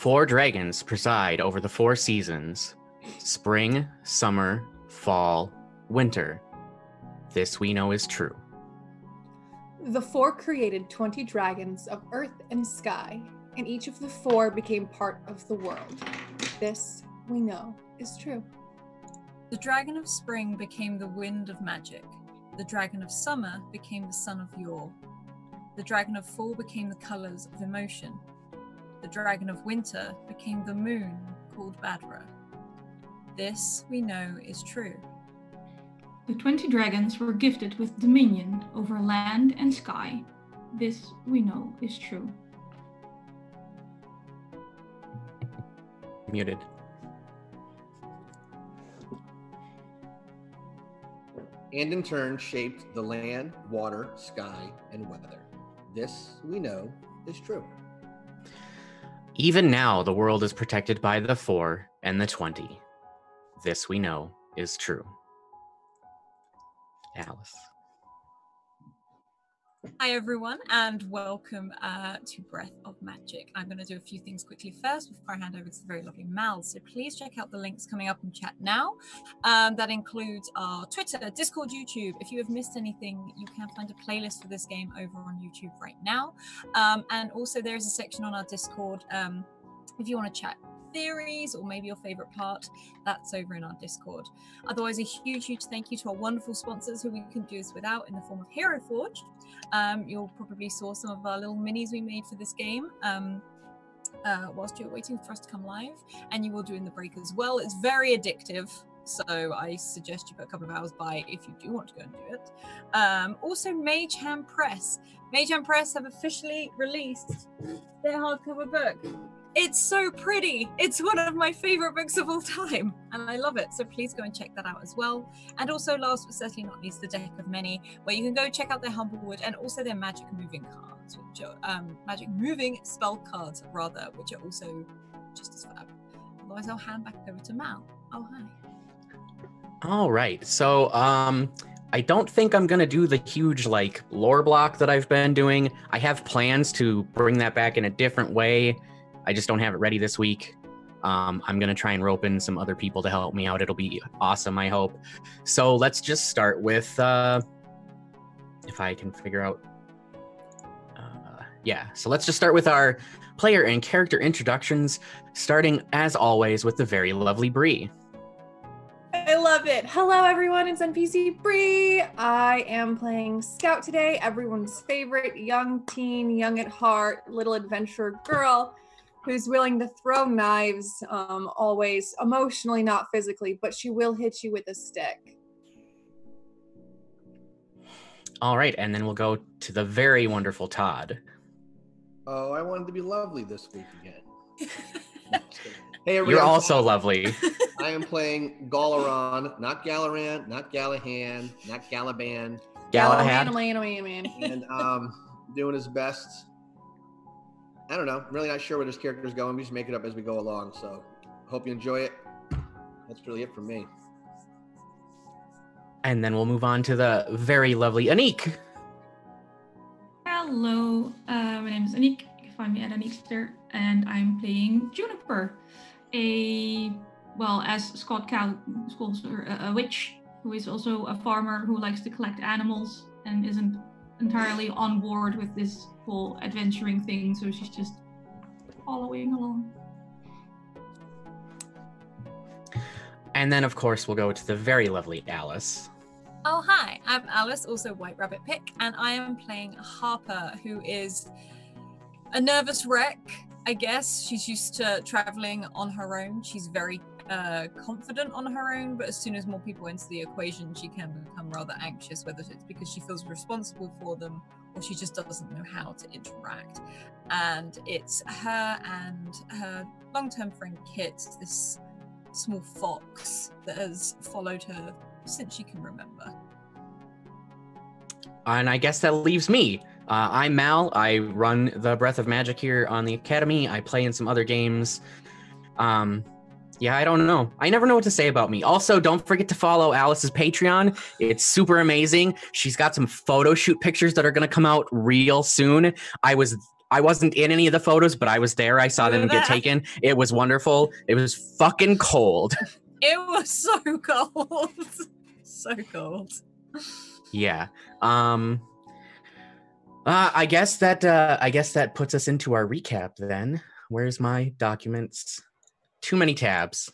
4 dragons preside over the 4 seasons: spring, summer, fall, winter. This we know is true. The 4 created 20 dragons of earth and sky, and each of the 4 became part of the world. This we know is true. The dragon of spring became the wind of magic. The dragon of summer became the sun of yore. The dragon of fall became the colors of emotion. The dragon of winter became the moon, called Badra. This we know is true. The 20 dragons were gifted with dominion over land and sky. This we know is true. Muted. And in turn shaped the land, water, sky, and weather. This we know is true. Even now, the world is protected by the 4 and the 20. This we know is true. Alice. Hi everyone, and welcome to Breath of Magic. I'm going to do a few things quickly first before I hand over to the very lovely Mal. So please check out the links coming up in chat now. That includes our Twitter, Discord, YouTube. If you have missed anything, you can find a playlist for this game over on YouTube right now. And also there is a section on our Discord if you want to chat theories or maybe your favorite part, that's over in our Discord. Otherwise, a huge thank you to our wonderful sponsors who we couldn't do this without in the form of Hero Forge. You'll probably saw some of our little minis we made for this game whilst you're waiting for us to come live, and you will do in the break as well. It's very addictive, so I suggest you put a couple of hours by if you do want to go and do it. Also, Mage Hand Press. Mage Hand Press have officially released their hardcover book. It's so pretty. It's one of my favorite books of all time, and I love it. So please go and check that out as well. And also, last but certainly not least, the Deck of Many, where you can go check out their Humblewood and also their magic moving cards, which are magic moving spell cards rather, which are also just as fab. Otherwise, I'll hand back over to Mal. Oh, hi. All right. So, I don't think I'm going to do the huge lore block that I've been doing. I have plans to bring that back in a different way. I just don't have it ready this week. I'm going to try and rope in some other people to help me out. It'll be awesome, I hope. So let's just start with, if I can figure out. Yeah, so let's just start with our player and character introductions, starting as always with the very lovely Bree. I love it. Hello everyone, it's NPC Bree. I am playing Scout today, everyone's favorite young teen, young at heart, little adventurer girl who's willing to throw knives, always emotionally, not physically, but she will hit you with a stick. All right, and then we'll go to the very wonderful Todd. Oh, I wanted to be lovely this week again. Hey, everyone. You're also lovely. I am playing Galaran, not Galaran, not Galahan, not Galaban. Galahad. And doing his best. I don't know. I'm really not sure where this character is going. We just make it up as we go along. So hope you enjoy it. That's really it from me. And then we'll move on to the very lovely Anik. Hello, my name is Anik. You can find me at Anikster, and I'm playing Juniper, as Scott calls her, a witch who is also a farmer who likes to collect animals and isn't entirely on board with this whole adventuring thing, so she's just following along. And then, of course, we'll go to the very lovely Alice. Oh, hi, I'm Alice, also White Rabbit Pick, and I am playing Harper, who is a nervous wreck, I guess. She's used to traveling on her own. She's very confident on her own, but as soon as more people enter the equation, she can become rather anxious, whether it's because she feels responsible for them or she just doesn't know how to interact. And it's her and her long-term friend Kit, this small fox that has followed her since she can remember. And I guess that leaves me. I'm Mal. I run the Breath of Magic here on the Academy. I play in some other games. Yeah, I don't know. I never know what to say about me. Also, don't forget to follow Alice's Patreon. It's super amazing. She's got some photo shoot pictures that are going to come out real soon. I was I wasn't in any of the photos, but I was there. I saw them get taken. It was wonderful. It was fucking cold. It was so cold. So cold. Yeah. I guess that puts us into our recap then. Where's my documents? Too many tabs.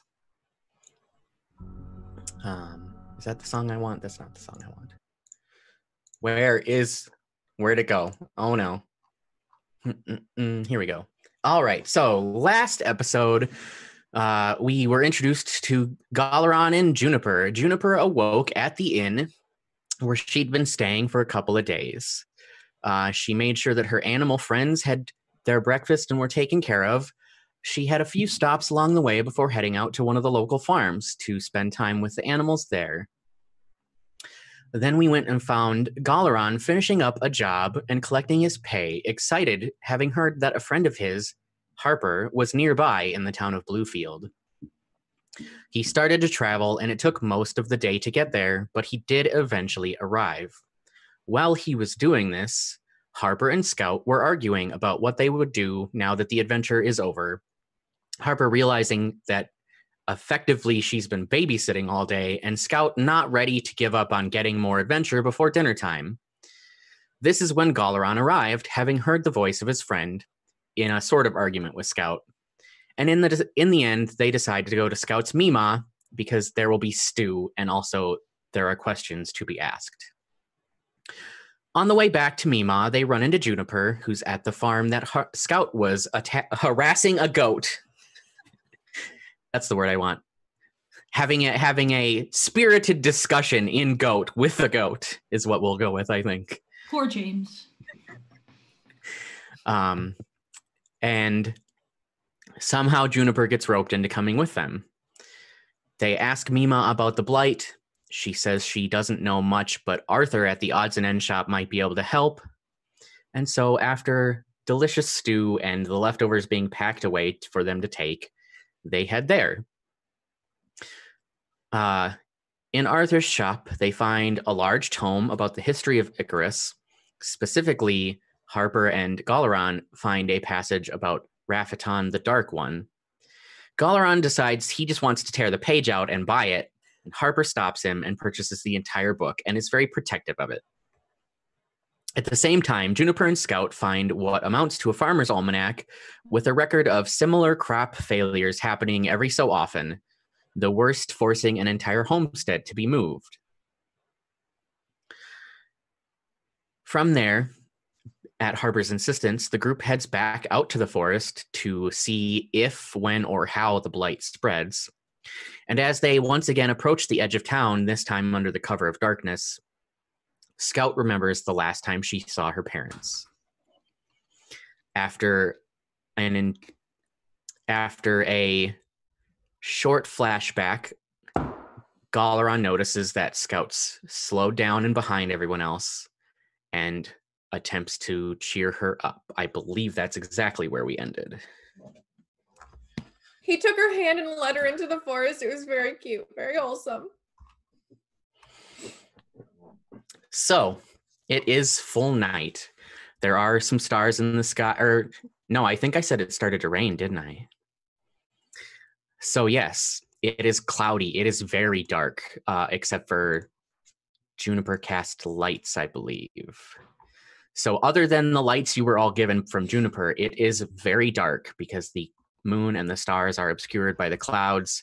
Is that the song I want? That's not the song I want. Where'd it go? Oh no. Here we go. All right. So last episode, we were introduced to Galaran and Juniper. Juniper awoke at the inn where she'd been staying for a couple of days. She made sure that her animal friends had their breakfast and were taken care of. She had a few stops along the way before heading out to one of the local farms to spend time with the animals there. Then we went and found Galaran finishing up a job and collecting his pay, excited, having heard that a friend of his, Harper, was nearby in the town of Bluefield. He started to travel, and it took most of the day to get there, but he did eventually arrive. While he was doing this, Harper and Scout were arguing about what they would do now that the adventure is over. Harper realizing that effectively she's been babysitting all day, and Scout not ready to give up on getting more adventure before dinner time. This is when Galaran arrived, having heard the voice of his friend in a sort of argument with Scout. And in the end, they decide to go to Scout's Mima because there will be stew, and also there are questions to be asked. On the way back to Mima, they run into Juniper, who's at the farm that Scout was harassing a goat. That's the word I want. Having a spirited discussion in goat with a goat is what we'll go with, I think. Poor James. And somehow Juniper gets roped into coming with them. They ask Mima about the blight. She says she doesn't know much, but Arthur at the odds and ends shop might be able to help. And so after delicious stew and the leftovers being packed away for them to take, they head there. In Arthur's shop, they find a large tome about the history of Icarus. Specifically, Harper and Galaran find a passage about Raphaton the Dark One. Galaran decides he just wants to tear the page out and buy it. And Harper stops him and purchases the entire book and is very protective of it. At the same time, Juniper and Scout find what amounts to a farmer's almanac with a record of similar crop failures happening every so often, the worst forcing an entire homestead to be moved. From there, at Harper's insistence, the group heads back out to the forest to see if, when, or how the blight spreads. And as they once again approach the edge of town, this time under the cover of darkness, Scout remembers the last time she saw her parents. After a short flashback, Galaran notices that Scout's slowed down and behind everyone else and attempts to cheer her up. I believe that's exactly where we ended. He took her hand and led her into the forest. It was very cute, very wholesome. So, it is full night. There are some stars in the sky. Or, no, I think I said it started to rain, didn't I? So, yes, it is cloudy. It is very dark, except for Juniper cast lights, I believe. So, other than the lights you were all given from Juniper, it is very dark because the moon and the stars are obscured by the clouds.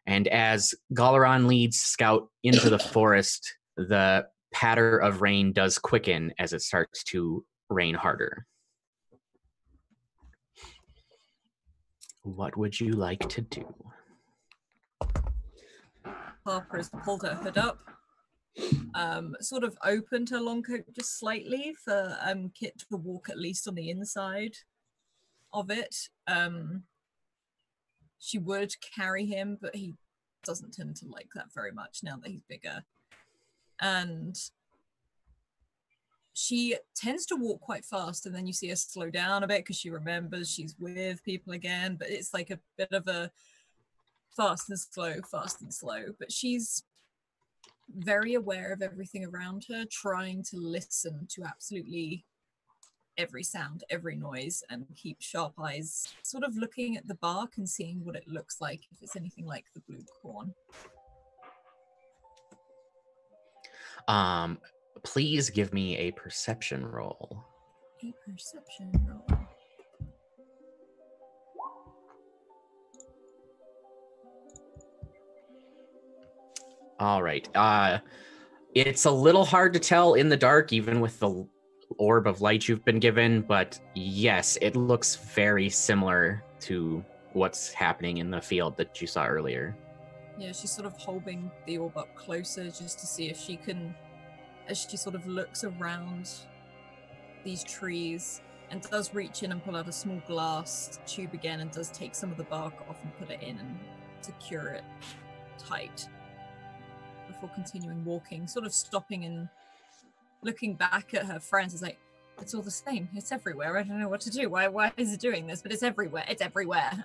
And as Galaran leads Scout into the forest, the patter of rain does quicken as it starts to rain harder. What would you like to do? Harper has pulled her hood up, sort of opened her long coat just slightly for Kit to walk at least on the inside of it. She would carry him, but he doesn't tend to like that very much now that he's bigger. And she tends to walk quite fast, and then you see her slow down a bit because she remembers she's with people again, but it's like a bit of a fast and slow. But she's very aware of everything around her, trying to listen to absolutely every sound, every noise, and keep sharp eyes, sort of looking at the bark and seeing what it looks like, if it's anything like the blue corn. Please give me a perception roll. A perception roll. All right. It's a little hard to tell in the dark, even with the orb of light you've been given, but yes, it looks very similar to what's happening in the field that you saw earlier. Yeah, she's sort of holding the orb up closer just to see if she can, as she sort of looks around these trees and does reach in and pull out a small glass tube again and does take some of the bark off and put it in and secure it tight before continuing walking, sort of stopping and looking back at her friends. Is like, it's all the same, it's everywhere, I don't know what to do, why is it doing this, but it's everywhere,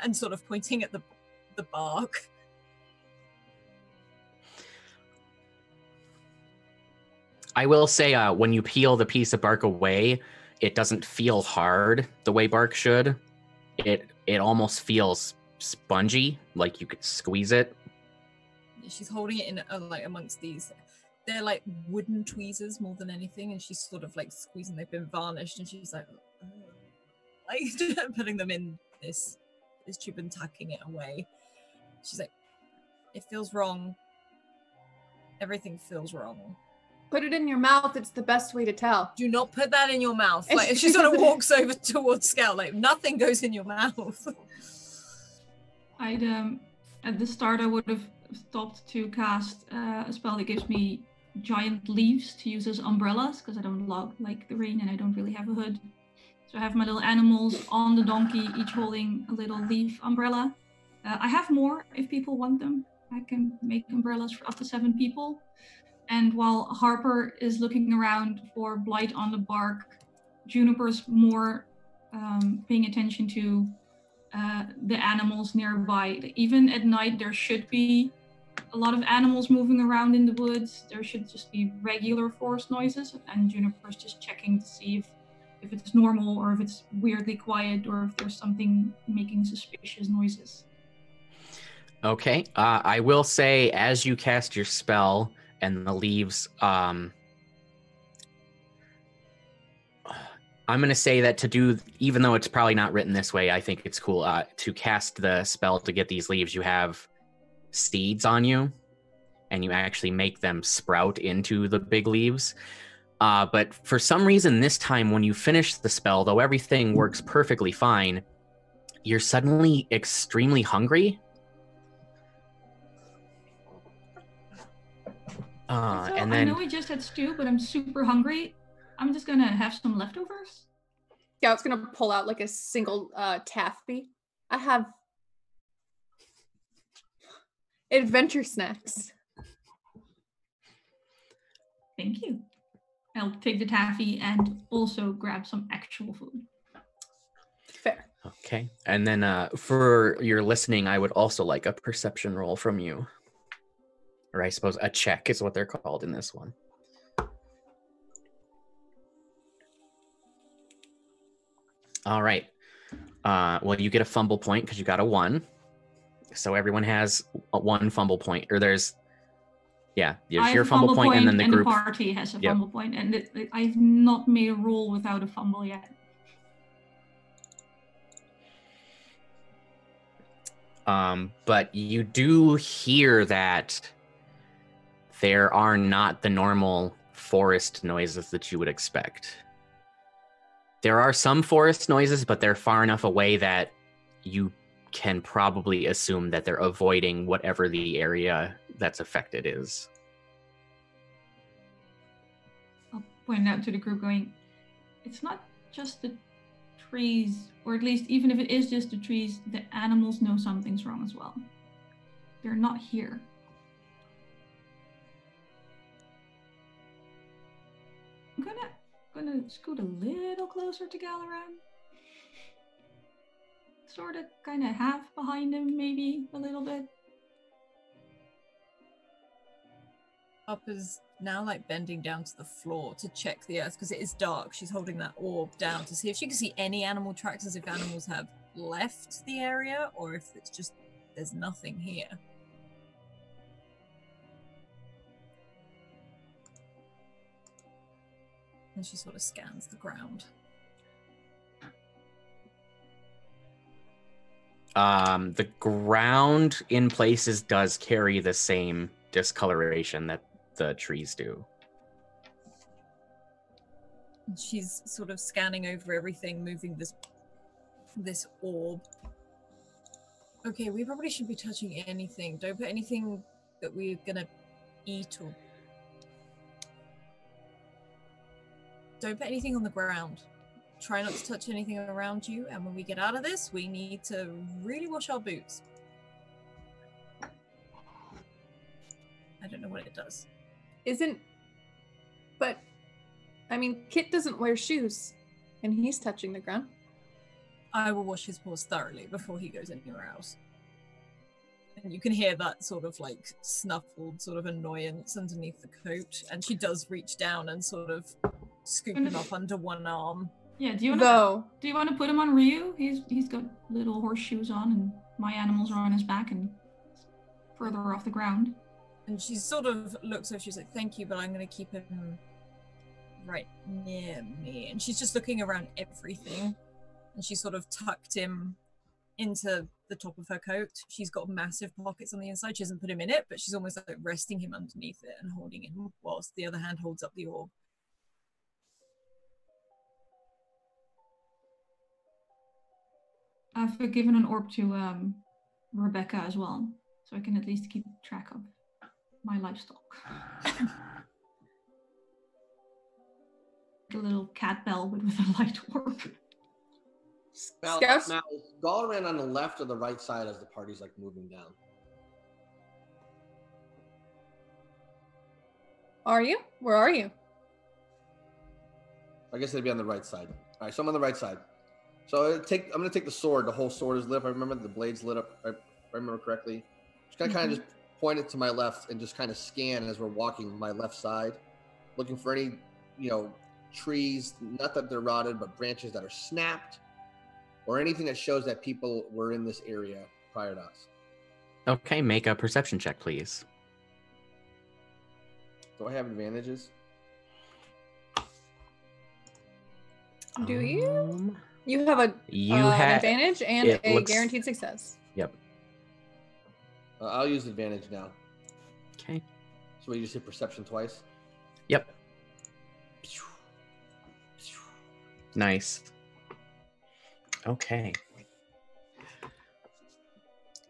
and sort of pointing at the bark. I will say, when you peel the piece of bark away, it doesn't feel hard the way bark should. It almost feels spongy, like you could squeeze it. She's holding it in like amongst these, they're like wooden tweezers more than anything, and she's sort of like squeezing. They've been varnished, and she's like putting them in this tube and tucking it away. She's like, it feels wrong. Everything feels wrong. Put it in your mouth. It's the best way to tell. Do not put that in your mouth. Like, she sort of walks over towards Scout. Like, nothing goes in your mouth. I'd at the start I would have stopped to cast a spell that gives me giant leaves to use as umbrellas, because I don't like the rain and I don't really have a hood. So I have my little animals on the donkey, each holding a little leaf umbrella. I have more if people want them. I can make umbrellas for up to 7 people. And while Harper is looking around for blight on the bark, Juniper's more paying attention to the animals nearby. Even at night, there should be a lot of animals moving around in the woods. There should just be regular forest noises, and Juniper's just checking to see if it's normal or if it's weirdly quiet or if there's something making suspicious noises. Okay, I will say, as you cast your spell and the leaves, I'm going to say that to do, even though it's probably not written this way, I think it's cool to cast the spell to get these leaves. You have seeds on you, and you actually make them sprout into the big leaves. But for some reason this time, when you finish the spell, though everything works perfectly fine, you're suddenly extremely hungry. And then I know we just had stew, but I'm super hungry. I'm just gonna have some leftovers. Scout's gonna pull out like a single taffy. I have adventure snacks. Thank you. I'll take the taffy and also grab some actual food. Fair. Okay. And then for your listening, I would also like a perception roll from you. Or I suppose a check is what they're called in this one. All right. Well, you get a fumble point because you got a 1. So everyone has a 1 fumble point. Or there's your fumble point, and then the group. The party has a fumble point, and I've not made a roll without a fumble yet. But you do hear that there are not the normal forest noises that you would expect. There are some forest noises, but they're far enough away that you can probably assume that they're avoiding whatever the area that's affected is. I'll point out to the group going, it's not just the trees, or at least even if it is just the trees, the animals know something's wrong as well. They're not here. I'm gonna scoot a little closer to Galaran. Sort of, kind of half behind him, maybe a little bit. Harper's now like bending down to the floor to check the earth because it is dark. She's holding that orb down to see if she can see any animal tracks, as if animals have left the area or if it's just there's nothing here. And she sort of scans the ground. The ground in places does carry the same discoloration that the trees do. And she's sort of scanning over everything, moving this orb. Okay, we probably shouldn't be touching anything. Don't put anything that we're gonna eat or... Don't put anything on the ground. Try not to touch anything around you, and when we get out of this, we need to really wash our boots. I don't know what it does. But, I mean, Kit doesn't wear shoes, and he's touching the ground. I will wash his paws thoroughly before he goes anywhere else. And you can hear that sort of like snuffled sort of annoyance underneath the coat, and she does reach down and sort of scoop him up under one arm. Yeah, do you want to put him on Ryu? He's got little horseshoes on, and my animals are on his back and further off the ground. And she sort of looks over, she's like, thank you, but I'm going to keep him right near me. And she's just looking around everything. And she sort of tucked him into the top of her coat. She's got massive pockets on the inside. She hasn't put him in it, but she's almost like resting him underneath it and holding him whilst the other hand holds up the orb. I've given an orb to Rebecca as well, so I can at least keep track of my livestock. A little cat bell with a light orb. Scouts? Now, is Galaran on the left or the right side as the party's like moving down? Are you? Where are you? I guess they'd be on the right side. All right, so I'm on the right side. So I'm gonna take the sword. The whole sword is lit up. I remember the blade's lit up. If I remember correctly. Just gonna kind of just point it to my left and just kind of scan as we're walking my left side, looking for any, trees. Not that they're rotted, but branches that are snapped, or anything that shows that people were in this area prior to us. Okay, make a perception check, please. Do I have advantages? Do you? You have an advantage and a guaranteed success. Yep. I'll use advantage now. Okay. So we just hit perception twice? Yep. Nice. Okay.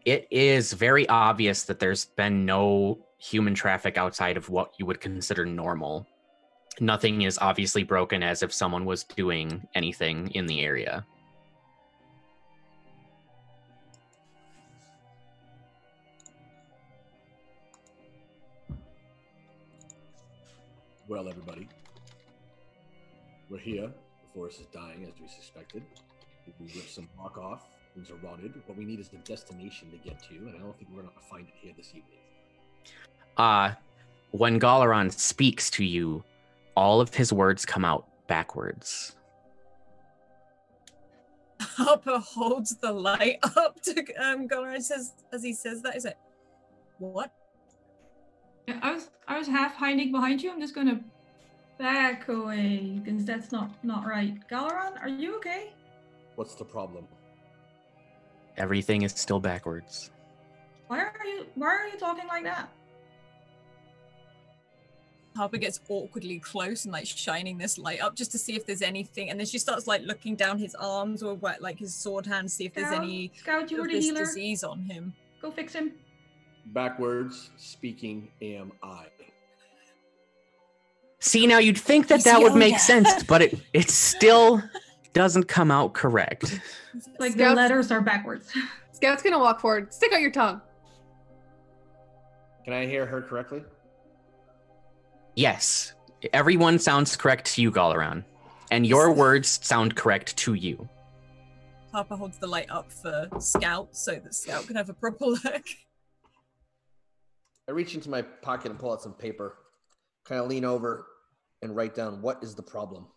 It is very obvious that there's been no human traffic outside of what you would consider normal. Nothing is obviously broken as if someone was doing anything in the area. Well, everybody, we're here. The forest is dying as we suspected. We ripped some rock off. Things are rotted. What we need is the destination to get to, and I don't think we're going to find it here this evening. When Galaran speaks to you, all of his words come out backwards. Harper holds the light up to Galaran says, as he says that, is it, what? Yeah, I was half hiding behind you. I'm just gonna back away because that's not right. Galaran, are you okay? What's the problem? Everything is still backwards. Why are you talking like that? Harper gets awkwardly close and like shining this light up just to see if there's anything, and then she starts like looking down his arms or like his sword hand, see if there's any Scout, you were the this healer. disease on him. Go fix him. Backwards speaking am I. See, now you'd think that would make sense, but it still doesn't come out correct. Like the letters are backwards. Scout's gonna walk forward. Stick out your tongue. Can I hear her correctly? Yes, everyone sounds correct to you, Galaran, and your words sound correct to you. Harper holds the light up for Scout so that Scout can have a proper look. I reach into my pocket and pull out some paper. kind of lean over and write down what is the problem.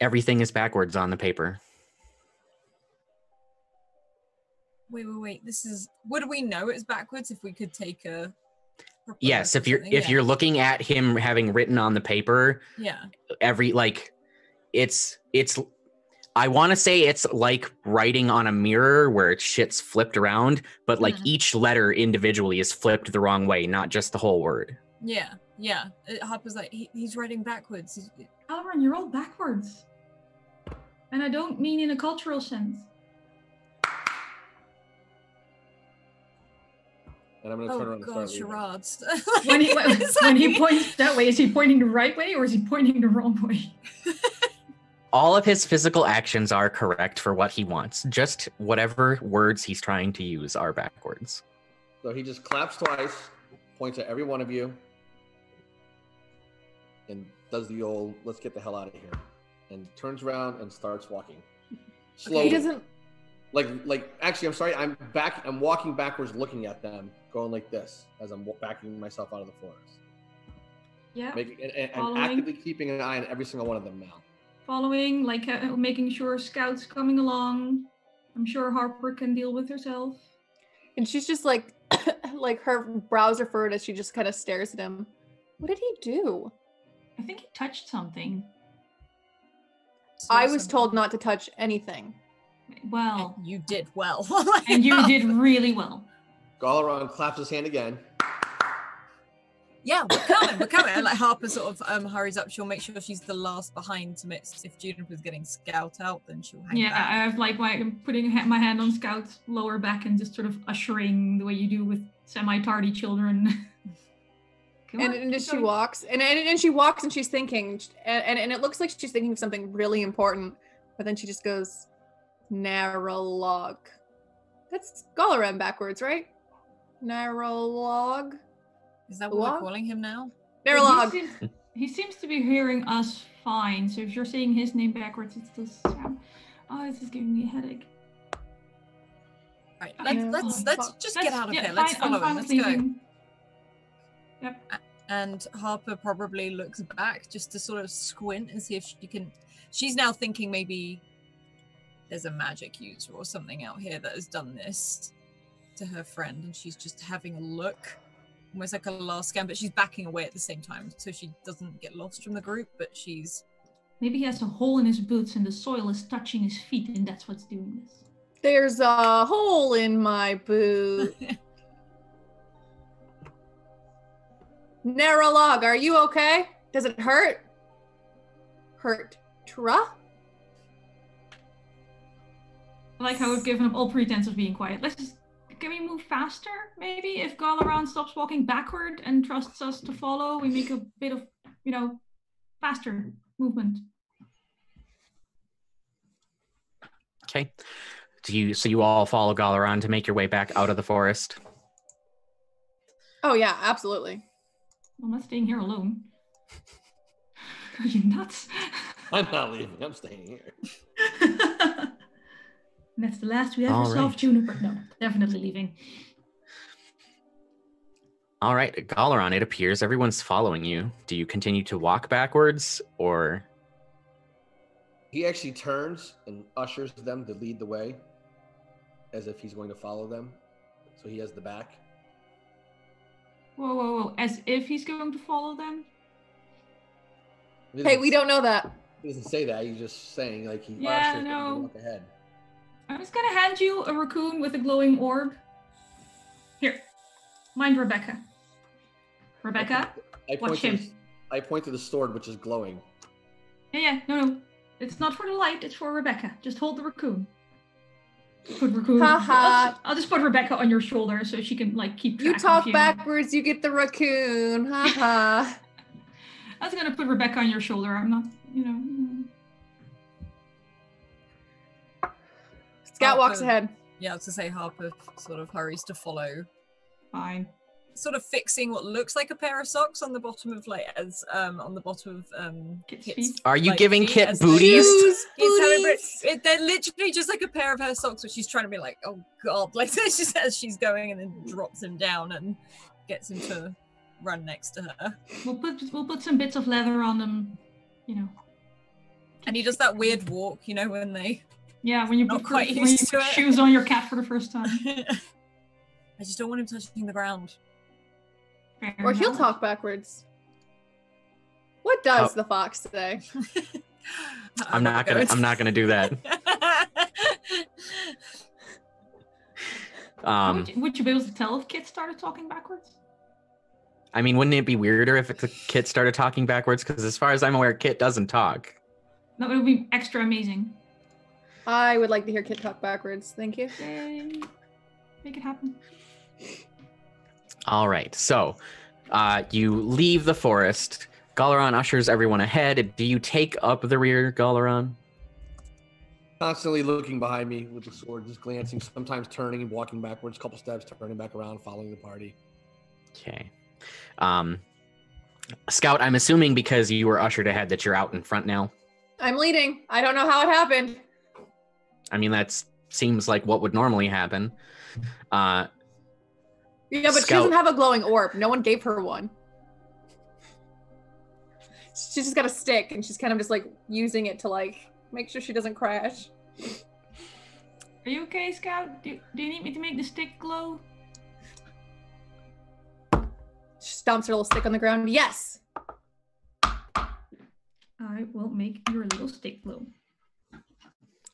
Everything is backwards on the paper. Wait. This is. Would we know it's backwards if we could take a? Yes, if you're looking at him having written on the paper, yeah, it's I want to say it's like writing on a mirror where shit's flipped around, but like each letter individually is flipped the wrong way, not just the whole word. Yeah. Harper's like he's writing backwards. Halloran, you're all backwards, and I don't mean in a cultural sense. And I'm going to turn around and start leaving. Charades. When he points that way, is he pointing the right way or is he pointing the wrong way? All of his physical actions are correct for what he wants. Just whatever words he's trying to use are backwards. So he just claps twice, points at every one of you, and does the old "let's get the hell out of here," and turns around and starts walking slowly. He doesn't. Like actually, I'm sorry. I'm walking backwards, looking at them, going like this as I'm backing myself out of the forest. Yeah. And actively keeping an eye on every single one of them now. Following, making sure Scout's coming along. I'm sure Harper can deal with herself. And she's just like her brows are furrowed as she just kind of stares at him. What did he do? I think he touched something. I was told not to touch anything. Well, and you did well. And you did really well. Galaran claps his hand again. Yeah, we're coming. And like Harper sort of hurries up. She'll make sure she's the last behind to miss. If Juniper's getting Scout out, then she'll hang back. I have I'm putting my hand on Scout's lower back and just sort of ushering the way you do with semi-tardy children. And as she walks, and she walks and she's thinking, and it looks like she's thinking of something really important, but then she just goes, Narrowlog. That's Galaran backwards, right? Narrowlog. Is that what we're calling him now? Narrowlog. He seems to be hearing us fine, so if you're saying his name backwards, it's the sound. Oh, this is giving me a headache. Right, let's just get out of here. Let's follow him. Let's go. Yep. And Harper probably looks back just to sort of squint and see if she can. She's now thinking maybe there's a magic user or something out here that has done this to her friend, and she's just having a look, almost like a last scan, but she's backing away at the same time so she doesn't get lost from the group, but she's... Maybe he has a hole in his boots and the soil is touching his feet and that's what's doing this. There's a hole in my boot. Narrowlog, are you okay? Does it hurt? Hurt-tra? I like how we've given up all pretense of being quiet. Can we move faster, maybe? If Galaran stops walking backward and trusts us to follow, we make a bit of, faster movement. Okay. So you all follow Galaran to make your way back out of the forest? Oh yeah, absolutely. I'm not staying here alone. Are you nuts? I'm not leaving. I'm staying here. And that's the last we ever saw of Juniper. No, definitely leaving. All right, Galaran, it appears everyone's following you. Do you continue to walk backwards, or...? He actually turns and ushers them to lead the way, as if he's going to follow them. So he has the back. Whoa. As if he's going to follow them? Hey, we don't know that. He doesn't say that. He's just saying, like, he ushers them to walk ahead. I'm just gonna hand you a raccoon with a glowing orb. Here, mind Rebecca. Rebecca, watch him. I point to the sword, which is glowing. Yeah, no. It's not for the light, it's for Rebecca. Just hold the raccoon. Put raccoon. I'll just put Rebecca on your shoulder so she can, keep track You talk backwards, you get the raccoon. I was gonna put Rebecca on your shoulder. I'm not, Scout walks ahead. Yeah, I was to say Harper sort of hurries to follow. Fine. Sort of fixing what looks like a pair of socks on the bottom of Kit's feet. Are you giving Kit booties? They're literally just like a pair of her socks, which she's trying to be like, oh god, like this, just as she's going, and then drops him down and gets him to run next to her. We'll put some bits of leather on them, you know. And he does that weird walk, you know, when they... Yeah, when you Not put, quite when you used to put it. shoes on your cat for the first time. I just don't want him touching the ground. Fair Or he'll enough. talk backwards. What does Oh. the fox say? I'm not gonna do that. Would you be able to tell if Kit started talking backwards? I mean, wouldn't it be weirder if the Kit started talking backwards? Because as far as I'm aware, Kit doesn't talk. That would be extra amazing. I would like to hear Kit talk backwards. Thank you. Yay. Make it happen. All right, so you leave the forest. Galaran ushers everyone ahead. Do you take up the rear, Galaran? Constantly looking behind me with the sword, just glancing, sometimes turning and walking backwards, a couple steps, turning back around, following the party. Okay. Scout, I'm assuming because you were ushered ahead that you're out in front now. I'm leading. I don't know how it happened. I mean, that seems like what would normally happen. Yeah, but she Scout. doesn't have a glowing orb. No one gave her one. She's just got a stick, and she's kind of just like using it to like make sure she doesn't crash. Are you okay, Scout? Do you need me to make the stick glow? She stomps her little stick on the ground. Yes. I will make your little stick glow.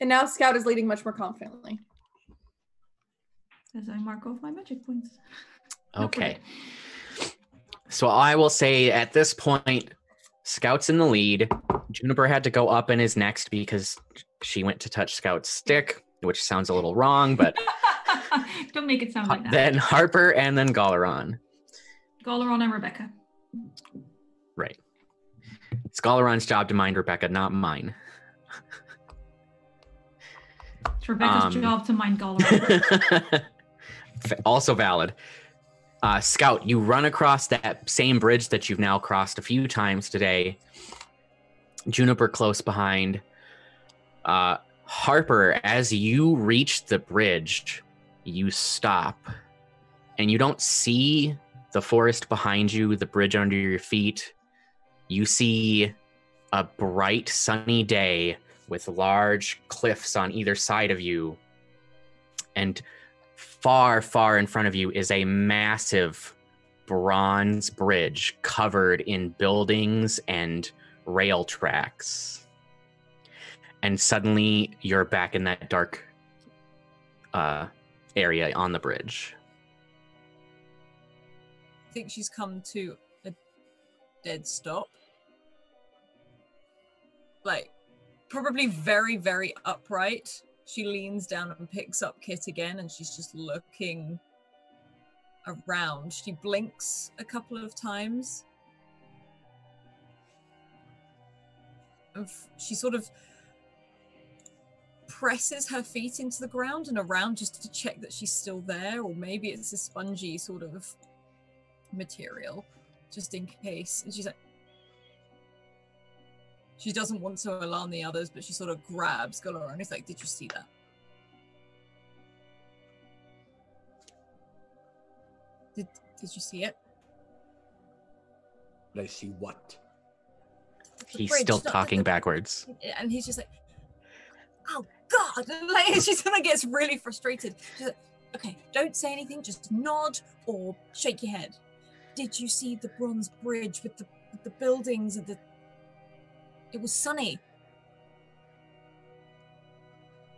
And now Scout is leading much more confidently. As I mark off my magic points. Okay. So I will say at this point, Scout's in the lead. Juniper had to go up and is next because she went to touch Scout's stick, which sounds a little wrong, but Don't make it sound like that. then Harper and then Galaran. Galaran and Rebecca. Right. It's Galaran's job to mind Rebecca, not mine. It's Rebecca's job to mind Galaran. Also valid. Scout, you run across that same bridge that you've now crossed a few times today. Juniper close behind. Harper, as you reach the bridge, you stop. And you don't see the forest behind you, the bridge under your feet. You see a bright sunny day with large cliffs on either side of you. And far, far in front of you is a massive bronze bridge covered in buildings and rail tracks. And suddenly you're back in that dark area on the bridge. I think she's come to a dead stop. Like, probably very, very upright. She leans down and picks up Kit again, and she's just looking around. She blinks a couple of times. She sort of presses her feet into the ground and around just to check that she's still there, or maybe it's a spongy sort of material, just in case. And she's like, she doesn't want to alarm the others, but she sort of grabs Galaran and is like, "Did you see that? Did you see it?" Did I see what? The He's bridge, still not the- talking backwards. And he's just like, "Oh God!" And like, she sort of gets really frustrated. She's like, "Okay, don't say anything. Just nod or shake your head. Did you see the bronze bridge with the buildings and the? It was sunny."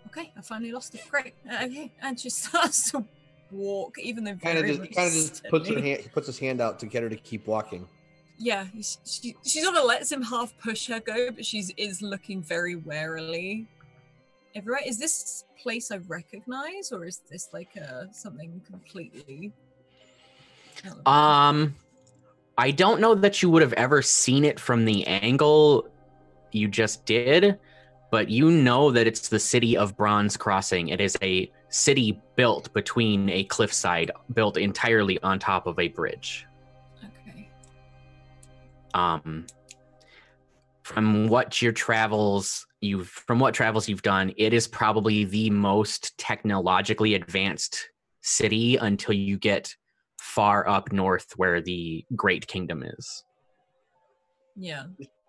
Okay, I finally lost it. Great. Okay, and she starts to walk, even though Kind of very, just very puts steadily. puts his hand out to get her to keep walking. Yeah, she sort of lets him half push her go, but she is looking very warily. Everywhere. Is this place I recognize, or is this like something completely? I don't know that you would have ever seen it from the angle you just did, but you know that it's the city of Bronze Crossing. It is a city built between a cliffside, built entirely on top of a bridge. Okay. From what travels you've done, it is probably the most technologically advanced city until you get far up north where the Great Kingdom is. Yeah.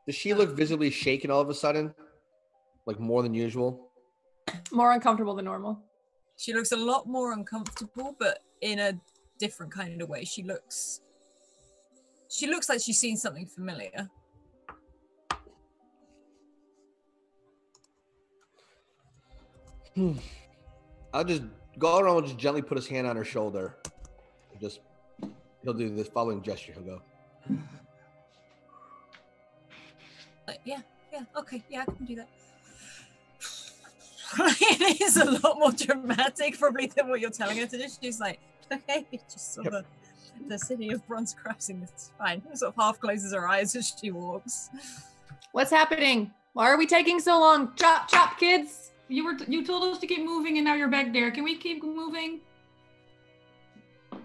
Does she look visibly shaken all of a sudden? Like more than usual? More uncomfortable than normal. She looks a lot more uncomfortable, but in a different kind of way. She looks like she's seen something familiar. I'll just go around and just gently put his hand on her shoulder. He'll do this following gesture. He'll go. Like, yeah, okay, yeah, I can do that. It is a lot more dramatic, probably, than what you're telling her to do. She's like, okay, just saw the city of Bronze Crossing. It's fine. Sort of half closes her eyes as she walks. What's happening? Why are we taking so long? Chop, chop, kids. You told us to keep moving, and now you're back there. Can we keep moving?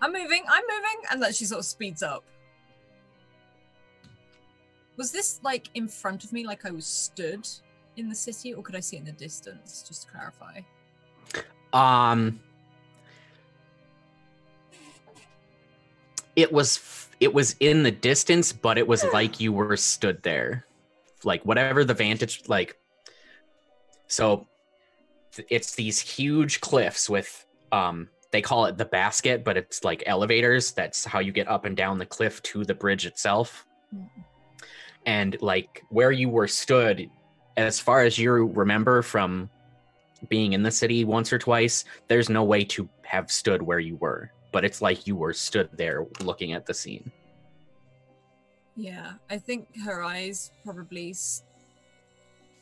I'm moving, and then she sort of speeds up. Was this like in front of me, like I was stood in the city, or could I see it in the distance? Just to clarify. It was in the distance, but it was like you were stood there, like whatever the vantage, like. So, it's these huge cliffs with they call it the basket, but it's like elevators. That's how you get up and down the cliff to the bridge itself. Mm-hmm. And like where you were stood, as far as you remember from being in the city once or twice, there's no way to have stood where you were, but it's like you were stood there looking at the scene. Yeah, I think her eyes probably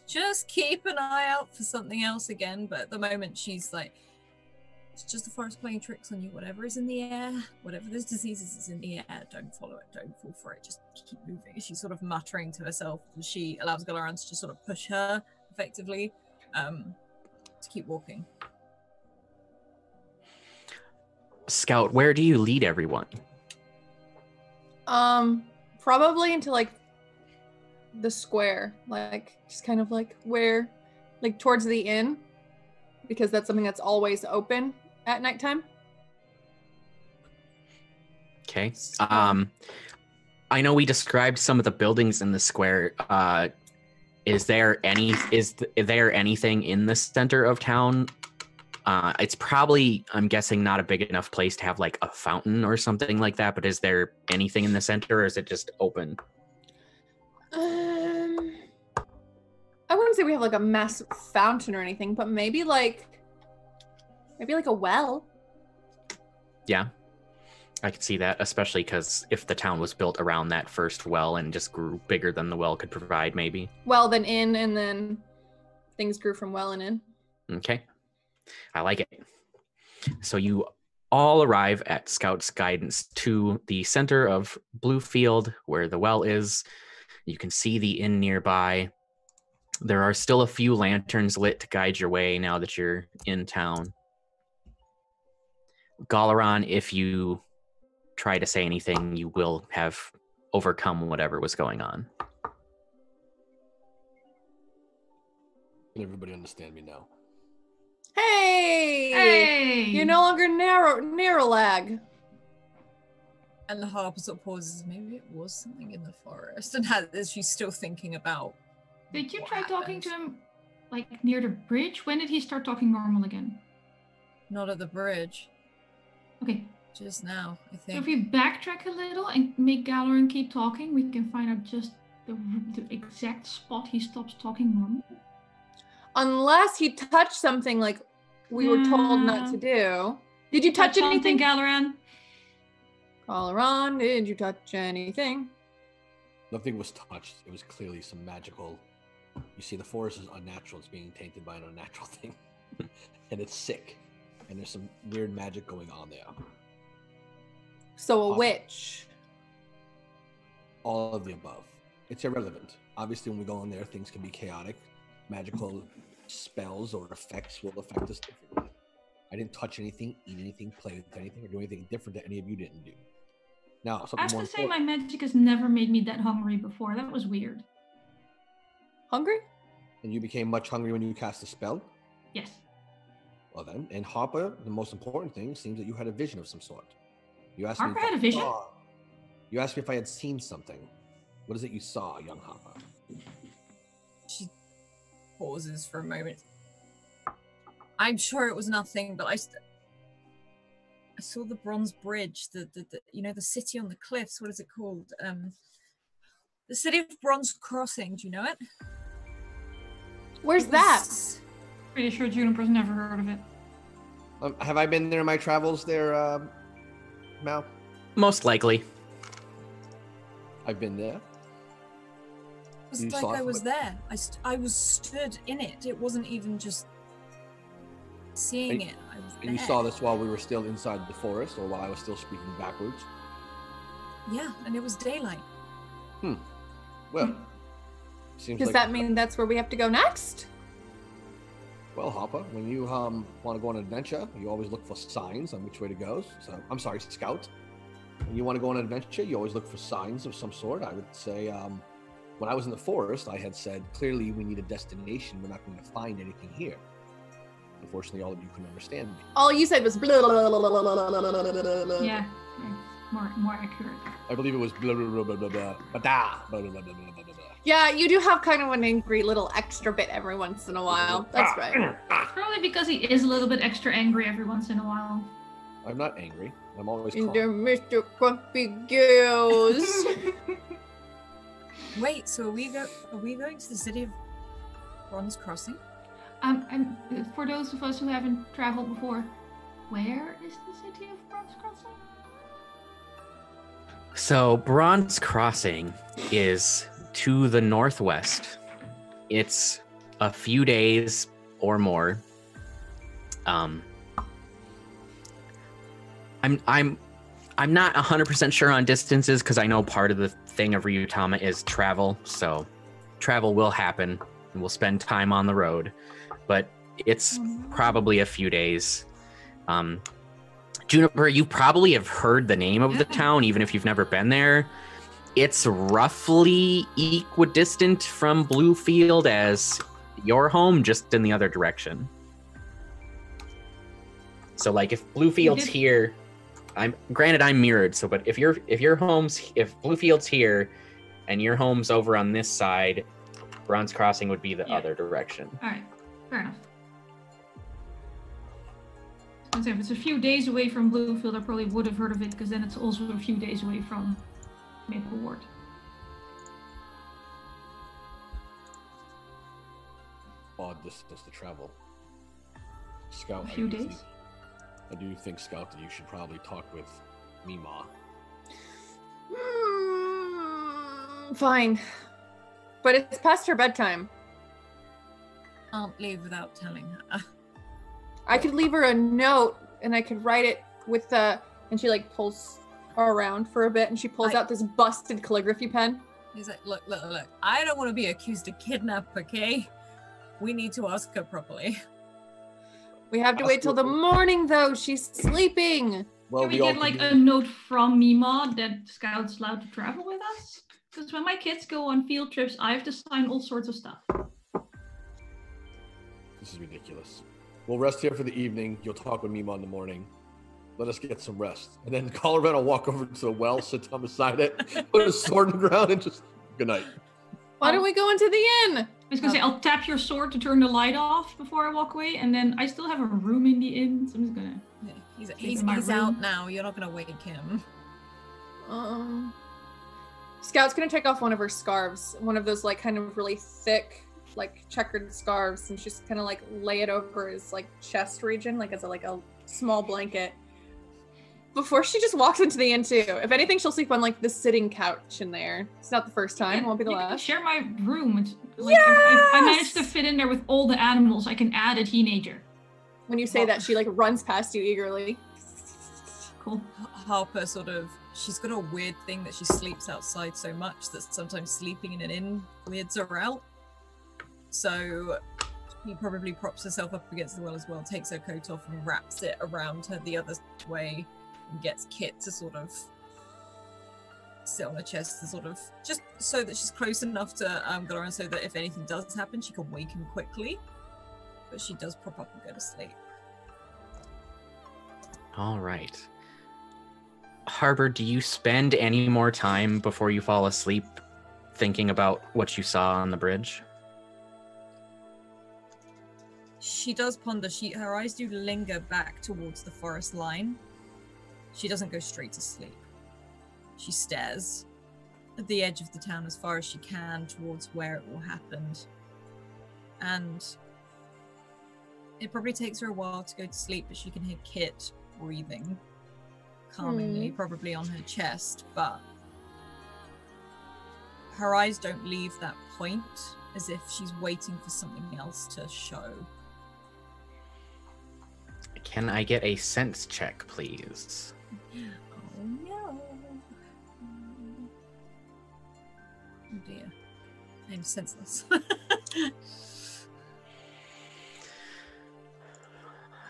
just keep an eye out for something else again, but at the moment she's like, it's just the forest playing tricks on you. Whatever is in the air, whatever those diseases is in the air, don't follow it, don't fall for it, just keep moving. She's sort of muttering to herself, and she allows Galaran to just sort of push her effectively to keep walking. Scout, where do you lead everyone? Probably into like the square, like just kind of like where, like towards the inn, because that's something that's always open at nighttime. Okay. I know we described some of the buildings in the square. Is there anything in the center of town? It's probably, I'm guessing, not a big enough place to have like a fountain or something like that, but is there anything in the center, or is it just open? I wouldn't say we have like a massive fountain or anything, but maybe like a well. Yeah, I could see that, especially because if the town was built around that first well and just grew bigger than the well could provide, maybe. Well, then inn, and then things grew from well and inn. Okay, I like it. So you all arrive at Scout's guidance to the center of Bluefield, where the well is. You can see the inn nearby. There are still a few lanterns lit to guide your way now that you're in town. Galaran, if you try to say anything, you will have overcome whatever was going on. Can everybody understand me now? Hey! You're no longer narrow lag. And the harper sort of pauses. Maybe it was something in the forest, and she's still thinking about. Did you try talking to him, like near the bridge? When did he start talking normal again? Not at the bridge. Okay. Just now, I think. So if we backtrack a little and make Galaran keep talking, we can find out just the exact spot he stops talking normal. Unless he touched something like we were told not to do. Did you touch anything, Galaran? Galaran, did you touch anything? Nothing was touched. It was clearly some magical. You see, the forest is unnatural. It's being tainted by an unnatural thing. And it's sick. And there's some weird magic going on there. So a witch. All of the above. It's irrelevant. Obviously, when we go in there, things can be chaotic. Magical spells or effects will affect us differently. I didn't touch anything, eat anything, play with anything, or do anything different that any of you didn't do. Now, I have to say, my magic has never made me that hungry before. That was weird. Hungry? And you became much hungry when you cast a spell? Yes. Well then, and Harper, the most important thing seems that you had a vision of some sort. You asked Harper me. had a vision? You asked me if I had seen something. What is it you saw, young Harper? She pauses for a moment. I'm sure it was nothing, but I saw the bronze bridge, the the city on the cliffs. What is it called? The city of Bronze Crossing. Do you know it? Where's that? Pretty sure Juniper's never heard of it. Have I been there in my travels there, Mal? Most likely. I've been there. It was You like saw it I from was it? there. I was stood in it. It wasn't even just seeing it. I was And you there. saw this while we were still inside the forest, or while I was still speaking backwards? Yeah, and it was daylight. Well, seems Does like... that mean that's where we have to go next? Well, Hopper, when you want to go on an adventure, you always look for signs on which way to go. So, I'm sorry, Scout. When you want to go on an adventure, you always look for signs of some sort. I would say, when I was in the forest, I had said, clearly we need a destination. We're not going to find anything here. Unfortunately, all of you couldn't understand me. All you said was blah, blah, blah, blah, blah, blah, blah, blah, blah, blah, blah. Yeah, more accurate. I believe it was blah, blah, blah, blah, blah, blah, blah, blah, blah, blah, blah, blah, blah. Yeah, you do have kind of an angry little extra bit every once in a while. That's right. Probably because he is a little bit extra angry every once in a while. I'm not angry. I'm always And calm. they're Mr. Grumpy Gills. Wait, so are we going to the city of Bronze Crossing? And for those of us who haven't traveled before, where is the city of Bronze Crossing? So Bronze Crossing is to the northwest. It's a few days or more. I'm not 100% sure on distances because I know part of the thing of Ryutama is travel. So travel will happen and we'll spend time on the road, but it's probably a few days. Juniper, you probably have heard the name of the town, even if you've never been there. It's roughly equidistant from Bluefield as your home, just in the other direction. So, like, if Bluefield's here, I'm mirrored. So, but if Bluefield's here, and your home's over on this side, Bronze Crossing would be the other direction. All right, fair enough. I was gonna say, if it's a few days away from Bluefield, I probably would have heard of it, because then it's also a few days away from Maple Ward. Odd distance to travel. Scout, A few days? I do think, Scout, that you should probably talk with Mima. Fine. But it's past her bedtime. Can't leave without telling her. I could leave her a note and I could write it with the... And she like pulls around for a bit and she pulls out this busted calligraphy pen. He's like, look. I don't want to be accused of kidnap, okay? We need to ask her properly. We have to wait till the morning though. She's sleeping. Well, Can we get like a note from Mima that Scout's allowed to travel with us? Because when my kids go on field trips, I have to sign all sorts of stuff. This is ridiculous. We'll rest here for the evening. You'll talk with Mima in the morning. Let us get some rest. And then Colorado will walk over to the well, sit down beside it, put his sword in the ground, and just, good night. Why don't we go into the inn? I was gonna say, I'll tap your sword to turn the light off before I walk away, and then I still have a room in the inn, so I'm just gonna... Yeah, in my he's room. out now. You're not going to wake him. Scout's gonna take off one of her scarves, one of those like kind of really thick, like checkered scarves, and she's kind of like lay it over his like chest region, like as a small blanket. Before she just walks into the inn too. If anything, she'll sleep on like the sitting couch in there. It's not the first time. It won't be the You can last. share my room. It's like, if I managed to fit in there with all the animals, I can add a teenager. When you say that, she like runs past you eagerly. Cool. Harper she's got a weird thing that she sleeps outside so much that sometimes sleeping in an inn weirds her out. So he probably props herself up against the well as well, takes her coat off and wraps it around her the other way, and gets Kit to sort of sit on her chest and sort of just so that she's close enough to Galoran so that if anything does happen, she can wake him quickly. But she does prop up and go to sleep. All right. Harbor, do you spend any more time before you fall asleep thinking about what you saw on the bridge? She does ponder. Her eyes do linger back towards the forest line. She doesn't go straight to sleep. She stares at the edge of the town as far as she can towards where it all happened. And it probably takes her a while to go to sleep, but she can hear Kit breathing calmingly, probably on her chest, but her eyes don't leave that point, as if she's waiting for something else to show. Can I get a sense check, please? Oh no. Oh dear. I'm senseless.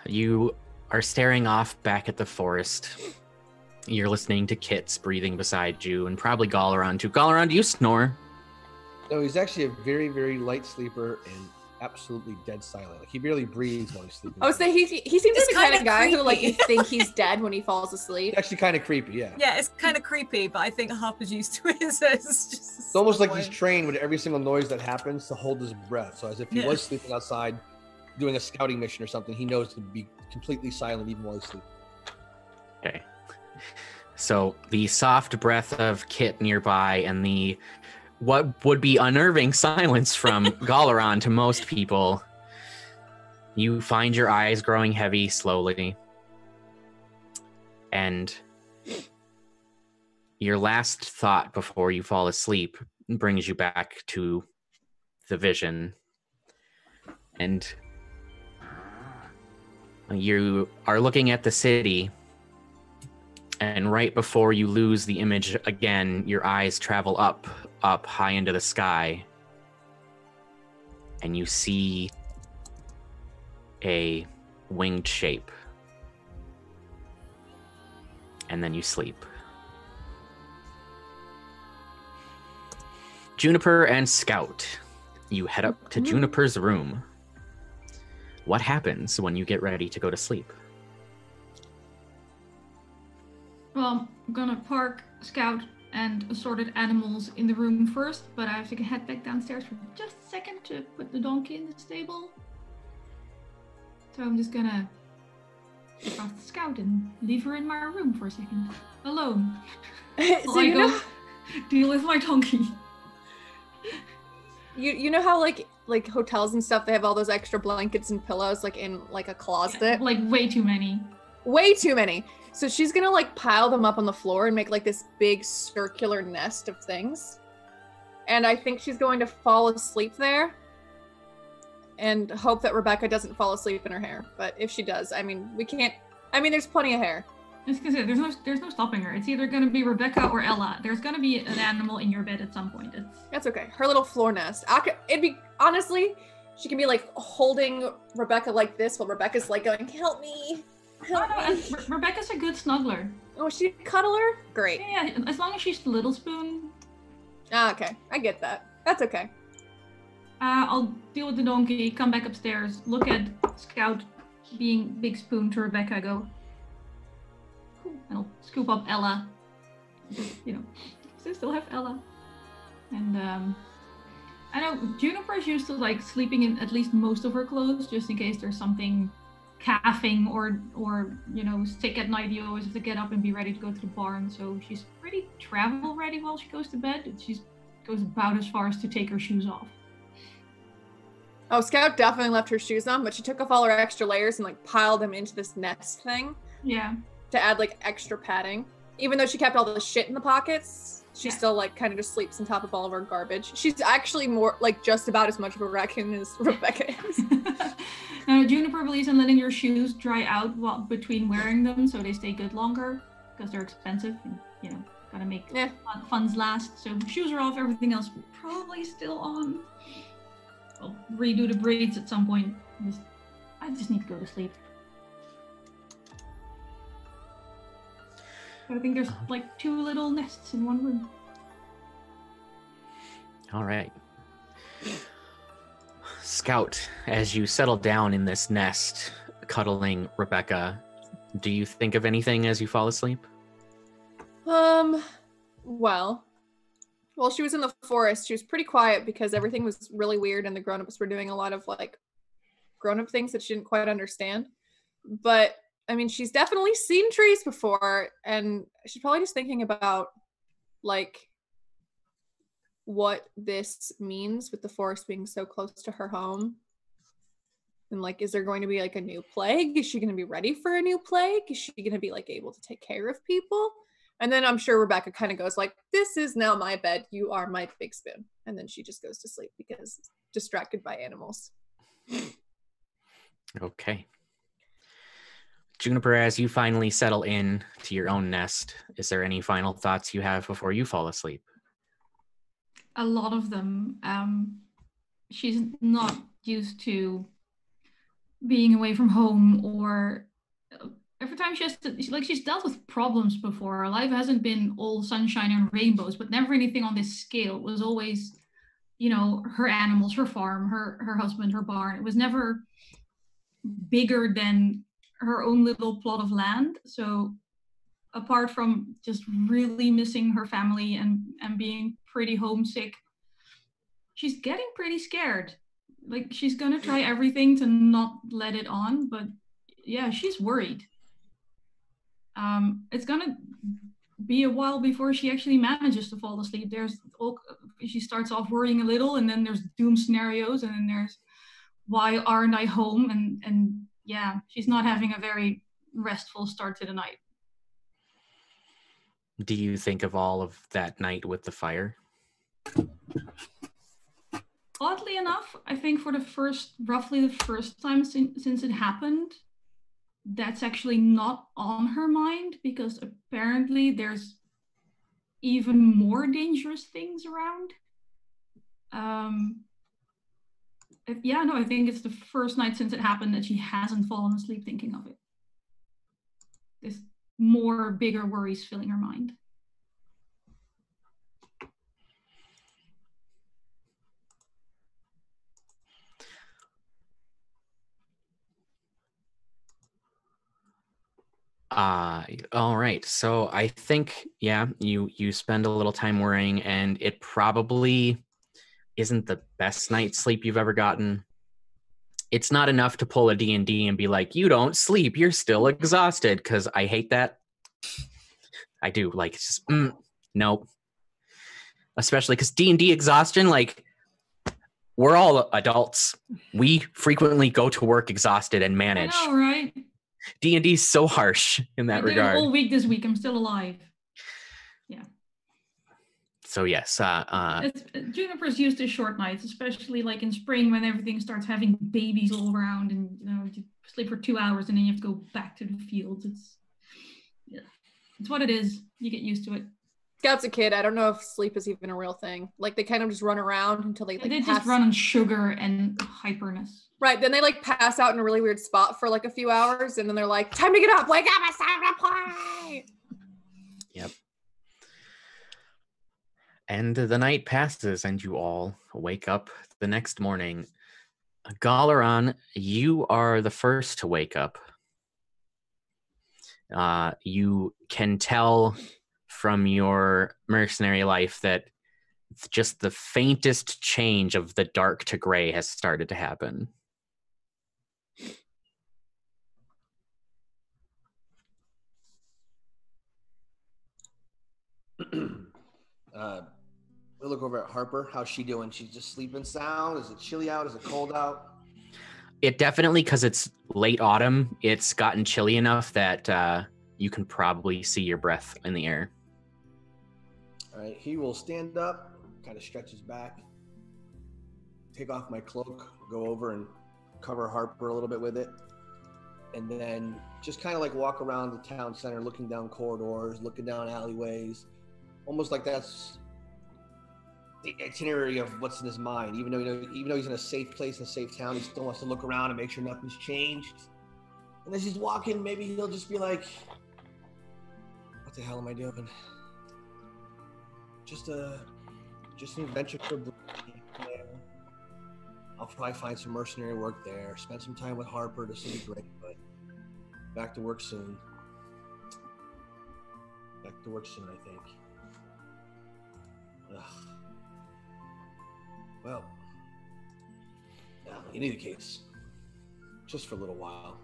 You are staring off back at the forest. You're listening to Kit's breathing beside you, and probably Galaron too. Galaron, do you snore? No, he's actually a very, very light sleeper and absolutely dead silent. Like he barely breathes while he's sleeping. Oh, so he seems like It's the kind of kinda guy who like creepy. you think he's dead when he falls asleep. It's actually kind of creepy, yeah. Yeah, it's kind of creepy, but I think Harper's used to it, so it's just... It's almost like he's trained with every single noise that happens to hold his breath. So as if he was sleeping outside doing a scouting mission or something, he knows to be completely silent even while he's sleeping. Okay. So the soft breath of Kit nearby and the what would be unnerving silence from Galaron to most people, you find your eyes growing heavy slowly. And your last thought before you fall asleep brings you back to the vision. And you are looking at the city, and right before you lose the image again, your eyes travel up high into the sky, and you see a winged shape. And then you sleep. Juniper and Scout, you head up to Juniper's room. What happens when you get ready to go to sleep? Well, I'm gonna park Scout and assorted animals in the room first, but I have to head back downstairs for just a second to put the donkey in the stable. So I'm just gonna take off the Scout and leave her in my room for a second, alone. So I you go know, deal with my donkey. you know how like hotels and stuff, they have all those extra blankets and pillows like in like a closet? Like way too many. Way too many. So she's gonna like pile them up on the floor and make like this big circular nest of things. And I think she's going to fall asleep there and hope that Rebecca doesn't fall asleep in her hair. But if she does, I mean, there's plenty of hair. I was gonna say, there's no stopping her. It's either gonna be Rebecca or Ella. There's gonna be an animal in your bed at some point. That's okay. Her little floor nest. It'd be, honestly, she can be like holding Rebecca like this while Rebecca's like going, help me. Help me. Rebecca's a good snuggler. Oh, she cuddle her? Great. Yeah, as long as she's the little spoon. Ah, okay. I get that. That's okay. I'll deal with the donkey, come back upstairs, look at Scout being big spoon to Rebecca, go, and I'll scoop up Ella. Just, because I still have Ella. And I know Juniper's used to like sleeping in at least most of her clothes, just in case there's something calving or sick at night. You always have to get up and be ready to go to the barn. So she's pretty travel ready while she goes to bed. She goes about as far as to take her shoes off. Oh, Scout definitely left her shoes on, but she took off all her extra layers and like piled them into this nest thing. Yeah. To add like extra padding. Even though she kept all the shit in the pockets, she still like kind of just sleeps on top of all of her garbage. She's actually more like just about as much of a raccoon as Rebecca is. Now, Juniper believes in letting your shoes dry out between wearing them so they stay good longer, because they're expensive and, gotta make funds last. So shoes are off, everything else probably still on. I'll redo the braids at some point. I just need to go to sleep. But I think there's like 2 little nests in one room. All right. Scout, as you settle down in this nest, cuddling Rebecca, do you think of anything as you fall asleep? Well, while she was in the forest, she was pretty quiet because everything was really weird and the grown-ups were doing a lot of like grown-up things that she didn't quite understand. But I mean, she's definitely seen trees before, and she's probably just thinking about like what this means with the forest being so close to her home. And like, is there going to be like a new plague? Is she going to be ready for a new plague? Is she going to be like able to take care of people? And then I'm sure Rebecca kind of goes like, this is now my bed. You are my big spoon. And then she just goes to sleep because distracted by animals. Okay. Juniper, as you finally settle in to your own nest, is there any final thoughts you have before you fall asleep? A lot of them. She's not used to being away from home, or every time she has to, she's dealt with problems before. Her life hasn't been all sunshine and rainbows, but never anything on this scale. It was always, her animals, her farm, her husband, her barn. It was never bigger than her own little plot of land. So apart from just really missing her family and being pretty homesick, she's getting pretty scared. Like, she's gonna try everything to not let it on, but yeah, she's worried. It's gonna be a while before she actually manages to fall asleep. She starts off worrying a little, and then there's doom scenarios, and then there's why aren't I home? And yeah, she's not having a very restful start to the night. Do you think of all of that night with the fire? Oddly enough, I think for roughly the first time since it happened, that's actually not on her mind, because apparently there's even more dangerous things around. I think it's the first night since it happened that she hasn't fallen asleep thinking of it. There's more bigger worries filling her mind. All right. So I think, you spend a little time worrying, and it probably isn't the best night's sleep you've ever gotten. It's not enough to pull a D&D and be like, you don't sleep, you're still exhausted, because I hate that. I do. Like, it's just, nope. Especially because D&D exhaustion, like, we're all adults. We frequently go to work exhausted and manage. I know, right? D&D is so harsh in that regard. I did a whole week this week. I'm still alive. Yeah. So yes, Juniper's used to short nights, especially like in spring when everything starts having babies all around, and you sleep for 2 hours and then you have to go back to the fields. It's what it is. You get used to it. Scout's a kid. I don't know if sleep is even a real thing. Like, they kind of just run around until they just run on sugar and hyperness. Right. Then they like pass out in a really weird spot for like a few hours, and then they're like, time to get up. Wake up. It's time to play. Yep. And the night passes, and you all wake up the next morning. Galaran, you are the first to wake up. You can tell from your mercenary life that just the faintest change of the dark to gray has started to happen. We look over at Harper. How's she doing? She's just sleeping sound? Is it chilly out? Is it cold out? It definitely, because it's late autumn, it's gotten chilly enough that you can probably see your breath in the air. All right, he will stand up, kind of stretch his back, take off my cloak, go over and cover Harper a little bit with it, and then just kind of like walk around the town center, looking down corridors, looking down alleyways, almost like that's the itinerary of what's in his mind. Even though he's in a safe place, in a safe town, he still wants to look around and make sure nothing's changed. And as he's walking, maybe he'll just be like, what the hell am I doing? Just an adventure for I'll probably find some mercenary work there, spend some time with Harper. This will be great, but back to work soon. Back to work soon, I think. Ugh. Well, in either case, just for a little while,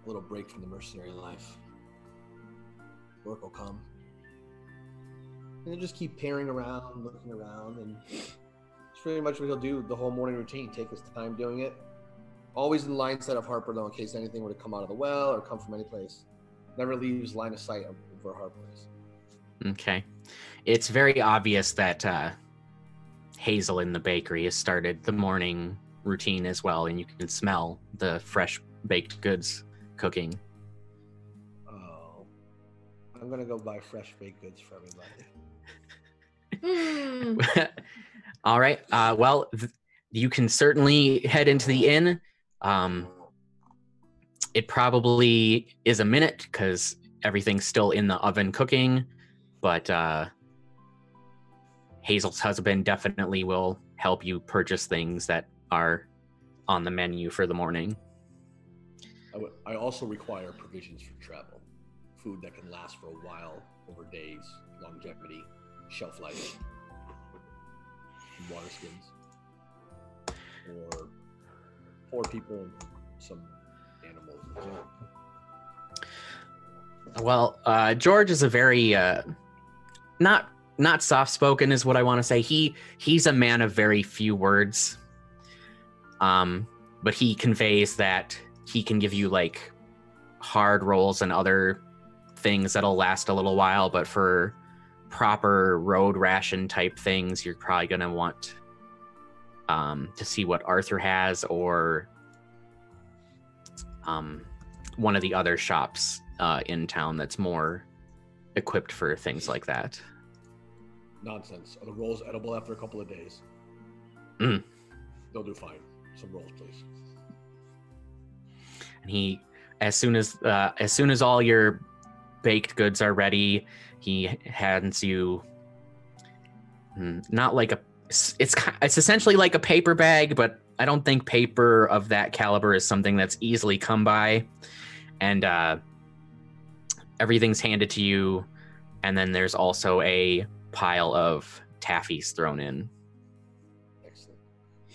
a little break from the mercenary life. Work will come. And he'll just keep peering around, looking around, and it's pretty much what he'll do the whole morning routine. Take his time doing it. Always in line sight of Harper, though, in case anything were to come out of the well or come from any place. Never leaves line of sight of where Harper is. Okay. It's very obvious that Hazel in the bakery has started the morning routine as well, and you can smell the fresh baked goods cooking. Oh, I'm going to go buy fresh baked goods for everybody. All right. Well, you can certainly head into the inn. It probably is a minute because everything's still in the oven cooking, but Hazel's husband definitely will help you purchase things that are on the menu for the morning. I also require provisions for travel. Food that can last for a while, over days, longevity, shelf life, water skins, or poor people and some animals. Well, George is a very not soft-spoken is what I want to say. He's a man of very few words. But he conveys that he can give you like hard rolls and other things that'll last a little while, but for proper road ration type things, you're probably going to want to see what Arthur has, or one of the other shops in town that's more equipped for things like that. Nonsense. Are the rolls edible after a couple of days? Mm. They'll do fine. Some rolls, please. And he, as soon as all your baked goods are ready, he hands you not like it's essentially like a paper bag, but I don't think paper of that caliber is something that's easily come by. And everything's handed to you, and then there's also a pile of taffies thrown in. Excellent.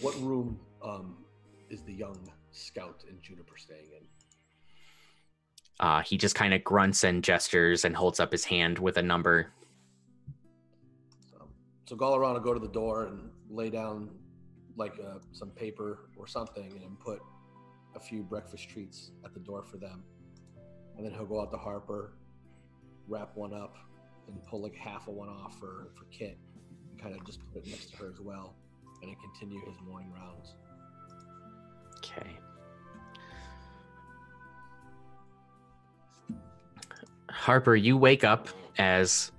What room is the young scout and Juniper staying in? He just kind of grunts and gestures and holds up his hand with a number. So Galaran will go to the door and lay down like some paper or something and put a few breakfast treats at the door for them. And then he'll go out to Harper, wrap one up, and pull like half of one off for Kit, and kind of just put it next to her as well, and then continue his morning rounds. Okay. Harper, you wake up as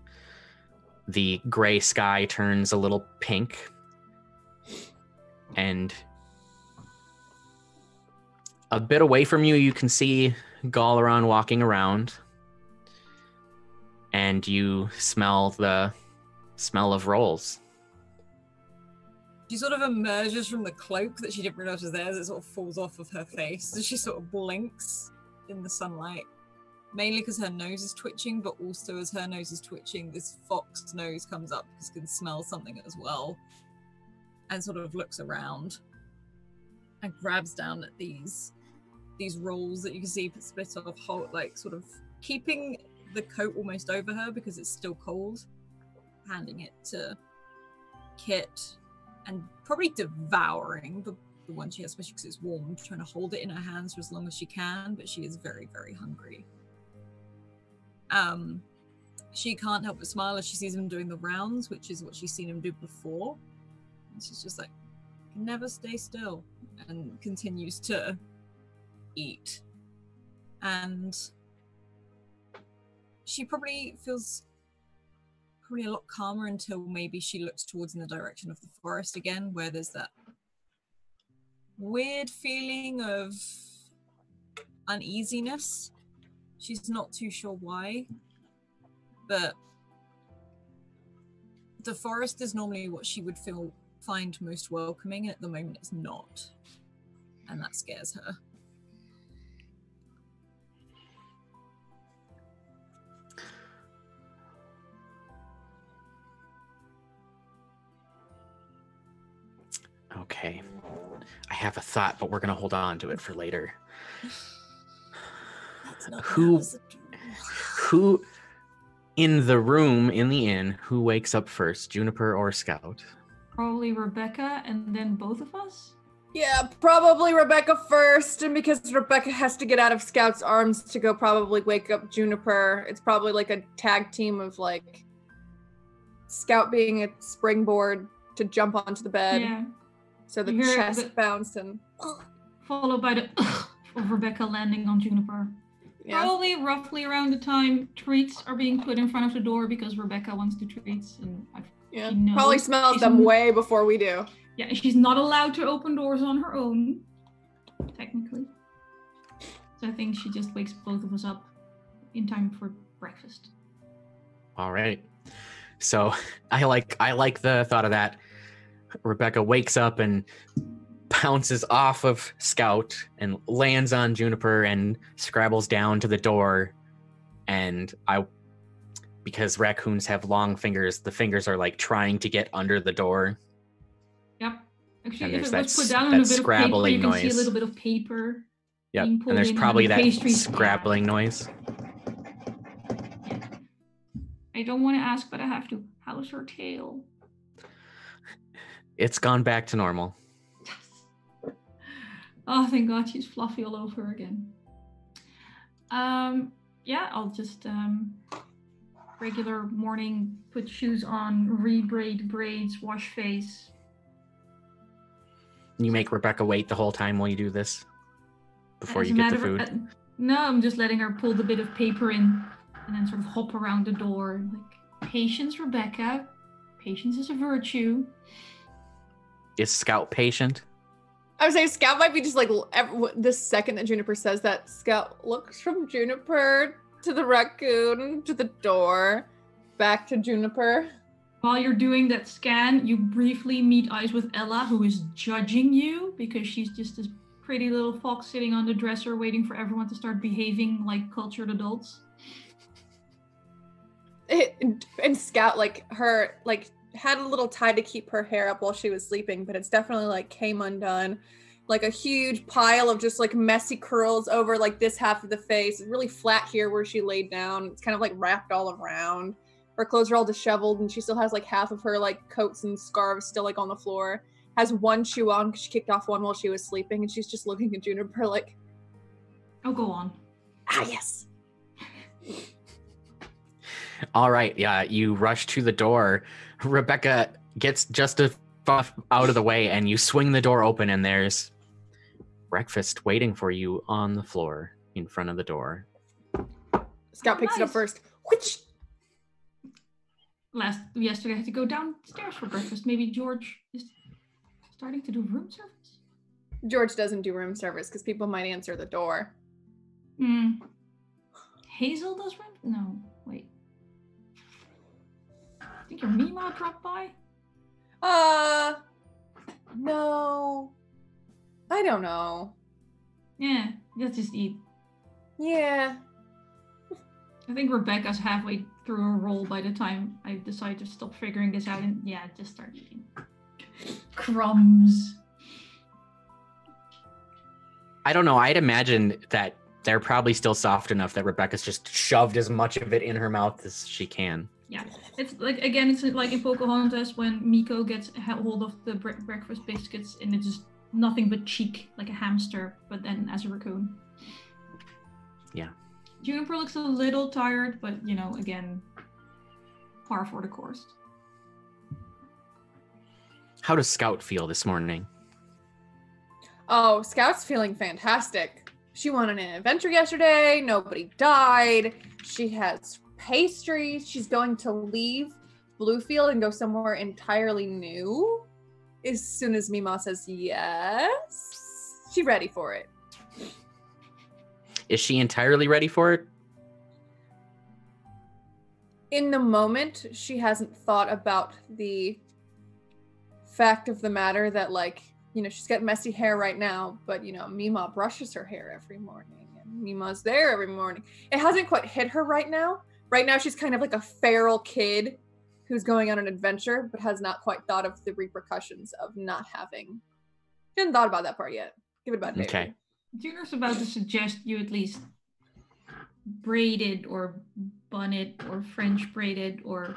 the gray sky turns a little pink, and a bit away from you, you can see Galaran walking around, and you smell the smell of rolls. She sort of emerges from the cloak that she didn't realize was there as it sort of falls off of her face. So she sort of blinks in the sunlight, mainly because her nose is twitching, but also as her nose is twitching, this fox nose comes up because it can smell something as well, and sort of looks around and grabs down at these rolls that you can see split off, like sort of keeping the coat almost over her because it's still cold, handing it to Kit, and probably devouring the one she has, especially because it's warm, trying to hold it in her hands for as long as she can, but she is very, very hungry. She can't help but smile as she sees him doing the rounds, which is what she's seen him do before. And she's just like, never stay still, and continues to eat. And she probably feels a lot calmer until maybe she looks towards in the direction of the forest again, where there's that weird feeling of uneasiness. She's not too sure why, but the forest is normally what she would find most welcoming, and at the moment it's not, and that scares her. have a thought, but we're gonna hold on to it for later. That's not Who in the room in the inn, who wakes up first, Juniper or Scout? Probably Rebecca, and then both of us. Yeah, probably Rebecca first, and because Rebecca has to get out of Scout's arms to go probably wake up Juniper, it's probably like a tag team of like Scout being a springboard to jump onto the bed. Yeah. So the You hear chest bounce and Followed by the of Rebecca landing on Juniper. yeah. Probably roughly around the time treats are being put in front of the door because Rebecca wants the treats, and Yeah. she knows Probably smells she's them way before we do. Yeah, she's not allowed to open doors on her own, technically. So I think she just wakes both of us up in time for breakfast. All right. So I like the thought of that. Rebecca wakes up and bounces off of Scout and lands on Juniper and scrabbles down to the door. And because raccoons have long fingers, the fingers are like trying to get under the door. Yep. Actually, And if there's it was that put down on that a bit of paper, scrabbling you can see a noise. little bit of paper. Yep. being pulled And there's in probably and that pastries. scrabbling noise. Yeah. I don't want to ask, but I have to. How's her tail? It's gone back to normal. Yes. Oh, thank God, she's fluffy all over again. Yeah, I'll just regular morning, put shoes on, rebraid braids, wash face. You make Rebecca wait the whole time while you do this before As you a get the matter food. of- no, I'm just letting her pull the bit of paper in and then sort of hop around the door. Like, patience, Rebecca. Patience is a virtue. Is Scout patient? I would say Scout might be just like the second that Juniper says that, Scout looks from Juniper to the raccoon to the door, back to Juniper. While you're doing that scan, you briefly meet eyes with Ella, who is judging you because she's just this pretty little fox sitting on the dresser waiting for everyone to start behaving like cultured adults. And Scout, like her, like had a little tie to keep her hair up while she was sleeping, but it's definitely like came undone. Like a huge pile of just like messy curls over like this half of the face. It's really flat here where she laid down. It's kind of like wrapped all around. Her clothes are all disheveled and she still has like half of her like coats and scarves still like on the floor. Has one shoe on because she kicked off one while she was sleeping and she's just looking at Juniper like, Oh, go on. ah, yes. All right, yeah, you rush to the door. Rebecca gets just out of the way, and you swing the door open, and there's breakfast waiting for you on the floor in front of the door. Scout picks it up Nice. first. Which Yesterday I had to go downstairs for breakfast. Maybe George is starting to do room service? George doesn't do room service because people might answer the door. Hazel does room? No, wait. I think your Mima dropped by? No. I don't know. Yeah, let's just eat. Yeah. I think Rebecca's halfway through her roll by the time I decide to stop figuring this out and just start eating. Crumbs. I don't know. I'd imagine that they're probably still soft enough that Rebecca's just shoved as much of it in her mouth as she can. Yeah, it's like, again, it's like in Pocahontas when Miko gets hold of the breakfast biscuits and it's just nothing but cheek, like a hamster, but then as a raccoon. Yeah. Juniper looks a little tired, but again, par for the course. How does Scout feel this morning? Oh, Scout's feeling fantastic. She won an adventure yesterday. Nobody died. She has pastries. She's going to leave Bluefield and go somewhere entirely new as soon as Mima says yes. She's ready for it. Is she entirely ready for it? In the moment, she hasn't thought about the fact of the matter that, like, she's got messy hair right now, but, Mima brushes her hair every morning, and Mima's there every morning. It hasn't quite hit her right now. Right now, she's kind of like a feral kid who's going on an adventure, but has not quite thought of the repercussions of not having Hadn't thought about that part yet. Give it about a day. Okay. Junior's about to suggest you at least braid it or bun it or French braid it or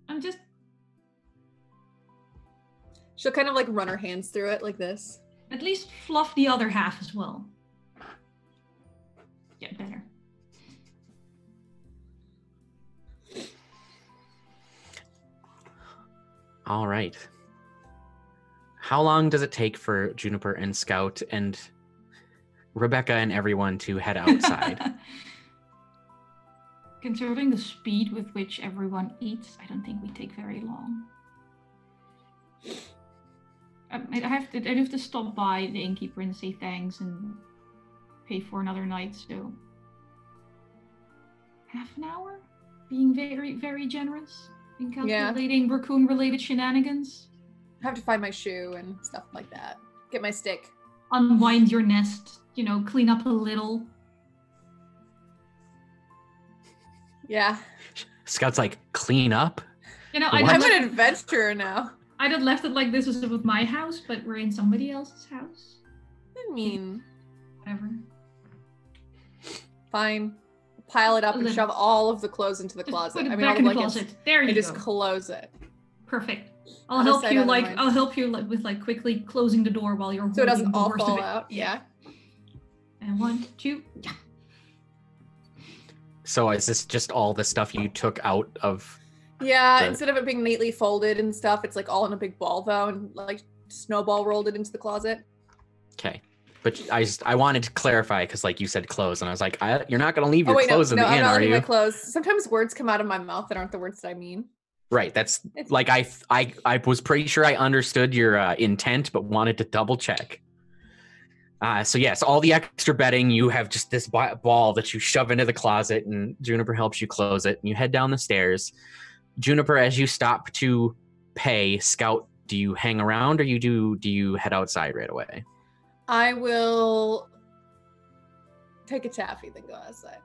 I'm just She'll kind of like run her hands through it like this. at least fluff the other half as well. Get better. All right. How long does it take for Juniper and Scout and Rebecca and everyone to head outside? Considering the speed with which everyone eats, I don't think we take very long. I have to stop by the innkeeper and say thanks and pay for another night, so half an hour? Being very, very generous in calculating raccoon-related shenanigans. I have to find my shoe and stuff like that. Get my stick. Unwind your nest, clean up a little. Yeah. Scout's like, clean up? I'm an adventurer now. I'd have left it like this was with my house, but we're in somebody else's house. I mean, whatever. Fine. Pile it up and shove all of the clothes into the closet. Put it back in the closet. There you go. And just close it. Perfect. I'll help you with quickly closing the door while you're so it doesn't all worst fall of it. out. Yeah. And 1, 2. Yeah. So is this just all the stuff you took out of? Yeah, instead of it being neatly folded and stuff, it's like all in a big ball though, and like Snowball rolled it into the closet. Okay. But I wanted to clarify because like you said clothes, and I was like, you're not going to leave your clothes in the inn, I'm not are you? my clothes. Sometimes words come out of my mouth that aren't the words that I mean. Right. That's like I was pretty sure I understood your intent, but wanted to double check. So yes, all the extra bedding, you have just this ball that you shove into the closet, and Juniper helps you close it, and you head down the stairs. Juniper, as you stop to pay, Scout, do you hang around or do you head outside right away? I will take a taffy, then go outside.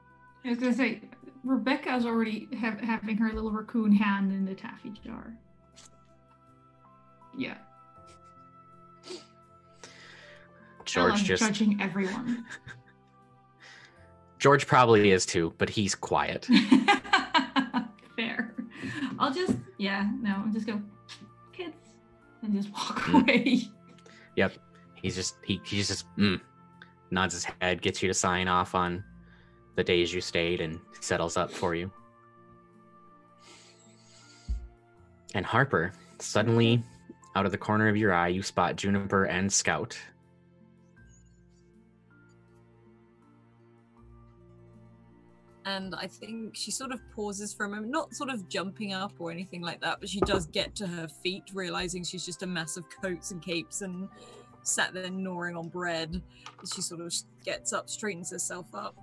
I was gonna say, Rebecca's already having her little raccoon hand in the taffy jar. Yeah. George just judging everyone. George probably is too, but he's quiet. Fair. I'm just go, kids, and just walk away. Yep. He just nods his head, gets you to sign off on the days you stayed, and settles up for you. And Harper, suddenly, out of the corner of your eye, you spot Juniper and Scout. And I think she sort of pauses for a moment, not sort of jumping up or anything like that, but she does get to her feet, realizing she's just a mass of coats and capes and sat there gnawing on bread. She sort of gets up, straightens herself up,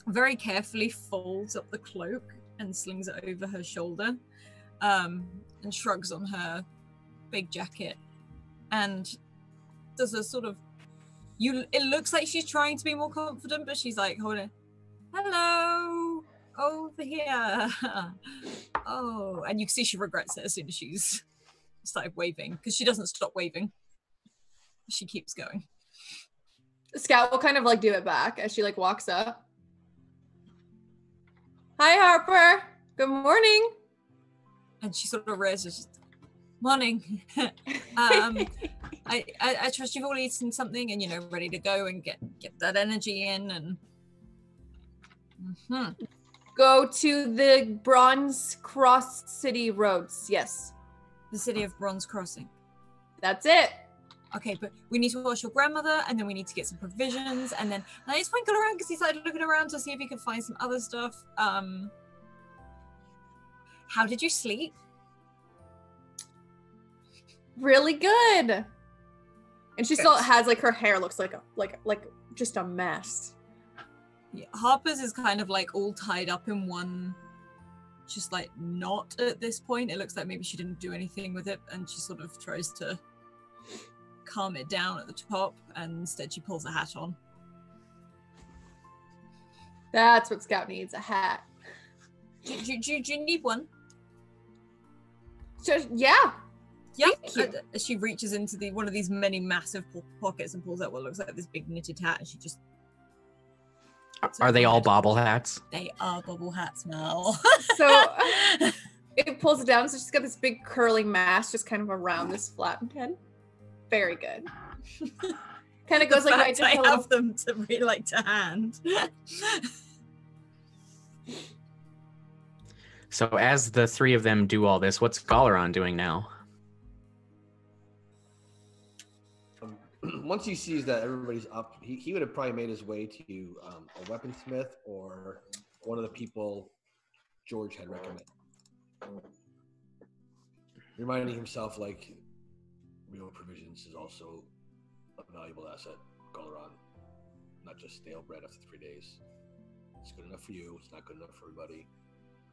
very carefully folds up the cloak and slings it over her shoulder, and shrugs on her big jacket, and does a sort of, it looks like she's trying to be more confident, but she's like, hold on. Hello, over here. Oh, and you can see she regrets it as soon as she's started waving, because she doesn't stop waving. She keeps going. Scout will kind of like do it back as she like walks up. Hi, Harper. Good morning. And she sort of raises, morning. I trust you've all eaten something and ready to go and get that energy in and. Mm-hmm. Go to the Bronze Cross City roads. Yes. The city of Bronze Crossing. That's it. Okay, but we need to ask your grandmother, and then we need to get some provisions, and then let's twinkle around because he started looking around to see if he could find some other stuff. How did you sleep? Really good. And she still has like her hair looks like just a mess. Yeah, Harper's is kind of like all tied up in one, just like knot at this point. It looks like maybe she didn't do anything with it, and she sort of tries to calm it down at the top, and instead she pulls a hat on. That's what Scout needs, a hat. Do you need one? So, yeah. Yeah, Thank you. she reaches into one of these many massive pockets and pulls out what looks like this big knitted hat, and she just. Are they all bobble hats? They are bobble hats, Mel. So it pulls it down, so she's got this big curling mass just kind of around this flat head. Very good. Kind of goes like right I just have them to be like to hand. So as the three of them do all this, what's Galaron doing now? Once he sees that everybody's up, he would have probably made his way to a weaponsmith or one of the people George had recommended. Reminding himself, like, real provisions is also a valuable asset, Galaron. Not just stale bread after 3 days. It's good enough for you, it's not good enough for everybody.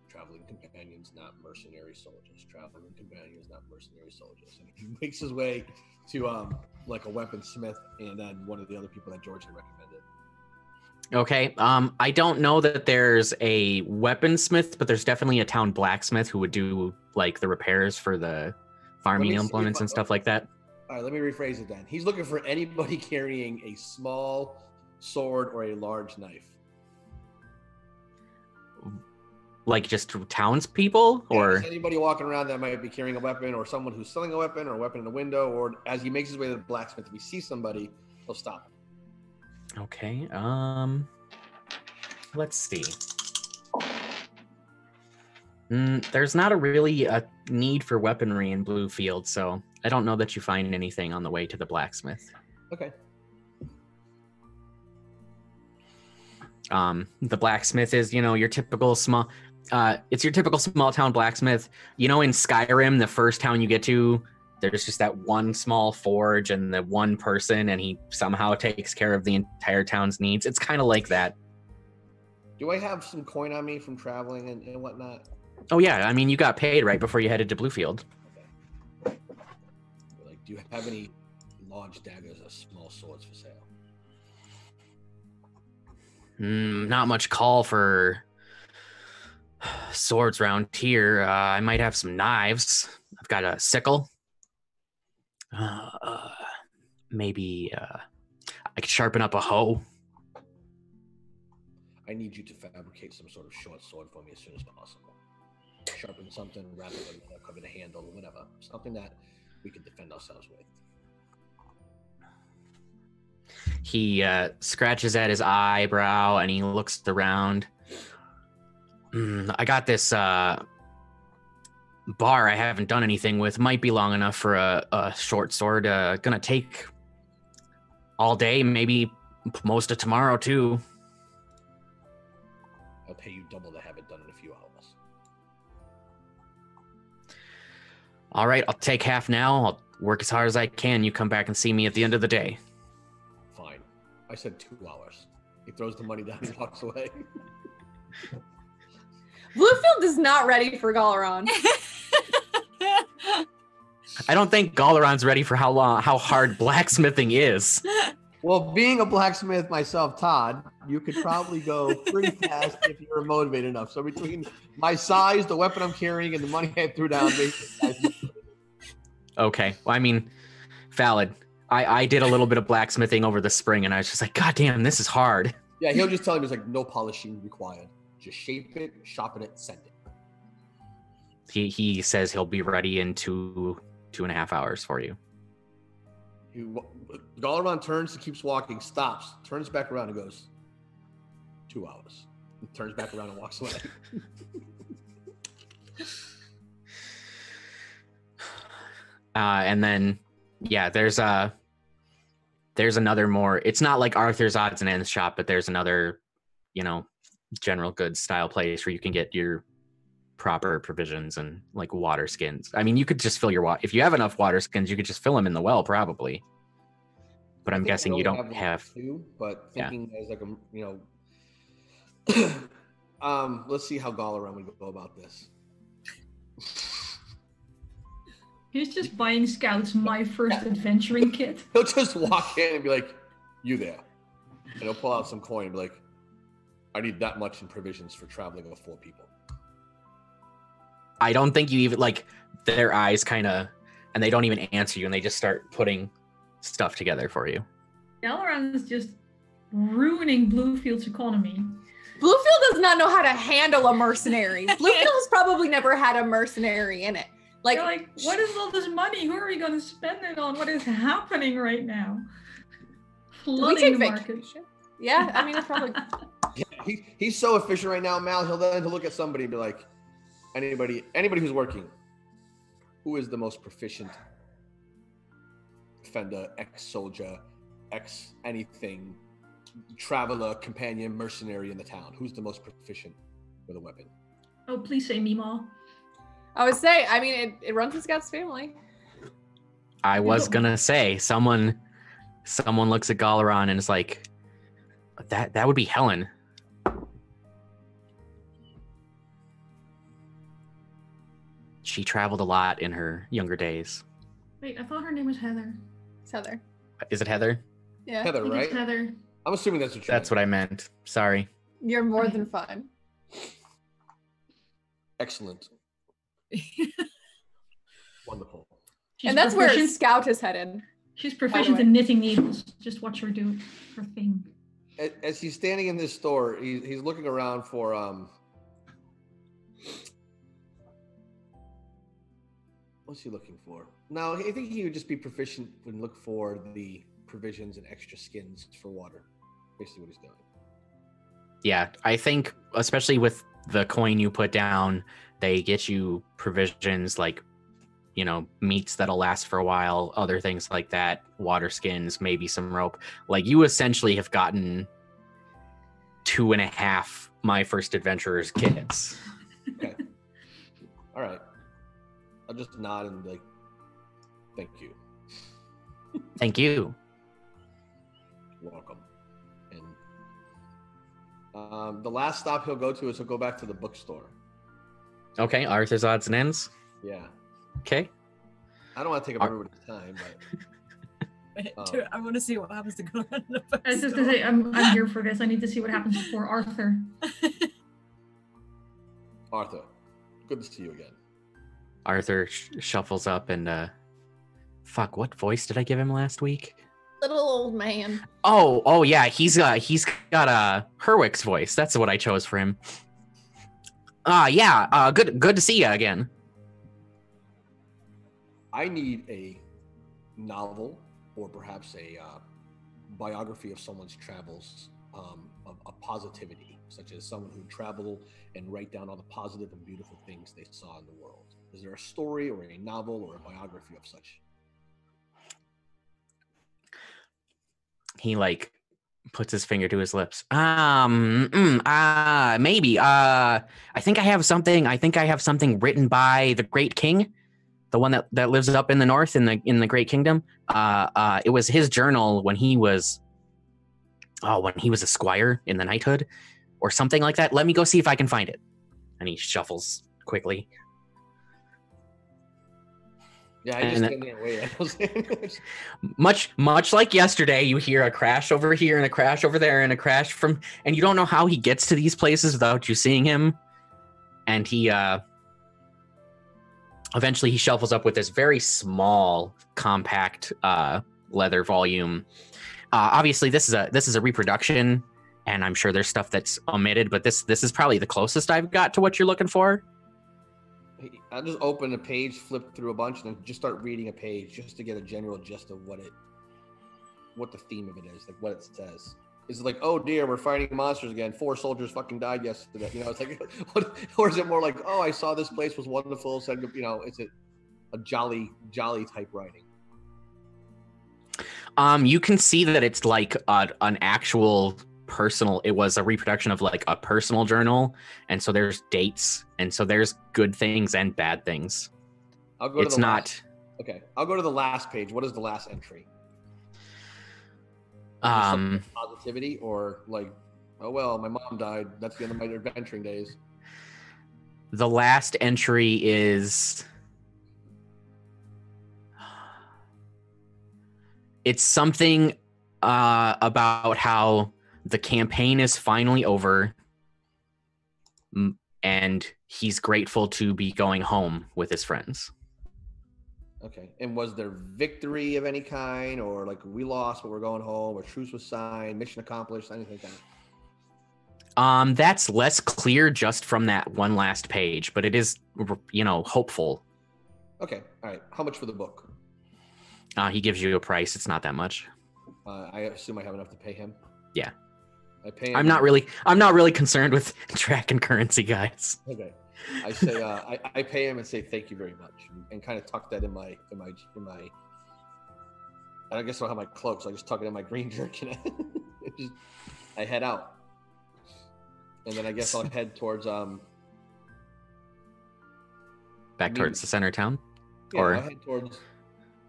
Traveling companions, not mercenary soldiers. Traveling companions, not mercenary soldiers. And he makes his way to like a weaponsmith and then one of the other people that George had recommended. Okay. I don't know that there's a weaponsmith, but there's definitely a town blacksmith who would do like the repairs for the farming implements and stuff like that. All right, let me rephrase it then. He's looking for anybody carrying a small sword or a large knife. Like just townspeople, or just anybody walking around that might be carrying a weapon, or someone who's selling a weapon, or a weapon in a window, or as he makes his way to the blacksmith, if he sees somebody, he'll stop him. Okay. Let's see. There's not really a need for weaponry in Bluefield, so I don't know that you find anything on the way to the blacksmith. Okay. The blacksmith is, your typical small. It's your typical small town blacksmith. In Skyrim, the first town you get to, there's just that one small forge and the one person, and he somehow takes care of the entire town's needs. It's kind of like that. Do I have some coin on me from traveling and whatnot? Oh yeah, I mean, you got paid right before you headed to Bluefield. Okay. Like, do you have any large daggers or small swords for sale? Not much call for swords around here. I might have some knives. I've got a sickle. Maybe I could sharpen up a hoe. I need you to fabricate some sort of short sword for me as soon as possible. Sharpen something, wrap it, cover the handle, whatever. Something that we can defend ourselves with. He scratches at his eyebrow and he looks around. I got this bar I haven't done anything with. Might be long enough for a short sword. Gonna take all day, maybe most of tomorrow too. I'll pay you double to have it done in a few hours. All right, I'll take half now. I'll work as hard as I can. You come back and see me at the end of the day. Fine. I said 2 hours. He throws the money down and walks away. Bluefield is not ready for Galaron. I don't think Galaron's ready for how hard blacksmithing is. Well, being a blacksmith myself, Todd, you could probably go pretty fast if you were motivated enough. So between my size, the weapon I'm carrying, and the money I threw down, okay. Well, I mean, valid. I did a little bit of blacksmithing over the spring, and I was just like, God damn, this is hard. Yeah, he'll just tell him, it's like, no polishing required. Just shape it, sharpen it, send it. He says he'll be ready in 2.5 hours for you. Galaron turns and keeps walking, stops, turns back around and goes, 2 hours. And turns back around and walks away. And then, yeah, there's another more, it's not like Arthur's Odds and Ends shop, but there's another, general goods style place where you can get your proper provisions and like water skins. I mean, you could just fill your water. If you have enough water skins, you could just fill them in the well, probably. But I'm guessing you don't have. Two, but thinking as like let's see how Galaron would go about this. He's just buying scouts my first adventuring kit. He'll just walk in and be like, "You there?" And he'll pull out some coin and be like, "I need that much in provisions for traveling with 4 people." I don't think you even their eyes kind of and they don't even answer you, and they just start putting stuff together for you. Dalaran is just ruining Bluefield's economy. Bluefield does not know how to handle a mercenary. Bluefield has probably never had a mercenary in it. They're like, what is all this money? Who are we going to spend it on? What is happening right now? Flooding the market. Yeah, I mean, it's probably. Yeah, he's so efficient right now, Mal. He'll then look at somebody and be like, anybody who's working, who is the most proficient defender, ex-soldier, ex-anything, traveler, companion, mercenary in the town? Who's the most proficient with a weapon? Oh, please say Meemaw. I would say, I mean, it runs in Scout's family. I was gonna say someone looks at Galaran and is like, that would be Helen. She traveled a lot in her younger days. Wait, I thought her name was Heather. It's Heather. Is it Heather? Yeah. Heather, right? It's Heather. I'm assuming that's what That's what I meant. Sorry. You're more than fun. Excellent. Wonderful. And that's where Scout is headed. She's proficient in knitting needles. Just watch her do her thing. As he's standing in this store, he's looking around for what's he looking for? No, I think he would just be proficient and look for the provisions and extra skins for water. Basically what he's doing. Yeah, I think especially with the coin you put down, they get you provisions like, meats that'll last for a while, other things like that, water skins, maybe some rope. Like, you essentially have gotten 2.5 My First Adventurers kits. Okay. All right. I'll just nod and like, thank you. Thank you. Welcome. And the last stop he'll go to is he'll go back to the bookstore. Okay, Arthur's Odds and Ends. Yeah. Okay. I don't want to take up everybody's time, but I want to see what happens to go on. I was just gonna say, I'm here for this. I need to see what happens before Arthur. Arthur, good to see you again. Arthur shuffles up and fuck, what voice did I give him last week? Little old man. Oh yeah, he's got Herwick's voice. That's what I chose for him. Good to see you again. I need a novel or perhaps a biography of someone's travels, of positivity, such as someone who traveled and write down all the positive and beautiful things they saw in the world. Is there a story or a novel or a biography of such? He puts his finger to his lips. Maybe. I think I have something written by the Great King, the one that lives up in the north in the Great Kingdom. It was his journal when he was a squire in the knighthood or something like that. Let me go see if I can find it. And he shuffles quickly. Yeah, I just stand there and wait. Much like yesterday, you hear a crash over here and a crash over there and a crash and you don't know how he gets to these places without you seeing him. And he eventually he shuffles up with this very small, compact leather volume. Obviously, this is a reproduction, and I'm sure there's stuff that's omitted, but this is probably the closest I've got to what you're looking for. I'll just open a page, flip through a bunch, and then just start reading a page just to get a general gist of what the theme of it is, like what it says. Is it like, oh dear, we're fighting monsters again. 4 soldiers fucking died yesterday. It's like, or is it more like, oh, I saw this place was wonderful. So, it's a jolly type writing. You can see that it's like an actual personal. It was a reproduction of like a personal journal, and so there's dates, and so there's good things and bad things. I'll go to I'll go to the last page. What is the last entry? Positivity or like, oh well, my mom died. That's the end of my adventuring days. The last entry is it's something about how the campaign is finally over and he's grateful to be going home with his friends. Okay. And was there victory of any kind, or like we lost but we're going home, or truce was signed, mission accomplished, anything like that? That's less clear just from that one last page, but it is, hopeful. Okay. All right. How much for the book? He gives you a price. It's not that much. I assume I have enough to pay him. Yeah. I pay him. I'm not really concerned with tracking currency, guys. Okay. I say I pay him and say thank you very much, and kind of tuck that in my. I guess I don't have my cloak, so I just tuck it in my green jerkin. I head out, and then I guess I'll head towards back towards the center of town, I'll head towards.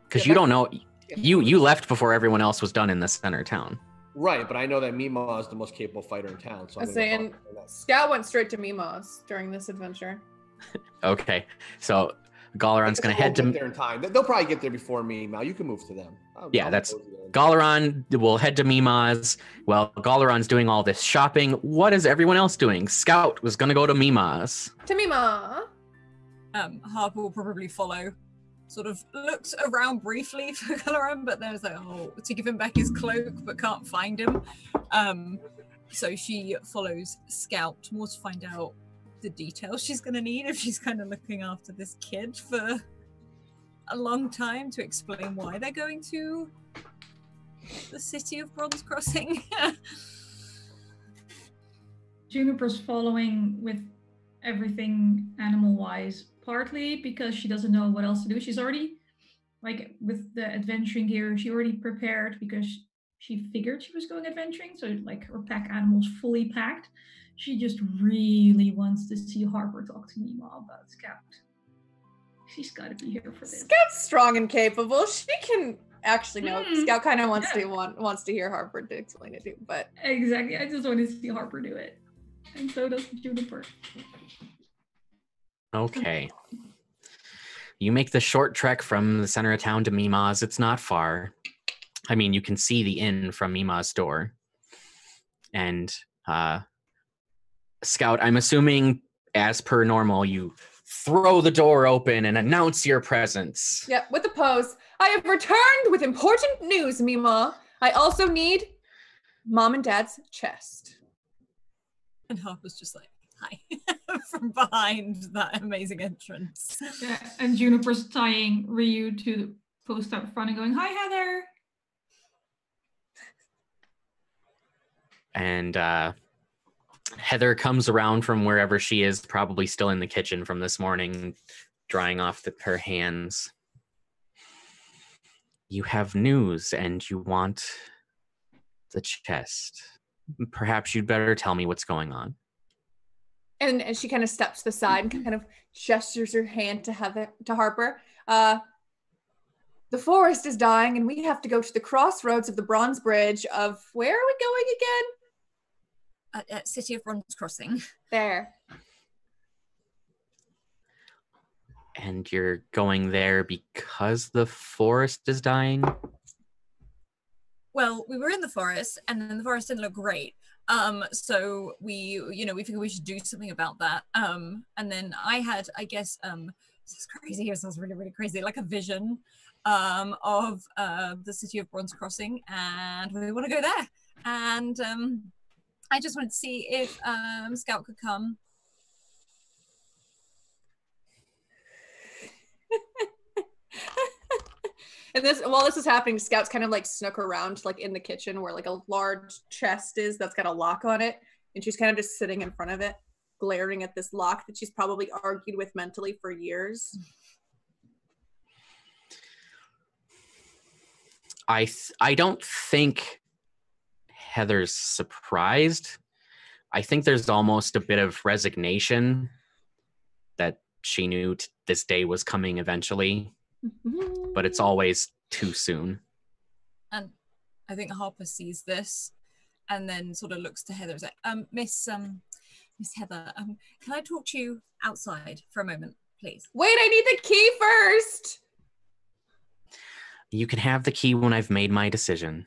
Because you don't know, you left before everyone else was done in the center of town. Right, but I know that Mima is the most capable fighter in town. So I was saying, Scout went straight to Mima's during this adventure. Okay, so Galaran's going to head to there in time. They'll probably get there before me. Mal, you can move to them. Galaran will head to Mima's. Well, Galaran's doing all this shopping. What is everyone else doing? Scout was going to go to Mima's. To Mima. Harper will probably follow. Sort of looks around briefly for Galaran, but there's to give him back his cloak, but can't find him. So she follows Scout more to find out the details she's going to need if she's kind of looking after this kid for a long time, to explain why they're going to the city of Bronze Crossing. Juniper's following with everything animal-wise, partly because she doesn't know what else to do. She's already, like, with the adventuring gear, she already prepared because she figured she was going adventuring, so like her pack animals fully packed. She just really wants to see Harper talk to Mima about Scout. She's got to be here for this. Scout's strong and capable. She can actually know. Scout kind of wants to hear Harper to explain it too, but exactly. I just want to see Harper do it, and so does Juniper. Okay. You make the short trek from the center of town to Mima's. It's not far. I mean, you can see the inn from Mima's door. And Scout, I'm assuming, as per normal, you throw the door open and announce your presence. Yep, with the pose. I have returned with important news, Mima. I also need Mom and Dad's chest. And Harper's just like, hi, from behind that amazing entrance. Yeah, and Juniper's tying Ryu to the post out front and going, hi, Heather. And Heather comes around from wherever she is, probably still in the kitchen from this morning, drying off her hands. You have news and you want the chest. Perhaps you'd better tell me what's going on. And she kind of steps to the side and kind of gestures her hand to Harper. The forest is dying and we have to go to the crossroads of the Bronze Bridge of, where are we going again? City of Bronze Crossing. There. And you're going there because the forest is dying? Well, we were in the forest and then the forest didn't look great. So we figured we should do something about that. And then I had, I guess, this is crazy. It sounds really, really crazy. Like a vision of the city of Bronze Crossing, and we want to go there. And I just wanted to see if Scout could come. And while this is happening, Scout's kind of like snuck around like in the kitchen where like a large chest is that's got a lock on it. And she's kind of just sitting in front of it, glaring at this lock that she's probably argued with mentally for years. I don't think Heather's surprised. I think there's almost a bit of resignation that she knew this day was coming eventually. But it's always too soon. And I think Harper sees this and then sort of looks to Heather and like, Miss Heather, can I talk to you outside for a moment, please? Wait, I need the key first. You can have the key when I've made my decision.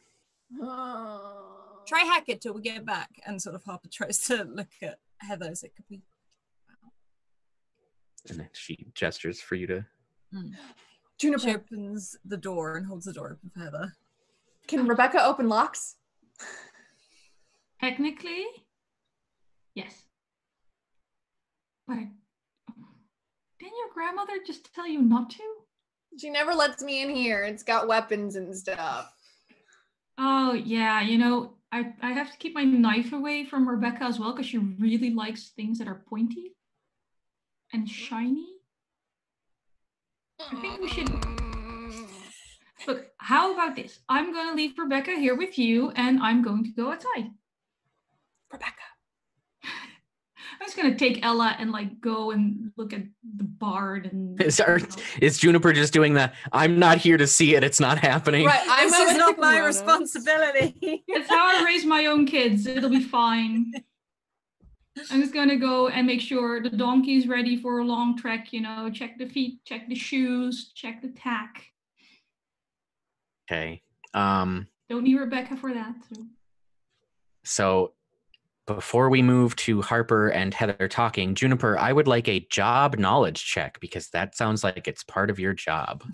Try hack it till we get back. And sort of Harper tries to look at Heather as it could be. And then she gestures for you to... She Juniper, opens the door and holds the door open for Heather. can Rebecca open locks? Technically, yes. But didn't your grandmother just tell you not to? She never lets me in here. It's got weapons and stuff. Oh, yeah, you know, I have to keep my knife away from Rebecca as well, because she really likes things that are pointy and shiny. I think we should... Look, how about this? I'm going to leave Rebecca here with you, and I'm going to go outside. Rebecca. I'm just going to take Ella and, like, go and look at the bard and... Is Juniper just doing the, I'm not here to see it, it's not happening? Right, I'm This is a not my kimono. responsibility. That's how I raise my own kids. It'll be fine. I'm just going to go and make sure the donkey's ready for a long trek, you know, check the feet, check the shoes, check the tack. Okay. Don't need Rebecca for that. So before we move to Harper and Heather talking, Juniper, I would like a job knowledge check because that sounds like it's part of your job.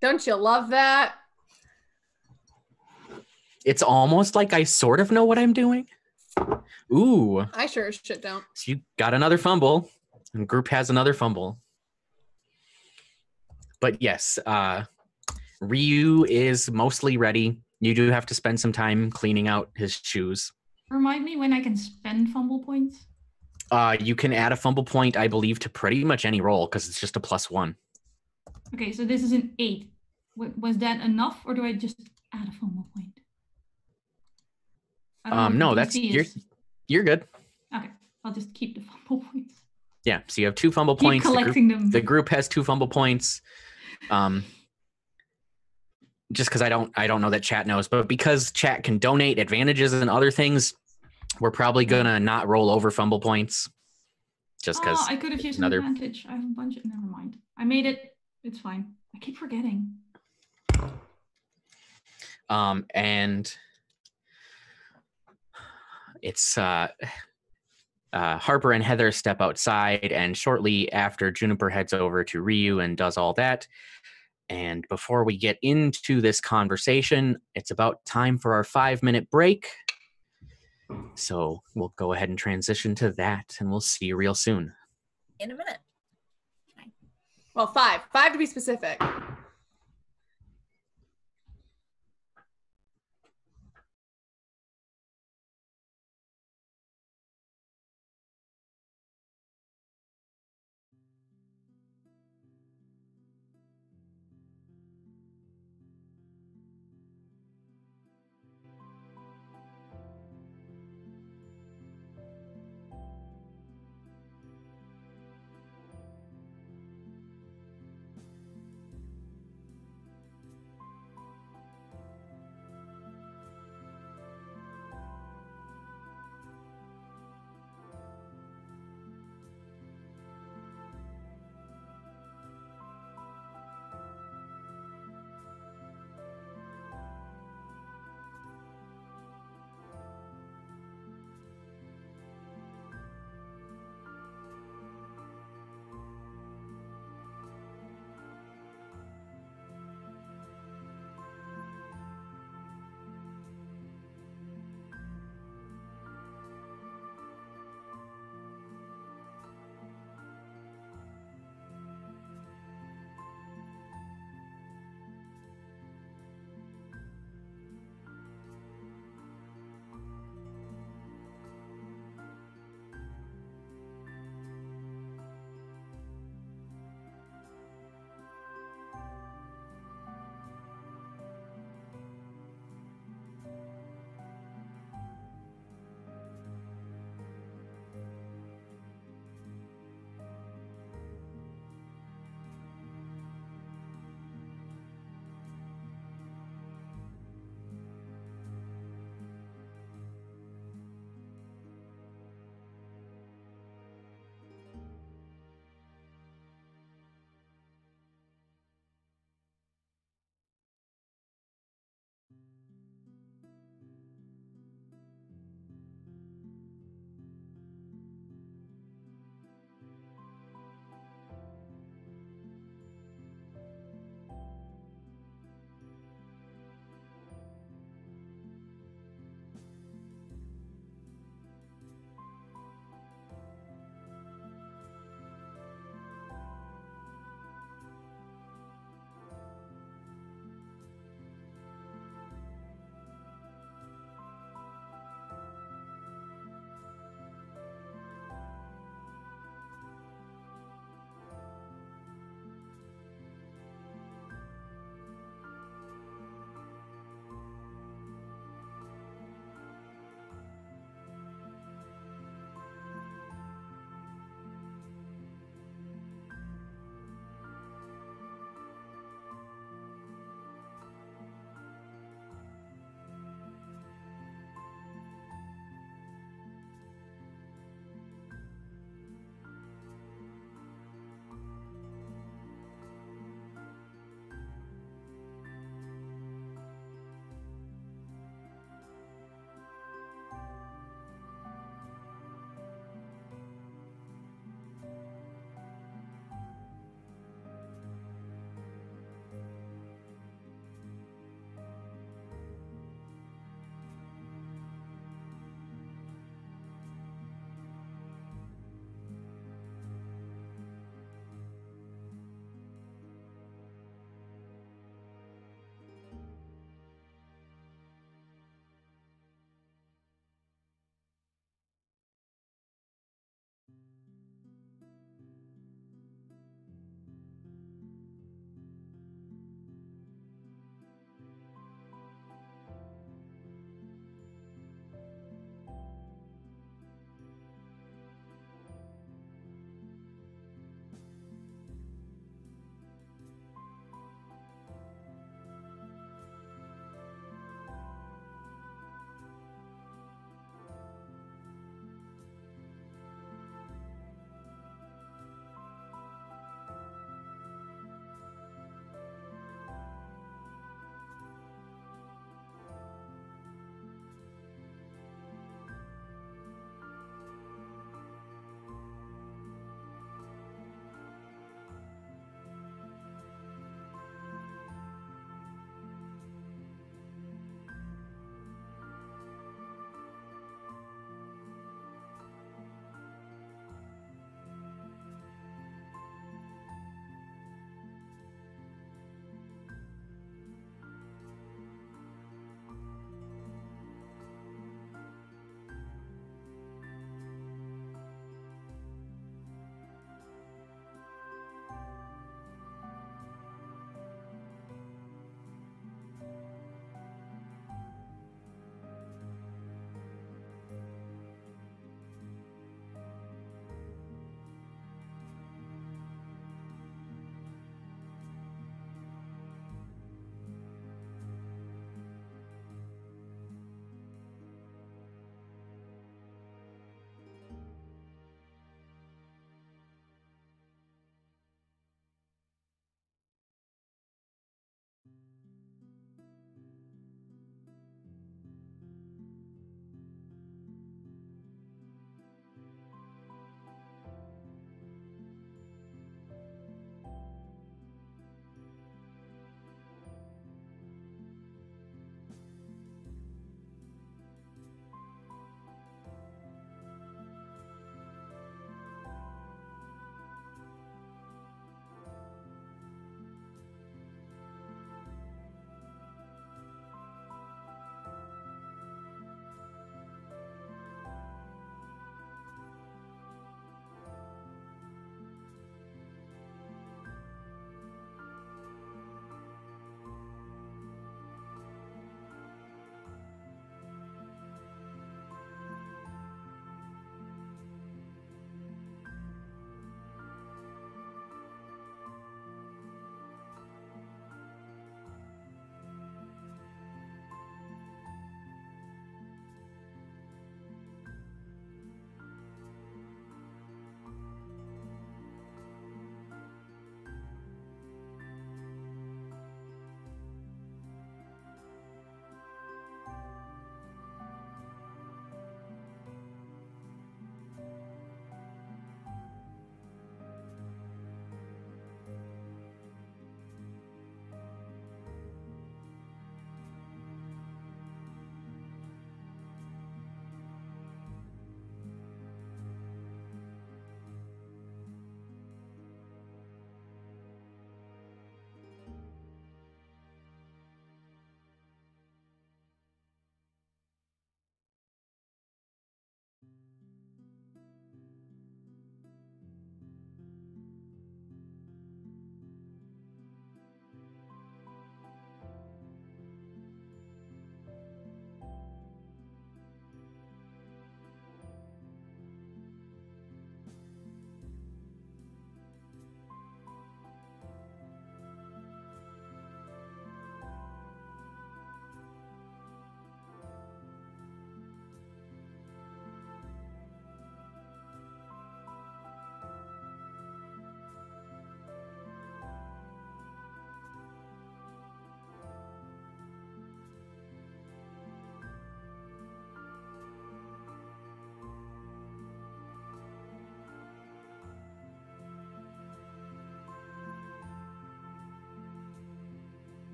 Don't you love that? It's almost like I sort of know what I'm doing. Ooh. I sure as shit don't. So you got another fumble. And the group has another fumble. But yes, Ryu is mostly ready. You do have to spend some time cleaning out his shoes. Remind me when I can spend fumble points. You can add a fumble point, I believe, to pretty much any roll because it's just a +1. Okay, so this is an 8. Was that enough, or do I just add a fumble point? I don't know what No, the that's DC is. you're good. Okay, I'll just keep the fumble points. Yeah, so you have 2 fumble Keep points. collecting them. The group has 2 fumble points. Just because I don't know that chat knows, but because chat can donate advantages and other things, we're probably gonna not roll over fumble points. Just because I could have used an advantage. I have a bunch of... Never mind. I made it. It's fine. I keep forgetting. And it's Harper and Heather step outside, and shortly after, Juniper heads over to Ryu and does all that. And before we get into this conversation, it's about time for our 5-minute break. So we'll go ahead and transition to that, and we'll see you real soon. In a minute. Well, 5. 5 to be specific.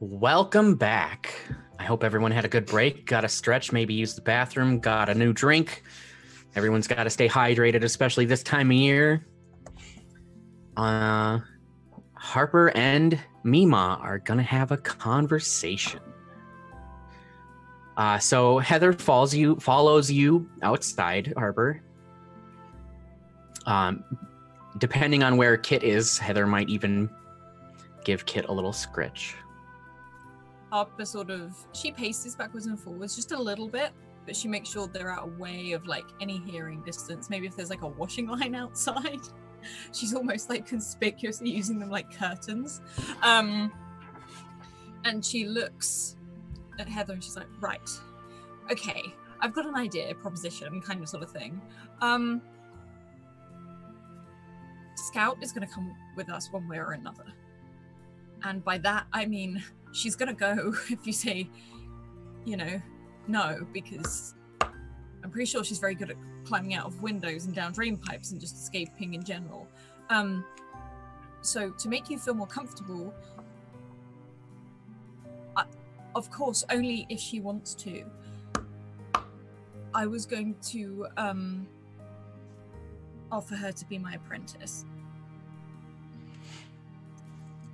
Welcome back. I hope everyone had a good break, got a stretch, maybe used the bathroom, got a new drink. Everyone's got to stay hydrated, especially this time of year. Harper and Mima are going to have a conversation. So Heather follows you outside, Harper. Depending on where Kit is, Heather might even give Kit a little scritch. Harper she paces backwards and forwards just a little bit, but she makes sure they're out of way of like any hearing distance. Maybe if there's like a washing line outside, she's almost like conspicuously using them like curtains. And she looks at Heather and she's like, right, okay, I've got an idea, proposition, kind of sort of thing. Scout is going to come with us one way or another. And by that, I mean, she's going to go if you say, no, because I'm pretty sure she's very good at climbing out of windows and down drain pipes and just escaping in general. So to make you feel more comfortable, of course, only if she wants to, I was going to offer her to be my apprentice.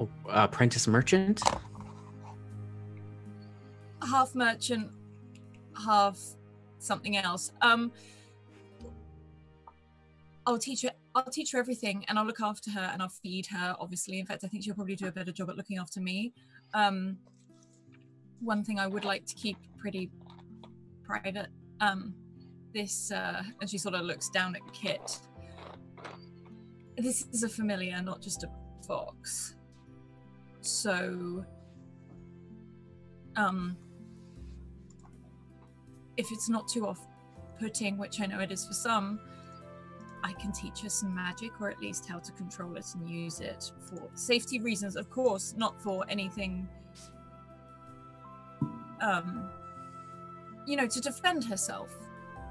Oh, apprentice merchant? Half merchant, half something else. I'll teach her everything, and I'll look after her, and I'll feed her, obviously. In fact, I think she'll probably do a better job at looking after me. One thing I would like to keep pretty private, and she sort of looks down at Kit. This is a familiar, not just a fox. So, if it's not too off-putting, which I know it is for some, I can teach her some magic, or at least how to control it and use it for safety reasons, of course, not for anything, to defend herself.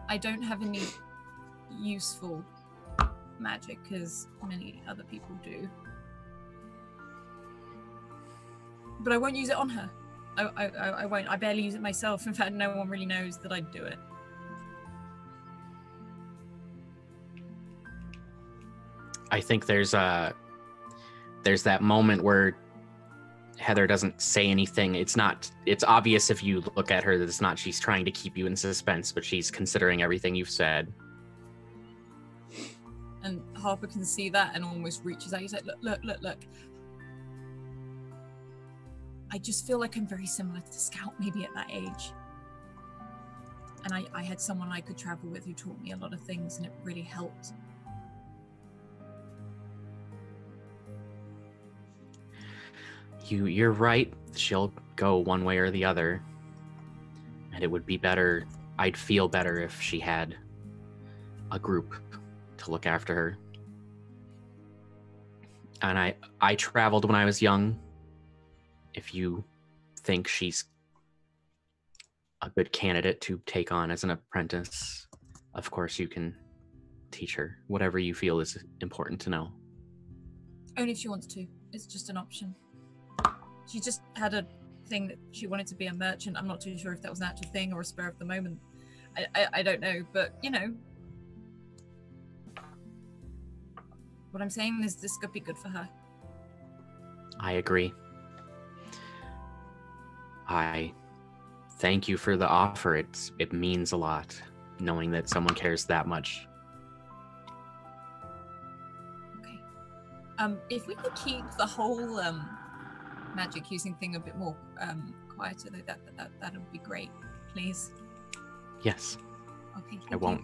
I don't have any useful magic, as many other people do. But I won't use it on her. I won't. I barely use it myself. In fact, no one really knows that I do it. I think there's that moment where Heather doesn't say anything. It's obvious if you look at her that it's not she's trying to keep you in suspense, but she's considering everything you've said. And Harper can see that and almost reaches out. He's like, look. I just feel like I'm very similar to Scout, maybe at that age. And I had someone I could travel with who taught me a lot of things, and it really helped. You're right. She'll go one way or the other. And it would be better, I'd feel better if she had a group to look after her. And I traveled when I was young. If you think she's a good candidate to take on as an apprentice, of course you can teach her whatever you feel is important to know. Only if she wants to. It's just an option. She just had a thing that she wanted to be a merchant. I'm not too sure if that was an actual thing or a spur of the moment. I don't know, but what I'm saying is this could be good for her. I agree. I thank you for the offer. It means a lot knowing that someone cares that much. Okay. If we could keep the whole magic using thing a bit more quieter, that would be great, please. Yes. Okay. I won't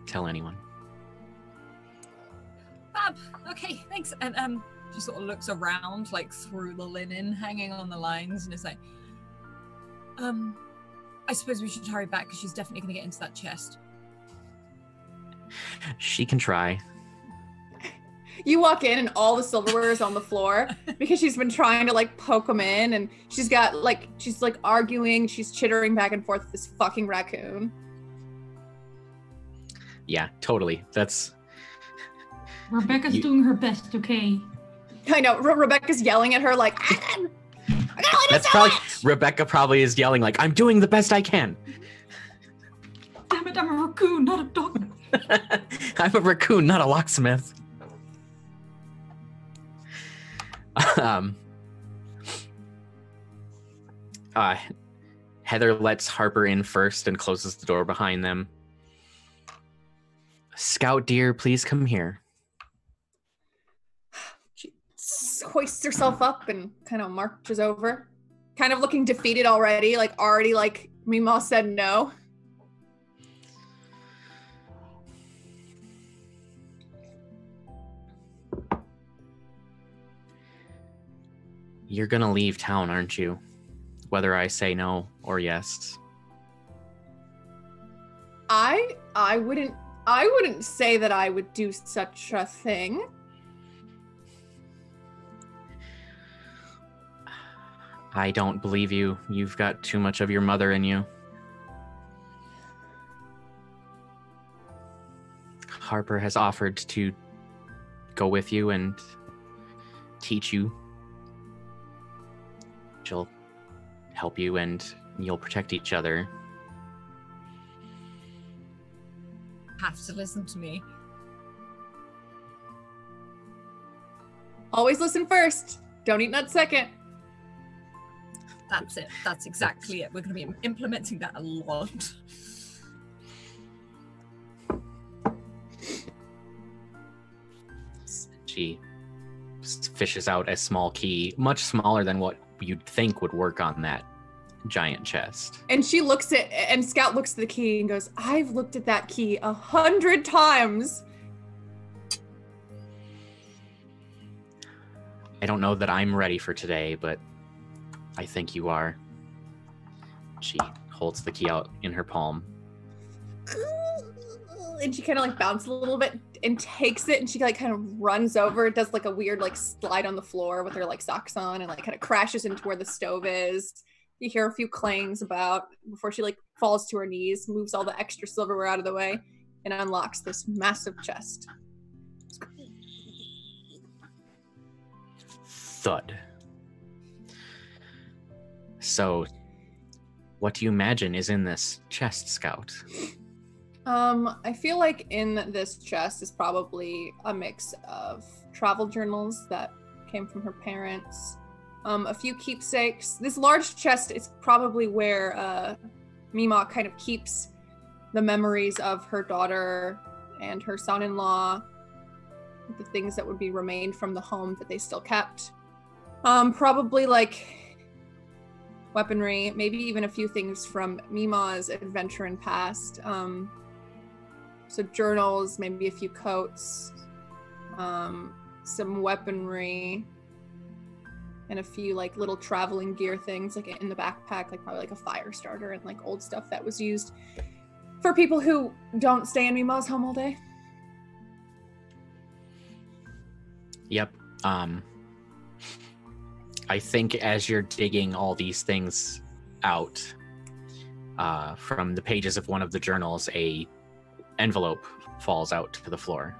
tell anyone. Fab. Okay, thanks. And she sort of looks around, like through the linen hanging on the lines, and is like, I suppose we should hurry back because she's definitely going to get into that chest. She can try. You walk in and all the silverware is on the floor because she's been trying to poke them in, and she's arguing, she's chittering back and forth with this fucking raccoon. Yeah, totally. That's... Rebecca's doing her best, okay? I know. Rebecca's yelling at her I That's probably Rebecca probably is yelling like, I'm doing the best I can. Damn it, I'm a raccoon, not a dog. I'm a raccoon, not a locksmith. Heather lets Harper in first and closes the door behind them. Scout dear, please come here. She hoists herself up and kind of marches over, kind of looking defeated already, like Mima said no. You're gonna leave town, aren't you? Whether I say no or yes. I wouldn't say that I would do such a thing. I don't believe you. You've got too much of your mother in you. Harper has offered to go with you and teach you. She'll help you and you'll protect each other. Have to listen to me. Always listen first. Don't eat nuts second. That's it. That's exactly it. We're going to be implementing that a lot. She fishes out a small key, much smaller than what you'd think would work on that giant chest. And she looks at, and Scout looks at the key and goes, I've looked at that key 100 times. I don't know that I'm ready for today, but I think you are. She holds the key out in her palm. And she kind of like bounces a little bit and takes it, and she like kind of runs over, does like a weird like slide on the floor with her like socks on, and like kind of crashes into where the stove is. You hear a few clangs about before she like falls to her knees, moves all the extra silverware out of the way, and unlocks this massive chest. Thud. So, what do you imagine is in this chest, Scout? I feel like in this chest is probably a mix of travel journals that came from her parents, a few keepsakes. This large chest is probably where Mima kind of keeps the memories of her daughter and her son-in-law, the things that would be remained from the home that they still kept. Probably like weaponry, maybe even a few things from Mima's adventure in past. So journals, maybe a few coats, some weaponry, and a few like little traveling gear things like in the backpack, like probably like a fire starter and like old stuff that was used for people who don't stay in Mima's home all day. Yep. I think as you're digging all these things out, from the pages of one of the journals, a envelope falls out to the floor.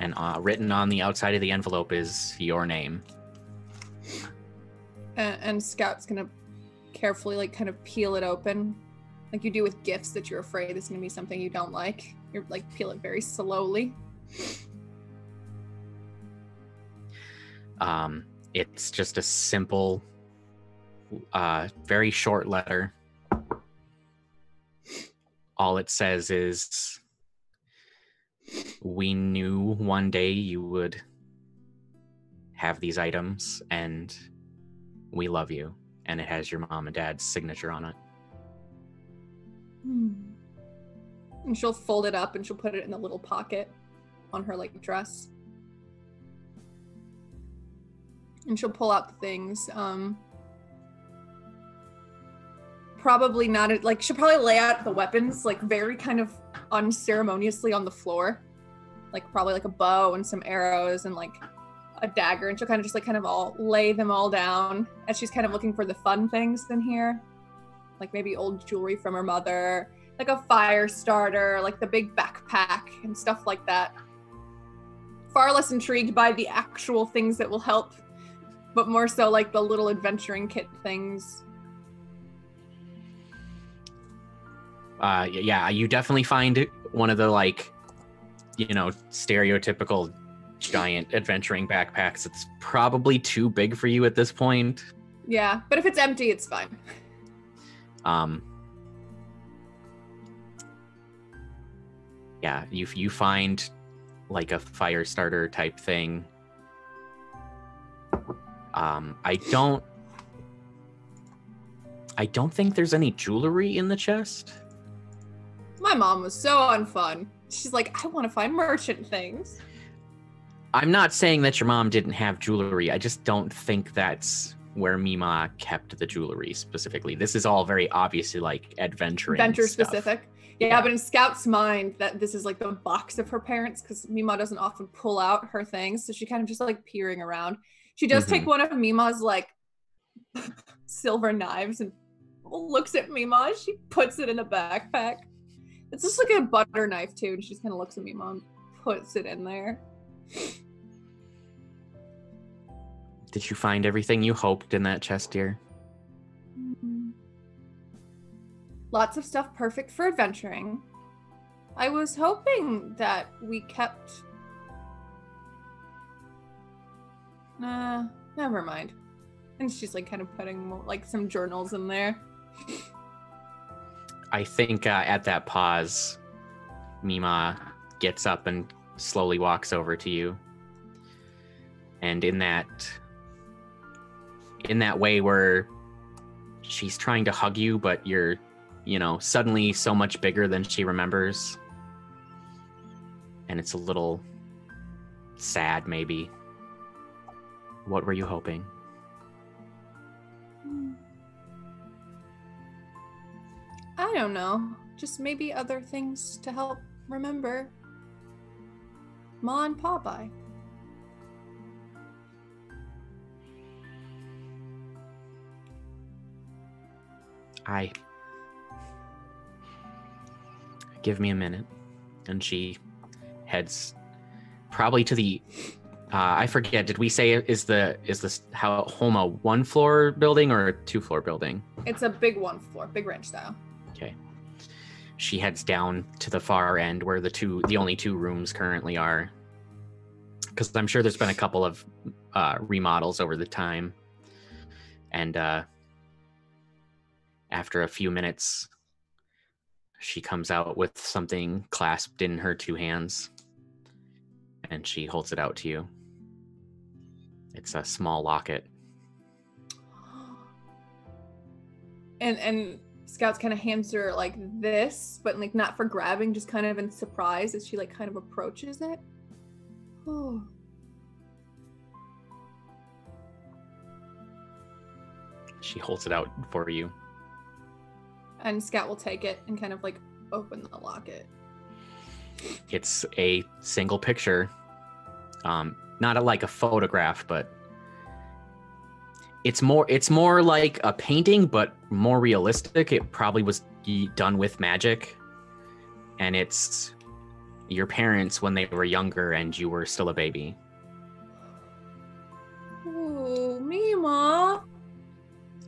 And written on the outside of the envelope is your name. And Scout's gonna carefully like kind of peel it open, like you do with gifts that you're afraid is gonna be something you don't like. You're like peel it very slowly. It's just a simple, very short letter. All it says is, we knew one day you would have these items, and we love you. And it has your mom and dad's signature on it. And she'll fold it up and she'll put it in the little pocket on her like dress. And she'll pull out the things. Probably not, like, she'll probably lay out the weapons, like, very kind of unceremoniously on the floor. Like, probably, like, a bow and some arrows and, like, a dagger. And she'll kind of just, like, kind of all lay them all down as she's kind of looking for the fun things in here. Like, maybe old jewelry from her mother. Like, a fire starter, like, the big backpack and stuff like that. Far less intrigued by the actual things that will help but more so like the little adventuring kit things. Yeah, you definitely find one of the like, stereotypical giant adventuring backpacks. It's probably too big for you at this point. Yeah, but if it's empty, it's fine. Yeah, you find like a fire starter type thing. I don't think there's any jewelry in the chest. My mom was so unfun. She's like, I want to find merchant things. I'm not saying that your mom didn't have jewelry. I just don't think that's where Mima kept the jewelry specifically. This is all very obviously like adventure specific. Yeah, but in Scout's mind, that this is like the box of her parents, because Mima doesn't often pull out her things, so she kind of just like peering around. She does take one of Mima's like silver knives and looks at Mima. She puts it in a backpack. It's just like a butter knife too, and she just kind of looks at Mima and puts it in there. Did you find everything you hoped in that chest, dear? Lots of stuff perfect for adventuring. I was hoping that we kept... never mind. And she's like kind of putting more, like some journals in there. I think at that pause, Mima gets up and slowly walks over to you. And in that way where she's trying to hug you, but you're, suddenly so much bigger than she remembers. And it's a little sad, maybe. What were you hoping? I don't know. Just maybe other things to help remember Ma and Pa by. Give me a minute. And she heads probably to the I forget, did we say is this home a 1-floor building or a 2-floor building? It's a big 1-floor, big ranch style. Okay. She heads down to the far end where the only 2 rooms currently are. Because I'm sure there's been a couple of remodels over the time. And after a few minutes, she comes out with something clasped in her 2 hands. And she holds it out to you. It's a small locket. And Scout's kind of hands her like this, but like not for grabbing, just kind of in surprise as she like kind of approaches it. Oh. She holds it out for you. And Scout will take it and kind of like open the locket. It's a single picture. Not like a photograph, but it's more like a painting, but more realistic. It probably was done with magic. And it's your parents when they were younger and you were still a baby. Ooh, Mima.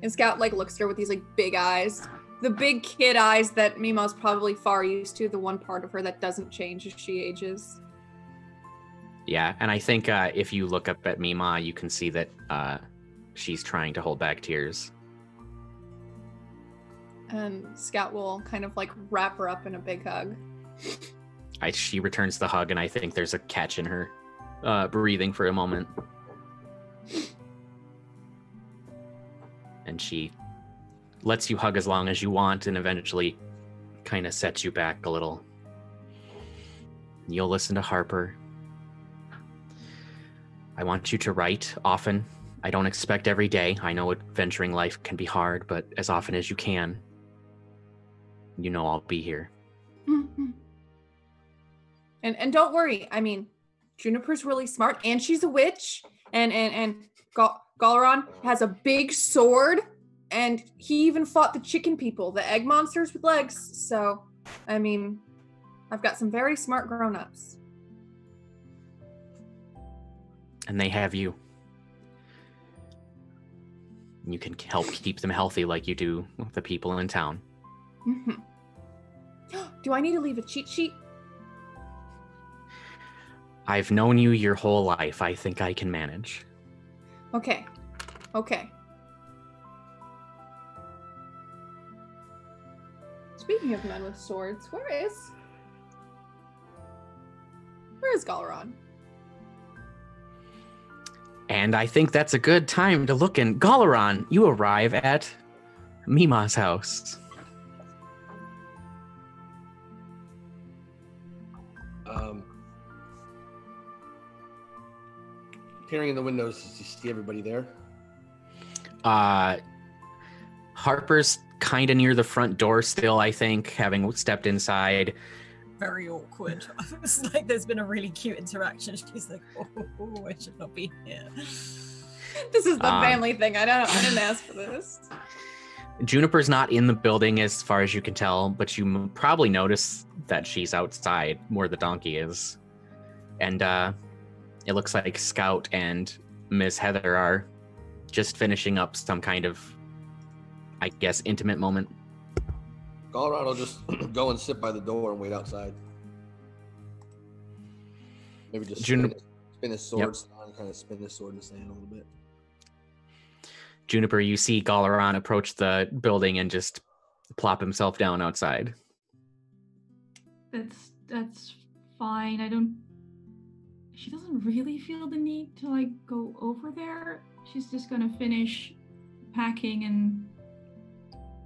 And Scout like looks at her with these like big eyes. The big kid eyes that Mima's probably far used to, the one part of her that doesn't change as she ages. Yeah, and I think if you look up at Mima, you can see that she's trying to hold back tears. And Scout will kind of like wrap her up in a big hug. She returns the hug, and I think there's a catch in her breathing for a moment. And she lets you hug as long as you want and eventually kind of sets you back a little. You'll listen to Harper. I want you to write often. I don't expect every day. I know adventuring life can be hard, but as often as you can, I'll be here. Mm-hmm. And don't worry. I mean, Juniper's really smart, and she's a witch, and Galaron has a big sword, and he even fought the chicken people, the egg monsters with legs. So, I mean, I've got some very smart grown-ups. And they have you. You can help keep them healthy like you do the people in town. Mm-hmm. Do I need to leave a cheat sheet? I've known you your whole life. I think I can manage. Okay. Speaking of men with swords, where is Galaran? And I think that's a good time to look in. Galaran, you arrive at Mima's house. Peering in the windows, does you see everybody there? Harper's kind of near the front door still, I think, having stepped inside. Very awkward. It's like there's been a really cute interaction. She's like, oh, I should not be here. This is the family thing. I didn't ask for this. Juniper's not in the building as far as you can tell, but you probably notice that she's outside where the donkey is. And it looks like Scout and Miss Heather are just finishing up some kind of, I guess, intimate moment. Galaran will just go and sit by the door and wait outside. Maybe just spin his sword, kind of spin his sword in his hand a little bit. Juniper, you see Galaran approach the building and just plop himself down outside. That's fine. She doesn't really feel the need to like go over there. She's just gonna finish packing and,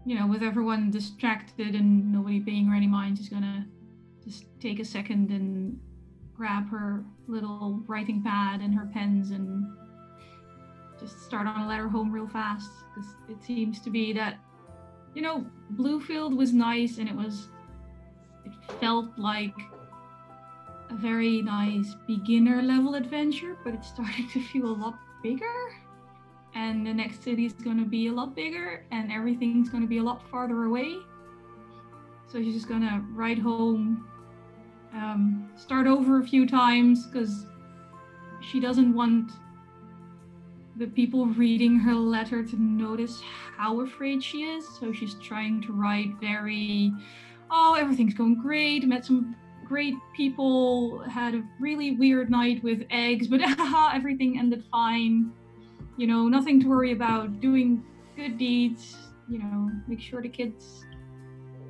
you know, with everyone distracted and nobody paying her any mind, she's gonna just take a second and grab her little writing pad and her pens and just start on a letter home real fast, because it seems to be that, you know, Bluefield was nice and it felt like a very nice beginner level adventure, but it's starting to feel a lot bigger, and the next city is going to be a lot bigger and everything's going to be a lot farther away. So she's just going to ride home, start over a few times, because she doesn't want the people reading her letter to notice how afraid she is. So she's trying to write very, oh, everything's going great, met some great people, had a really weird night with eggs, but everything ended fine. You know, nothing to worry about, doing good deeds, you know, make sure the kids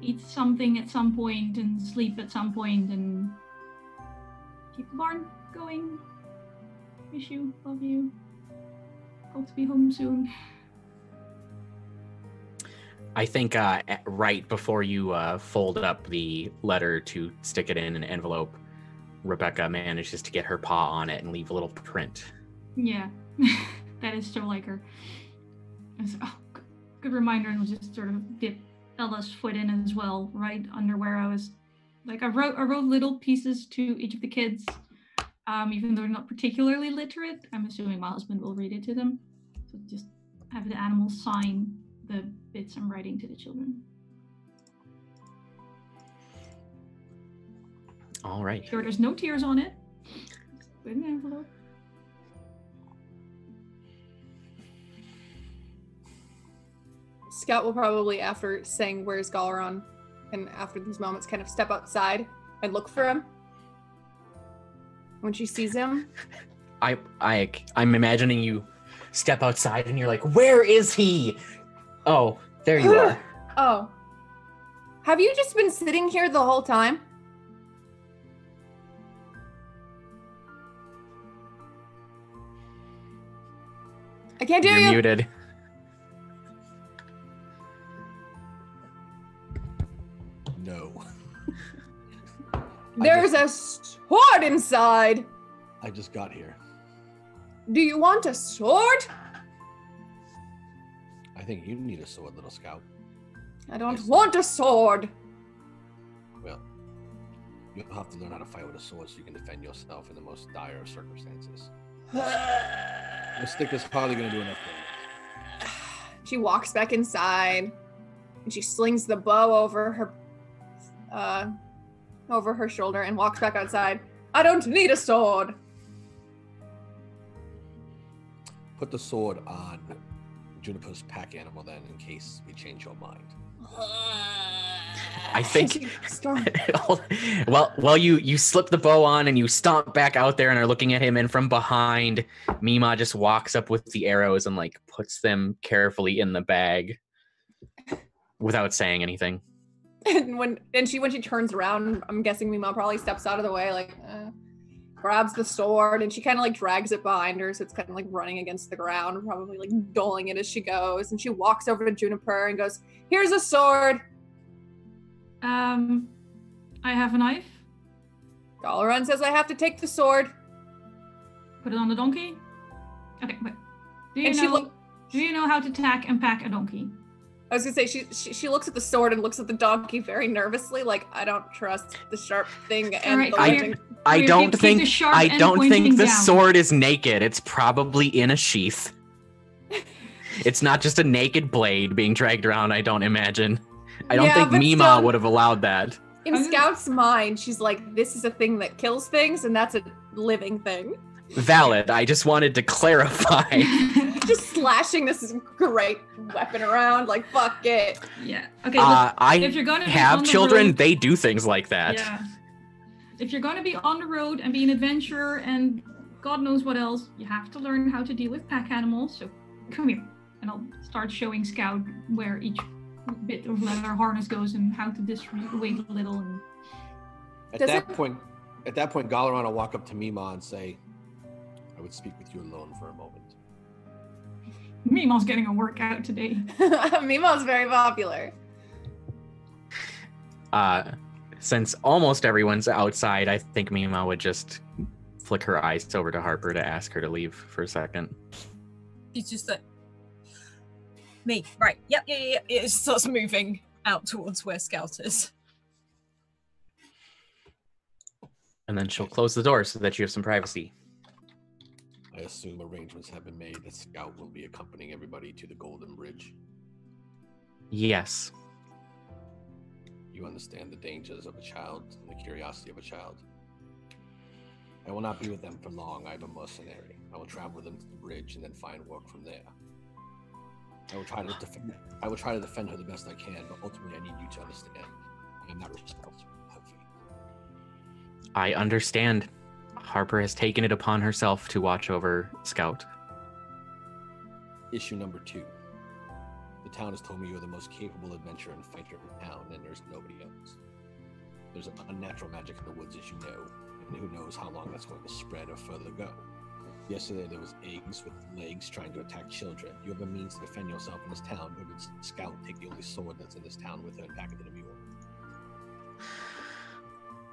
eat something at some point and sleep at some point and keep the barn going. Miss you, love you. Hope to be home soon. I think right before you fold up the letter to stick it in an envelope, Rebecca manages to get her paw on it and leave a little print. Yeah, that is so like her. Oh, good reminder, and we'll just sort of dip Ella's foot in as well, right under where I was. Like I wrote little pieces to each of the kids, even though they're not particularly literate. I'm assuming my husband will read it to them. So just have the animals sign the bits I'm writing to the children. All right. Sure, there's no tears on it. Just put it in an envelope. Scout will probably, after saying where's Galaran, and after these moments, kind of step outside and look for him. When she sees him, I'm imagining you step outside and you're like, where is he? Oh, there you are. Oh. Have you just been sitting here the whole time? I can't hear you. You're muted. No. There's a sword inside. I just got here. Do you want a sword? I think you need a sword, little scout. I don't want a sword. Well, you'll have to learn how to fight with a sword so you can defend yourself in the most dire of circumstances. This stick is hardly going to do enough damage. She walks back inside, and she slings the bow over her shoulder and walks back outside. I don't need a sword. Put the sword on Juniper's pack animal then, in case we change your mind. I think. Storm. well, you slip the bow on and you stomp back out there and are looking at him, and from behind, Mima just walks up with the arrows and like puts them carefully in the bag without saying anything. And when she turns around, I'm guessing Mima probably steps out of the way, like grabs the sword, and she kind of like drags it behind her, so it's kind of like running against the ground, probably like doling it as she goes. And she walks over to Juniper and goes, "Here's a sword." I have a knife. Galaran says, "I have to take the sword." Put it on the donkey. Okay, wait. Do you know how to tack and pack a donkey? I was gonna say she looks at the sword and looks at the donkey very nervously, like, I don't trust the sharp thing and Right, the living. I don't think the down. sword is naked. It's probably in a sheath. It's not just a naked blade being dragged around, I don't imagine. I don't think but Mima still, would have allowed that. in Scout's mind, she's like, this is a thing that kills things, and that's a living thing. Valid. I just wanted to clarify. Just slashing this great weapon around, like, fuck it. Yeah. Okay. I if you're gonna have be on children, the road, they do things like that. Yeah. If you're going to be on the road and be an adventurer and God knows what else, you have to learn how to deal with pack animals. So come here, and I'll start showing Scout where each bit of leather harness goes and how to weight a little. And At that point, Galaran will walk up to Mima and say, "I would speak with you alone for a moment." Mima's getting a workout today. Mima's very popular. Since almost everyone's outside, I think Mima would just flick her eyes over to Harper to ask her to leave for a second. He's just like, me, right? Yep. It starts moving out towards where Scout is. And then she'll close the door so that you have some privacy. I assume arrangements have been made that Scout will be accompanying everybody to the Golden Bridge. Yes. You understand the dangers of a child and the curiosity of a child. I will not be with them for long. I am a mercenary. I will travel with them to the bridge and then find work from there. I will try to defend her the best I can, but ultimately I need you to understand I am not responsible for her fate. I understand. Harper has taken it upon herself to watch over Scout. Issue number 2. The town has told me you're the most capable adventurer and fighter in town, and there's nobody else. There's an unnatural magic in the woods, as you know, and who knows how long that's going to spread or further go. Yesterday there was eggs with legs trying to attack children. You have a means to defend yourself in this town. You have a Scout take the only sword that's in this town with her and pack it in a mule.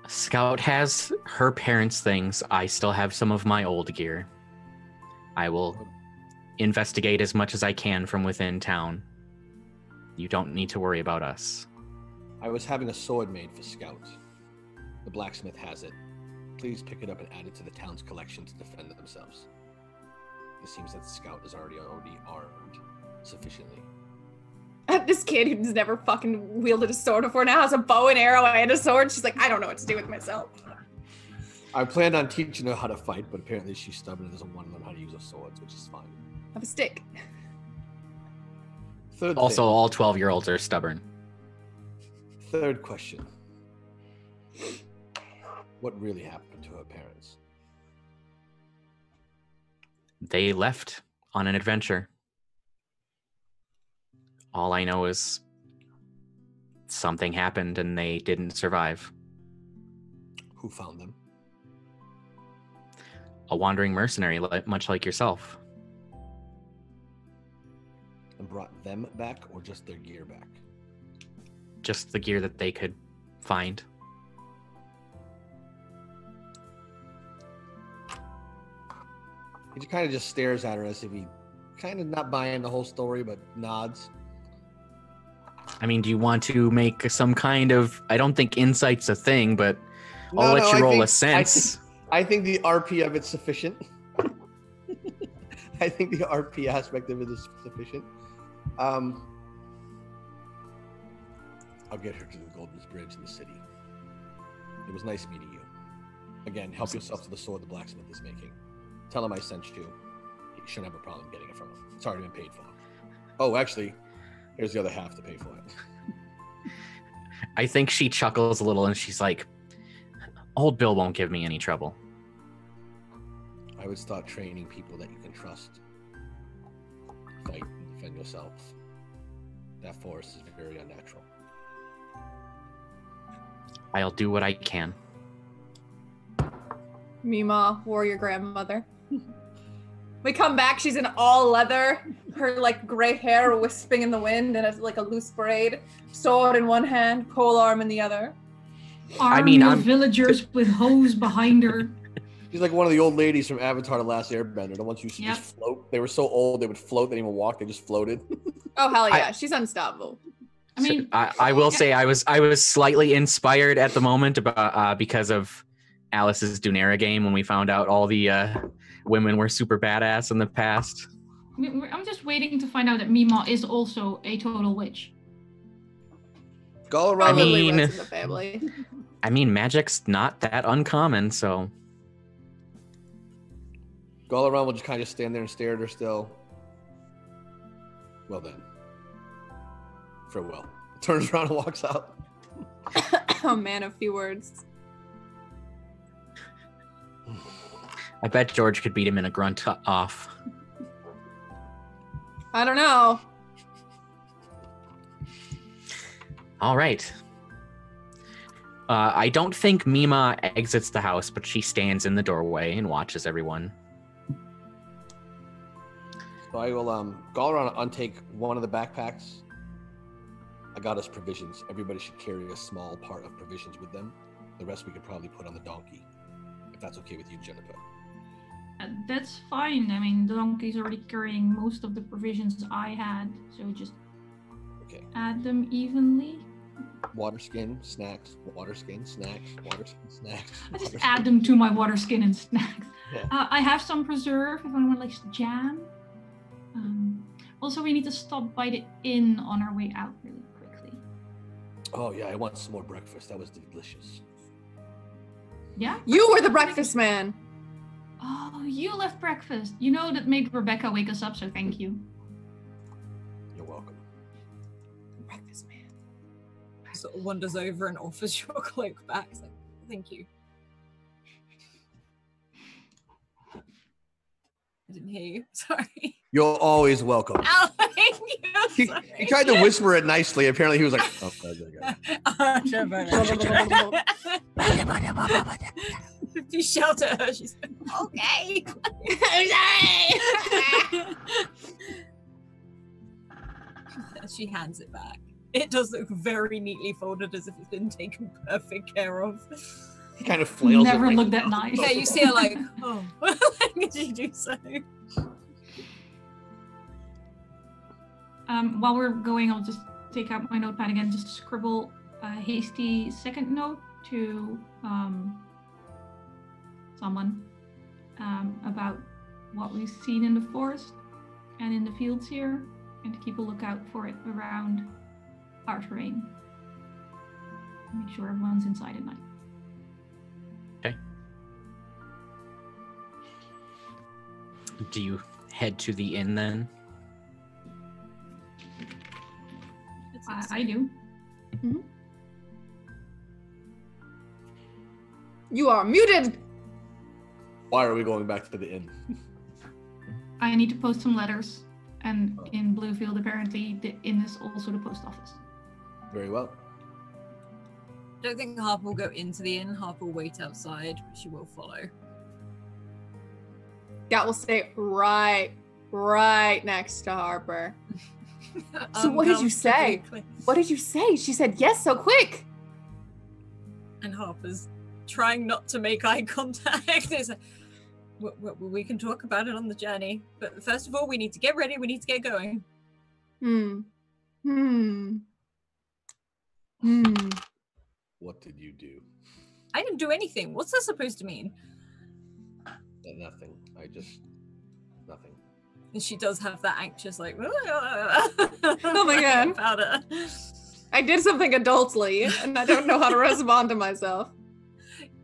Scout has her parents' things. I still have some of my old gear. I will investigate as much as I can from within town. You don't need to worry about us. I was having a sword made for Scout. The blacksmith has it. Please pick it up and add it to the town's collection to defend themselves. It seems that Scout is already armed sufficiently. This kid who's never fucking wielded a sword before now has a bow and arrow and a sword. She's like, I don't know what to do with myself. I planned on teaching her how to fight, but apparently she's stubborn and doesn't want to learn how to use her swords, which is fine. Have a stick. Also, all 12-year-olds are stubborn. Third question. What really happened to her parents? They left on an adventure. All I know is something happened and they didn't survive. Who found them? A wandering mercenary, much like yourself. And brought them back, or just their gear back? Just the gear that they could find. He kind of just stares at her as if he kind of not buying the whole story, but nods. I mean, do you want to make some kind of... I don't think insight's a thing, but I'll let you roll a sense. I think the RP of it's sufficient. I think the RP aspect of it is sufficient. I'll get her to the Golden Bridge in the city. It was nice meeting you. Again, help yourself to the sword the blacksmith is making. Tell him I sent you. He shouldn't have a problem getting it from him. It's already been paid for. Oh, actually, here's the other half to pay for it. I think she chuckles a little and she's like, Old Bill won't give me any trouble. I would start training people that you can trust. Fight and defend yourself. That forest is very unnatural. I'll do what I can. Mima, warrior grandmother. We come back, she's in all leather, her like gray hair wisping in the wind, and it's like a loose braid, sword in one hand, pole arm in the other. Army of villagers with hoes behind her. She's like one of the old ladies from Avatar: The Last Airbender, the ones who used to just float. They were so old they would float, they didn't even walk, they just floated. Oh hell yeah, she's unstoppable. I mean, I will say I was slightly inspired at the moment about because of Alice's Dunera game when we found out all the women were super badass in the past. I'm just waiting to find out that Mima is also a total witch. Go around. In the family. I mean, magic's not that uncommon, so. Galaran will just kind of stand there and stare at her still. Well then. Farewell. Turns around and walks out. Oh man, a few words. I bet George could beat him in a grunt off. I don't know. All right. I don't think Mima exits the house, but she stands in the doorway and watches everyone. So I will Galaran untake one of the backpacks. I got us provisions. Everybody should carry a small part of provisions with them. The rest we could probably put on the donkey. If that's okay with you, Jennifer. That's fine. I mean, the donkey's already carrying most of the provisions I had, so just add them evenly. Water skin, snacks, water skin, snacks, water skin, snacks. I just add them to my water skin and snacks. Yeah. I have some preserve if anyone likes jam. Also, we need to stop by the inn on our way out really quickly. Oh yeah, I want some more breakfast. That was delicious. Yeah? You were the breakfast man. Oh, you left breakfast. You know that made Rebecca wake us up, so thank you. You're welcome. Breakfast man. Sort of wanders over and offers your cloak back. So, thank you. I didn't hear you. Sorry. You're always welcome. Oh, thank you. He tried to whisper it nicely. Apparently, he was like, "Oh, If you shout at her, she's like, okay. She hands it back. It does look very neatly folded, as if it's been taken perfect care of. He kind of flails. Never looked that nice. Yeah, you see her like, oh, did you do so? While we're going, I'll just take out my notepad again, just to scribble a hasty second note to someone about what we've seen in the forest and in the fields here, and to keep a lookout for it around our terrain. Make sure everyone's inside at night. Okay. Do you head to the inn then? I do. Mm-hmm. You are muted! Why are we going back to the inn? I need to post some letters, and in Bluefield, apparently, the inn is also the post office. Very well. I don't think Harper will go into the inn. Harper will wait outside, but she will follow. Gat will stay right next to Harper. So what did you say? What did you say? She said yes so quick. And Harper's trying not to make eye contact. It's like, we can talk about it on the journey, but first of all, we need to get ready. We need to get going. What did you do? I didn't do anything. What's that supposed to mean? Nothing. Nothing. And she does have that anxious, like, oh my god. About it. I did something adultly, and I don't know how to respond to myself.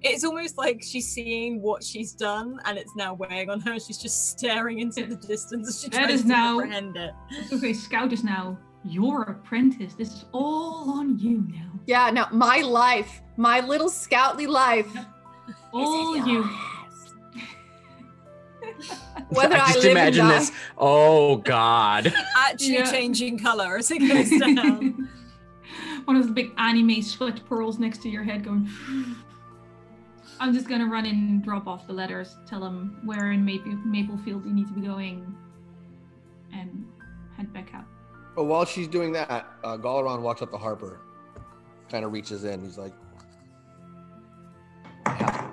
It's almost like she's seeing what she's done, and it's now weighing on her. She's just staring into the distance as she tries to comprehend it. Okay, Scout is now your apprentice. This is all on you now. Yeah, no, my life, my little Scoutly life. All you. Whether I just live imagine and die. this. Oh God. Actually changing color as it goes down. One of the big anime sweat pearls next to your head going. I'm just gonna run in and drop off the letters, tell them where in Maplefield you need to be going, and head back out. But while she's doing that, Galaran walks up to Harper, kind of reaches in. He's like, I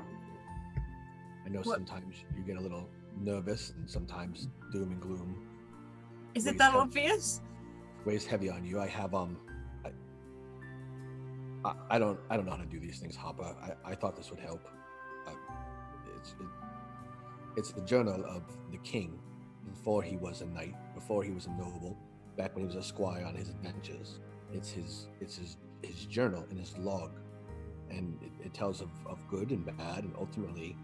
know sometimes you get a little nervous and sometimes doom and gloom. Is it that obvious? Weighs heavy on you. I have I don't know how to do these things, Harper. I thought this would help. It's the journal of the king before he was a knight, before he was a noble, back when he was a squire on his adventures. It's his journal and his log, and it tells of good and bad, and ultimately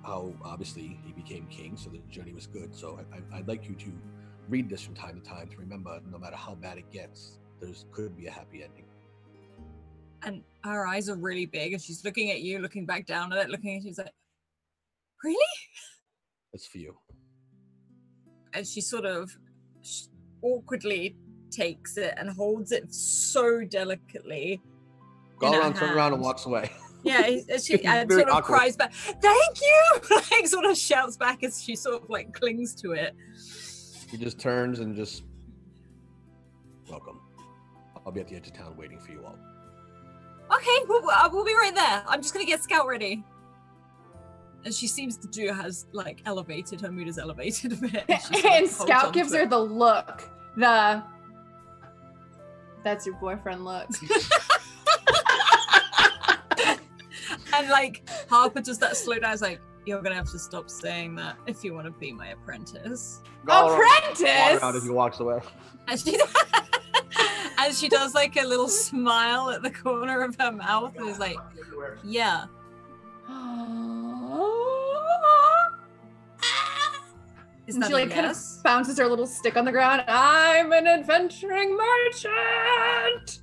how obviously he became king. So the journey was good. So I'd like you to read this from time to time to remember, no matter how bad it gets, there's could be a happy ending. And her eyes are really big, and she's looking at you, looking back down at it, looking at you. She's like, "Really?" That's for you. And she sort of awkwardly takes it and holds it so delicately. Galaran turns around and walks away. Yeah, she and sort of awkward. cries back, "Thank you!" Like sort of shouts back as she sort of like clings to it. He just turns and just, welcome. I'll be at the edge of town waiting for you all. Okay, we'll be right there. I'm just gonna get Scout ready. And she seems to has like elevated, her mood is elevated a bit. And Scout gives her the look. That's your boyfriend look. And like Harper does that slow down, is like, "You're gonna have to stop saying that if you want to be my apprentice." Apprentice? Around as he walks away. And she does like a little smile at the corner of her mouth and is like, "Yeah." Is And that she like kind of bounces her little stick on the ground. I'm an adventuring merchant.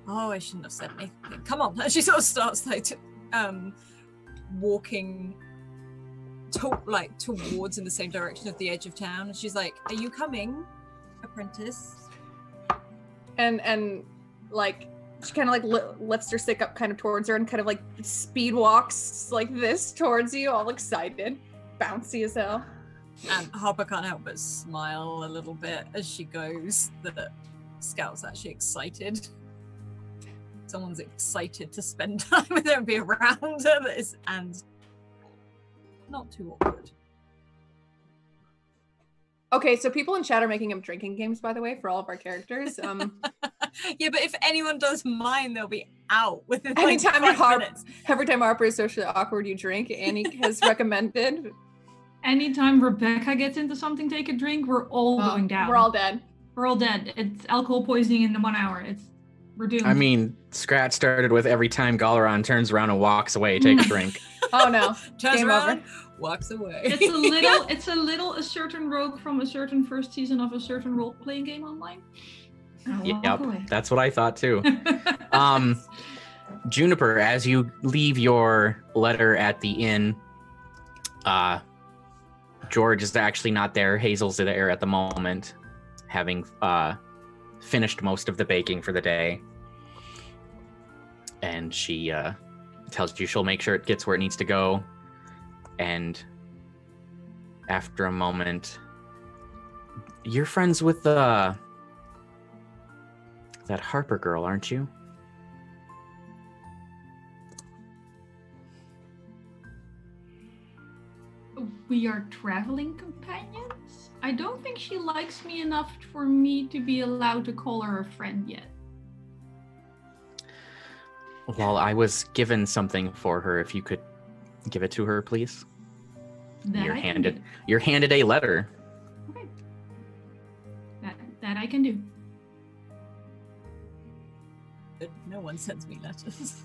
Oh, I shouldn't have said anything. Come on. And she sort of starts like walking towards in the same direction of the edge of town. And she's like, "Are you coming, apprentice?" And like she kind of like lifts her stick up kind of towards her and kind of like speed walks like this towards you, all excited, bouncy as hell. And Harper can't help but smile a little bit as she goes. The Scout's actually excited. Someone's excited to spend time with her and be around her, and not too awkward. Okay, so people in chat are making up drinking games, by the way, for all of our characters. Yeah, but if anyone does mine, they'll be out within every like time 5 minutes. Every time Harper is socially awkward, you drink. Annie has recommended. Anytime Rebecca gets into something, take a drink, we're all going down. We're all dead. We're all dead. It's alcohol poisoning in 1 hour. We're doomed. I mean, Scratch started with every time Galaran turns around and walks away, take a drink. Oh no. Turns Game around, over. walks away. It's a certain rogue from a certain first season of a certain role-playing game online. Yep, that's what I thought too. Juniper, as you leave your letter at the inn, George is actually not there. Hazel's there at the moment, having finished most of the baking for the day. And she tells you she'll make sure it gets where it needs to go. And after a moment, you're friends with that Harper girl, aren't you? We are traveling companions? I don't think she likes me enough for me to be allowed to call her a friend yet. Well, I was given something for her. If you could give it to her, please. You're handed a letter. Okay. That I can do. No one sends me letters.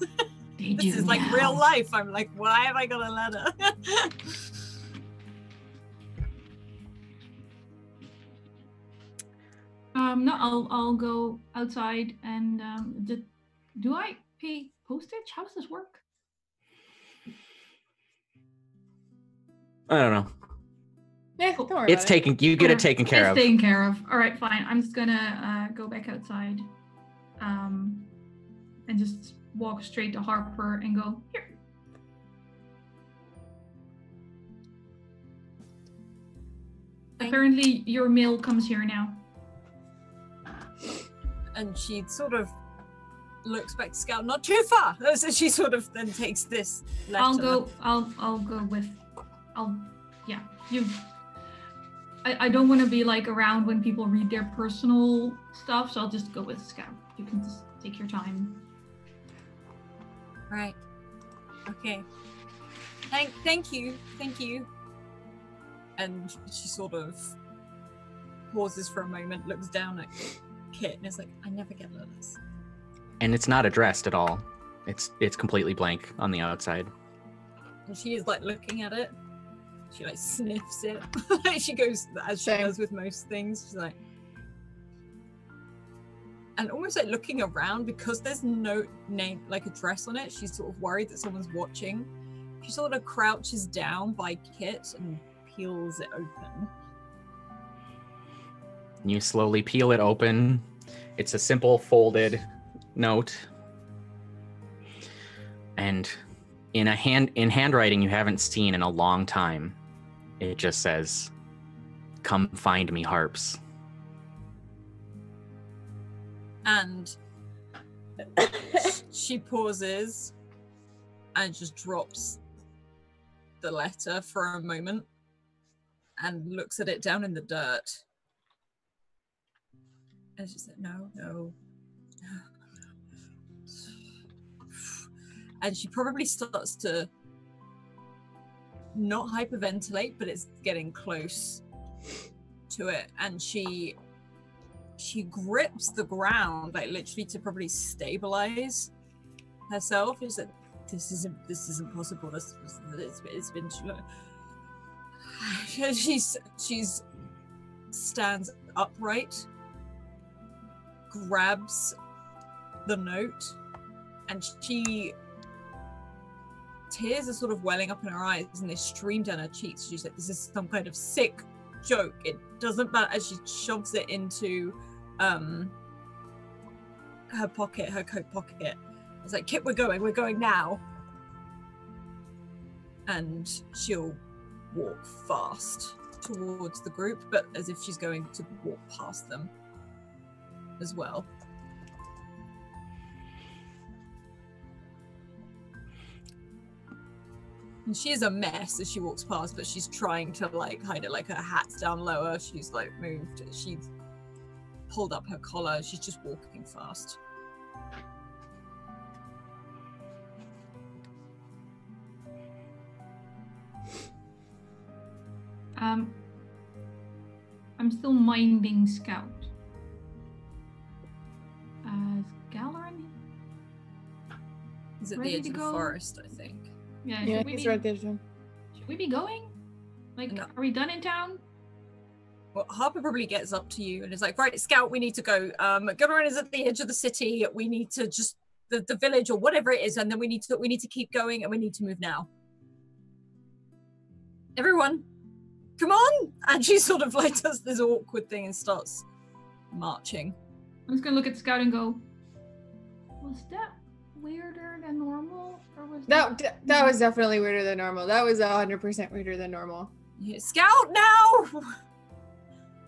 This is like real life. I'm like, why have I got a ladder? No, I'll go outside and do I pay postage? How does this work? I don't know. Yeah, don't worry It's about it. taken. You get it taken care of. It's taken care of. All right, fine. I'm just gonna go back outside, and just walk straight to Harper and go here. Apparently, your mail comes here now. And she sort of looks back to Scout, not too far. So she sort of then takes this letter. I'll go with. Yeah. You. I don't want to be like around when people read their personal stuff, so I'll just go with Scout. You can just take your time. Right. Okay. Thank you. And she sort of pauses for a moment, looks down at Kit, and is like, I never get letters. And it's not addressed at all. It's completely blank on the outside. And she is like looking at it. She like sniffs it. She goes, as she Same. does with most things, she's like, and almost like looking around because there's no name, like address on it. She's sort of worried that someone's watching. She sort of crouches down by Kit and peels it open. You slowly peel it open. It's a simple folded note. And in handwriting you haven't seen in a long time, it just says, "Come find me, Harps." And she pauses and just drops the letter for a moment and looks at it down in the dirt. And she's like, no. And she probably starts to not hyperventilate, but it's getting close to it. And she grips the ground, like literally to probably stabilize herself. She's like, this isn't possible. It's been too long. She's stands upright, grabs the note, and tears are sort of welling up in her eyes and they stream down her cheeks. She's like, this is some kind of sick joke. It doesn't matter. As she shoves it into her pocket, her coat pocket. It's like, Kit, we're going now. And she'll walk fast towards the group, but as if she's going to walk past them as well. And she is a mess as she walks past, but she's trying to like hide it, like her hat's down lower. She's like moved. She's pulled up her collar. She's just walking fast. I'm still minding Scout. Is Galarin? Is at the Ready edge to of the go? forest, I think. Yeah, Yeah, should we he's be, right there, Jim. should we be going? Like, No. are we done in town? Well, Harper probably gets up to you and is like, right, Scout, we need to go. Galarin is at the edge of the city. We need to just the village or whatever it is, and then we need to keep going and we need to move now. Everyone, come on! And she sort of like does this awkward thing and starts marching. I'm just gonna look at Scout and go, was that weirder than normal? Or was That was definitely weirder than normal. That was 100% weirder than normal. Yeah, Scout now!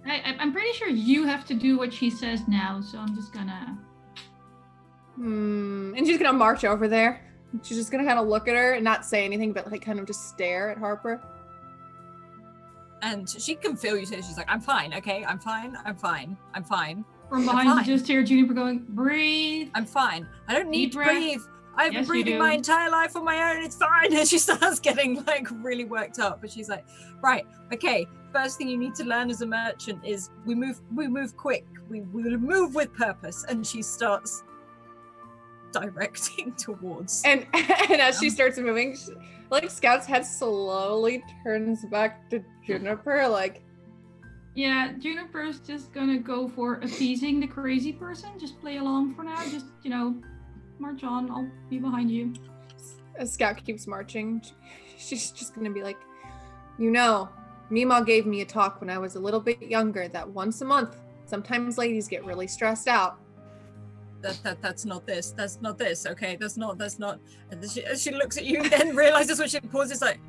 I'm pretty sure you have to do what she says now, so I'm just gonna... And she's gonna march over there. She's just gonna kind of look at her and not say anything, but like kind of just stare at Harper. And she can feel you. She's like, I'm fine, okay? I'm fine. From behind, fine. you just hear Juniper going, breathe. I'm fine. I don't need Deep to breath. breathe. I've been Yes, you breathing do. my entire life on my own. It's fine. And she starts getting like really worked up. But she's like, right, okay. First thing you need to learn as a merchant is we move quick. We move with purpose. And she starts directing towards. And as she starts moving, like Scout's head slowly turns back to Juniper, like. Yeah, Juniper's just gonna go for appeasing the crazy person. Just play along for now. Just, march on. I'll be behind you. As Scout keeps marching, she's just gonna be like, Meemaw gave me a talk when I was a little bit younger that once a month, sometimes ladies get really stressed out. That's not this. That's not this. Okay, that's not. And then she looks at you and then realizes when she pauses, like,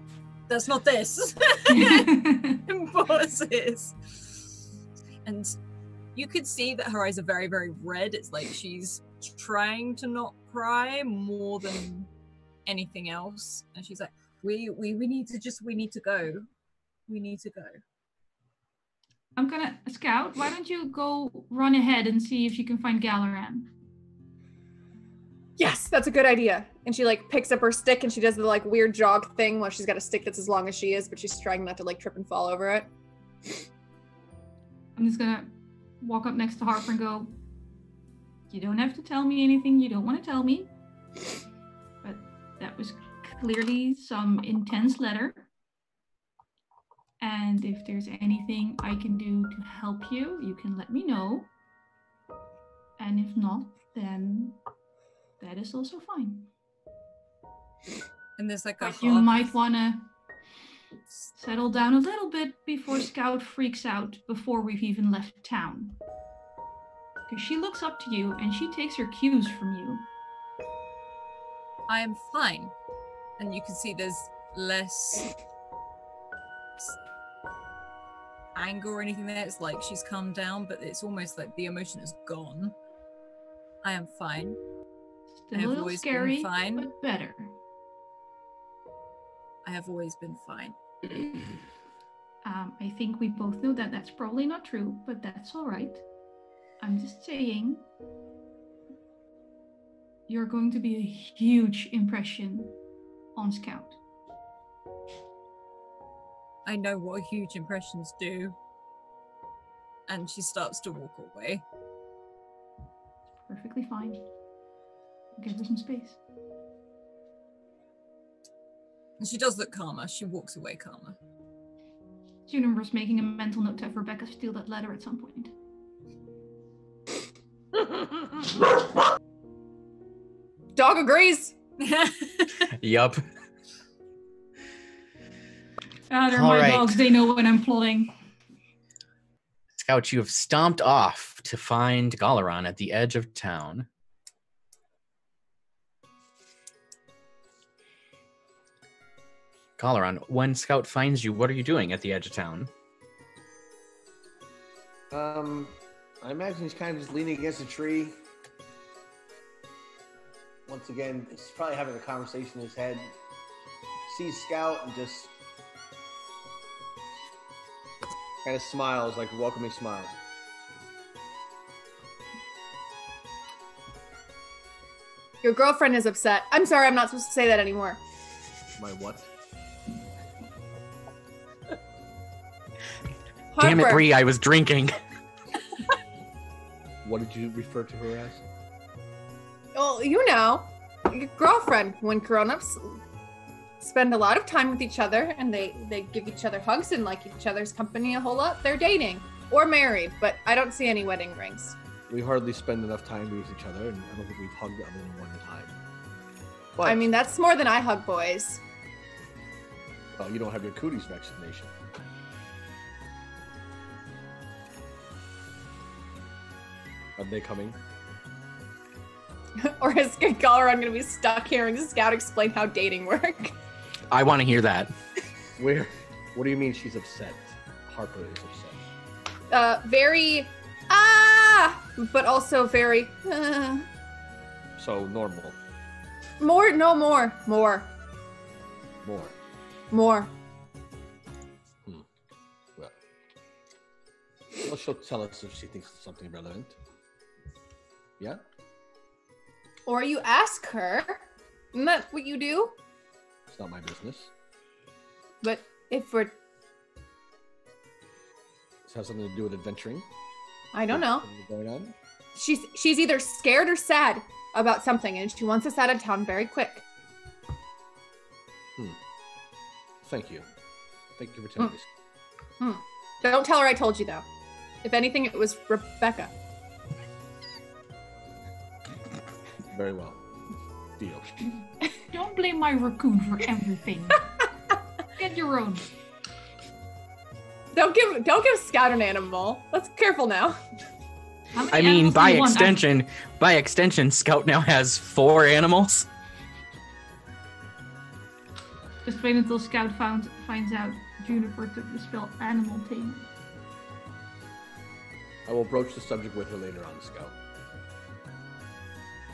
that's not this. And pauses. And you could see that her eyes are very, very red. It's like she's trying to not cry more than anything else. And she's like, we need to go. We need to go. I'm gonna Scout. Why don't you go run ahead and see if you can find Galaran? Yes, that's a good idea. And she like picks up her stick and she does the like weird jog thing while she's got a stick that's as long as she is, but she's trying not to like trip and fall over it. I'm just gonna walk up next to Harper and go, you don't have to tell me anything you don't want to tell me. But that was clearly some intense letter. And if there's anything I can do to help you, you can let me know. And if not, then that is also fine. And there's like a you might want to settle down a little bit before Scout freaks out before we've even left town. Because she looks up to you and she takes her cues from you. I am fine. And you can see there's less anger or anything there. It's like she's calmed down, but it's almost like the emotion is gone. I am fine. Still a little scary, fine. But better. I have always been fine. I think we both know that that's probably not true, but that's all right. I'm just saying, you're going to be a huge impression on Scout. I know what huge impressions do. And she starts to walk away. Perfectly fine. Give her some space. And she does look calmer. She walks away calmer. Juniper's making a mental note to have Rebecca steal that letter at some point. Dog agrees. Yup. They're All my right. dogs. They know when I'm plotting. Scout, you have stomped off to find Galaran at the edge of town. Galaran, when Scout finds you, what are you doing at the edge of town? I imagine he's kind of just leaning against a tree. Once again, he's probably having a conversation in his head. Sees Scout and just kind of smiles, like a welcoming smile. Your girlfriend is upset. I'm sorry, I'm not supposed to say that anymore. My what? Damn it, Harper. Bree, I was drinking. What did you refer to her as? Well, you know, your girlfriend. When grown-ups spend a lot of time with each other and they give each other hugs and like each other's company a whole lot, they're dating or married, but I don't see any wedding rings. We hardly spend enough time with each other, and I don't think we've hugged other than one time. But, I mean, that's more than I hug boys. well, you don't have your cooties vaccination. Are they coming? Or is Galaran gonna be stuck hearing Scout explain how dating works? I want to hear that. Where? What do you mean she's upset? Harper is upset. Very, but also very, So normal. more. More. Well, she'll tell us if she thinks it's something relevant. Yeah? Or you ask her. Isn't that what you do? It's not my business. But if we're, This has something to do with adventuring. I don't know. Something going on. She's either scared or sad about something, and she wants us out of town very quick. Thank you. Thank you for telling me. Don't tell her I told you, though. If anything, it was Rebecca. Very well. Deal. Don't blame my raccoon for everything. Get your own. Don't give Scout an animal. Let's careful now. I mean, by extension, Scout now has 4 animals. Just wait until Scout finds out Juniper took the spell animal tame. I will broach the subject with her later on, Scout.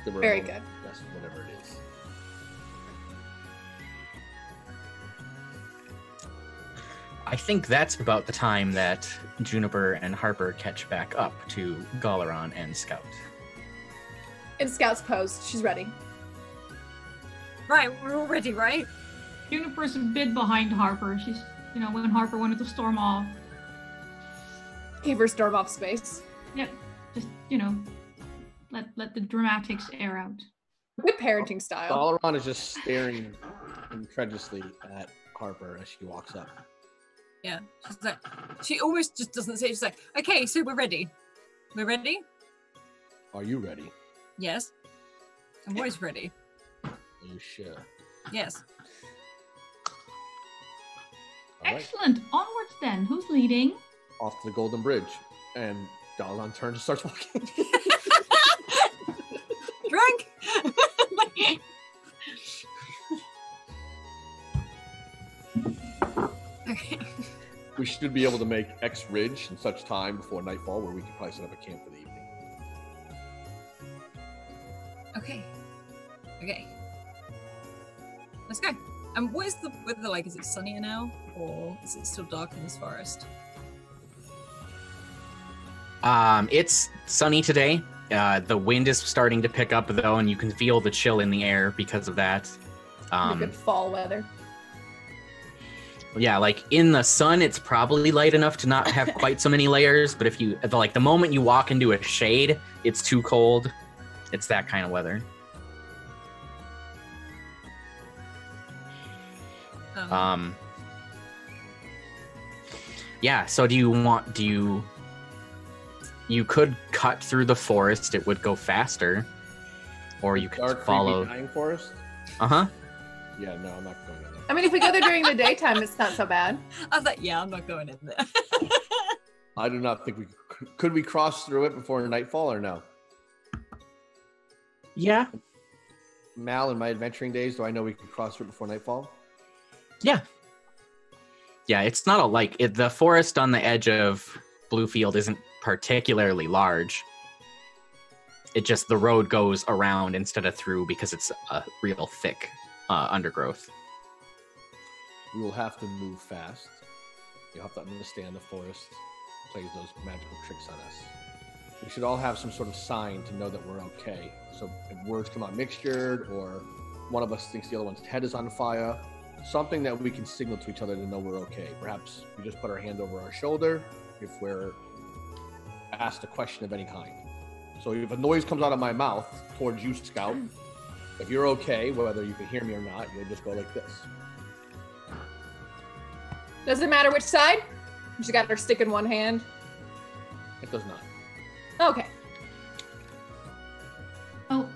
Give her a Very moment. good. Yes, whatever it is. I think that's about the time that Juniper and Harper catch back up to Galaran and Scout. In Scout's pose, she's ready. Right, we're all ready, right? Juniper's a bit behind Harper. She's, when Harper wanted to storm off. Gave her storm off space. Yeah, just, let the dramatics air out. Good parenting style. Galaran is just staring incredulously at Harper as she walks up. Yeah, she's like, she almost just doesn't say. She's like, okay, so we're ready. We're ready? Are you ready? Yes. I'm always ready. Are you sure? Yes. All right. Excellent. Onwards then. Who's leading? Off to the Golden Bridge. And Galaran turns and starts walking. Drunk! Okay. We should be able to make X Ridge in such time before nightfall where we can probably set up a camp for the evening. Okay. Let's go. And what is the weather like? Is it sunnier now? Or is it still dark in this forest? It's sunny today. The wind is starting to pick up though, and you can feel the chill in the air because of that. Good fall weather. Yeah, like in the sun, it's probably light enough to not have quite so many layers. But if the moment you walk into a shade, it's too cold. It's that kind of weather. Yeah. So you could cut through the forest. It would go faster, or you could Dark, follow. creepy, dying forest? Uh-huh. Yeah, no, I'm not going in there. I mean, if we go there during the daytime, it's not so bad. I was like, yeah, I'm not going in there. I do not think could we cross through it before nightfall or no? Yeah. Mal, in my adventuring days, do I know we could cross through it before nightfall? Yeah. Yeah, it's not the forest on the edge of Bluefield isn't particularly large. It just, the road goes around instead of through because it's a real thick undergrowth. We will have to move fast. You'll have to understand the forest plays those magical tricks on us. We should all have some sort of sign to know that we're okay. So if words come out mixtured, or one of us thinks the other one's head is on fire, something that we can signal to each other to know we're okay. Perhaps we just put our hand over our shoulder if we're asked a question of any kind. So if a noise comes out of my mouth towards you, Scout, if you're okay, whether you can hear me or not, you'll just go like this. Does it matter which side? She got her stick in one hand. It does not. Okay. Oh,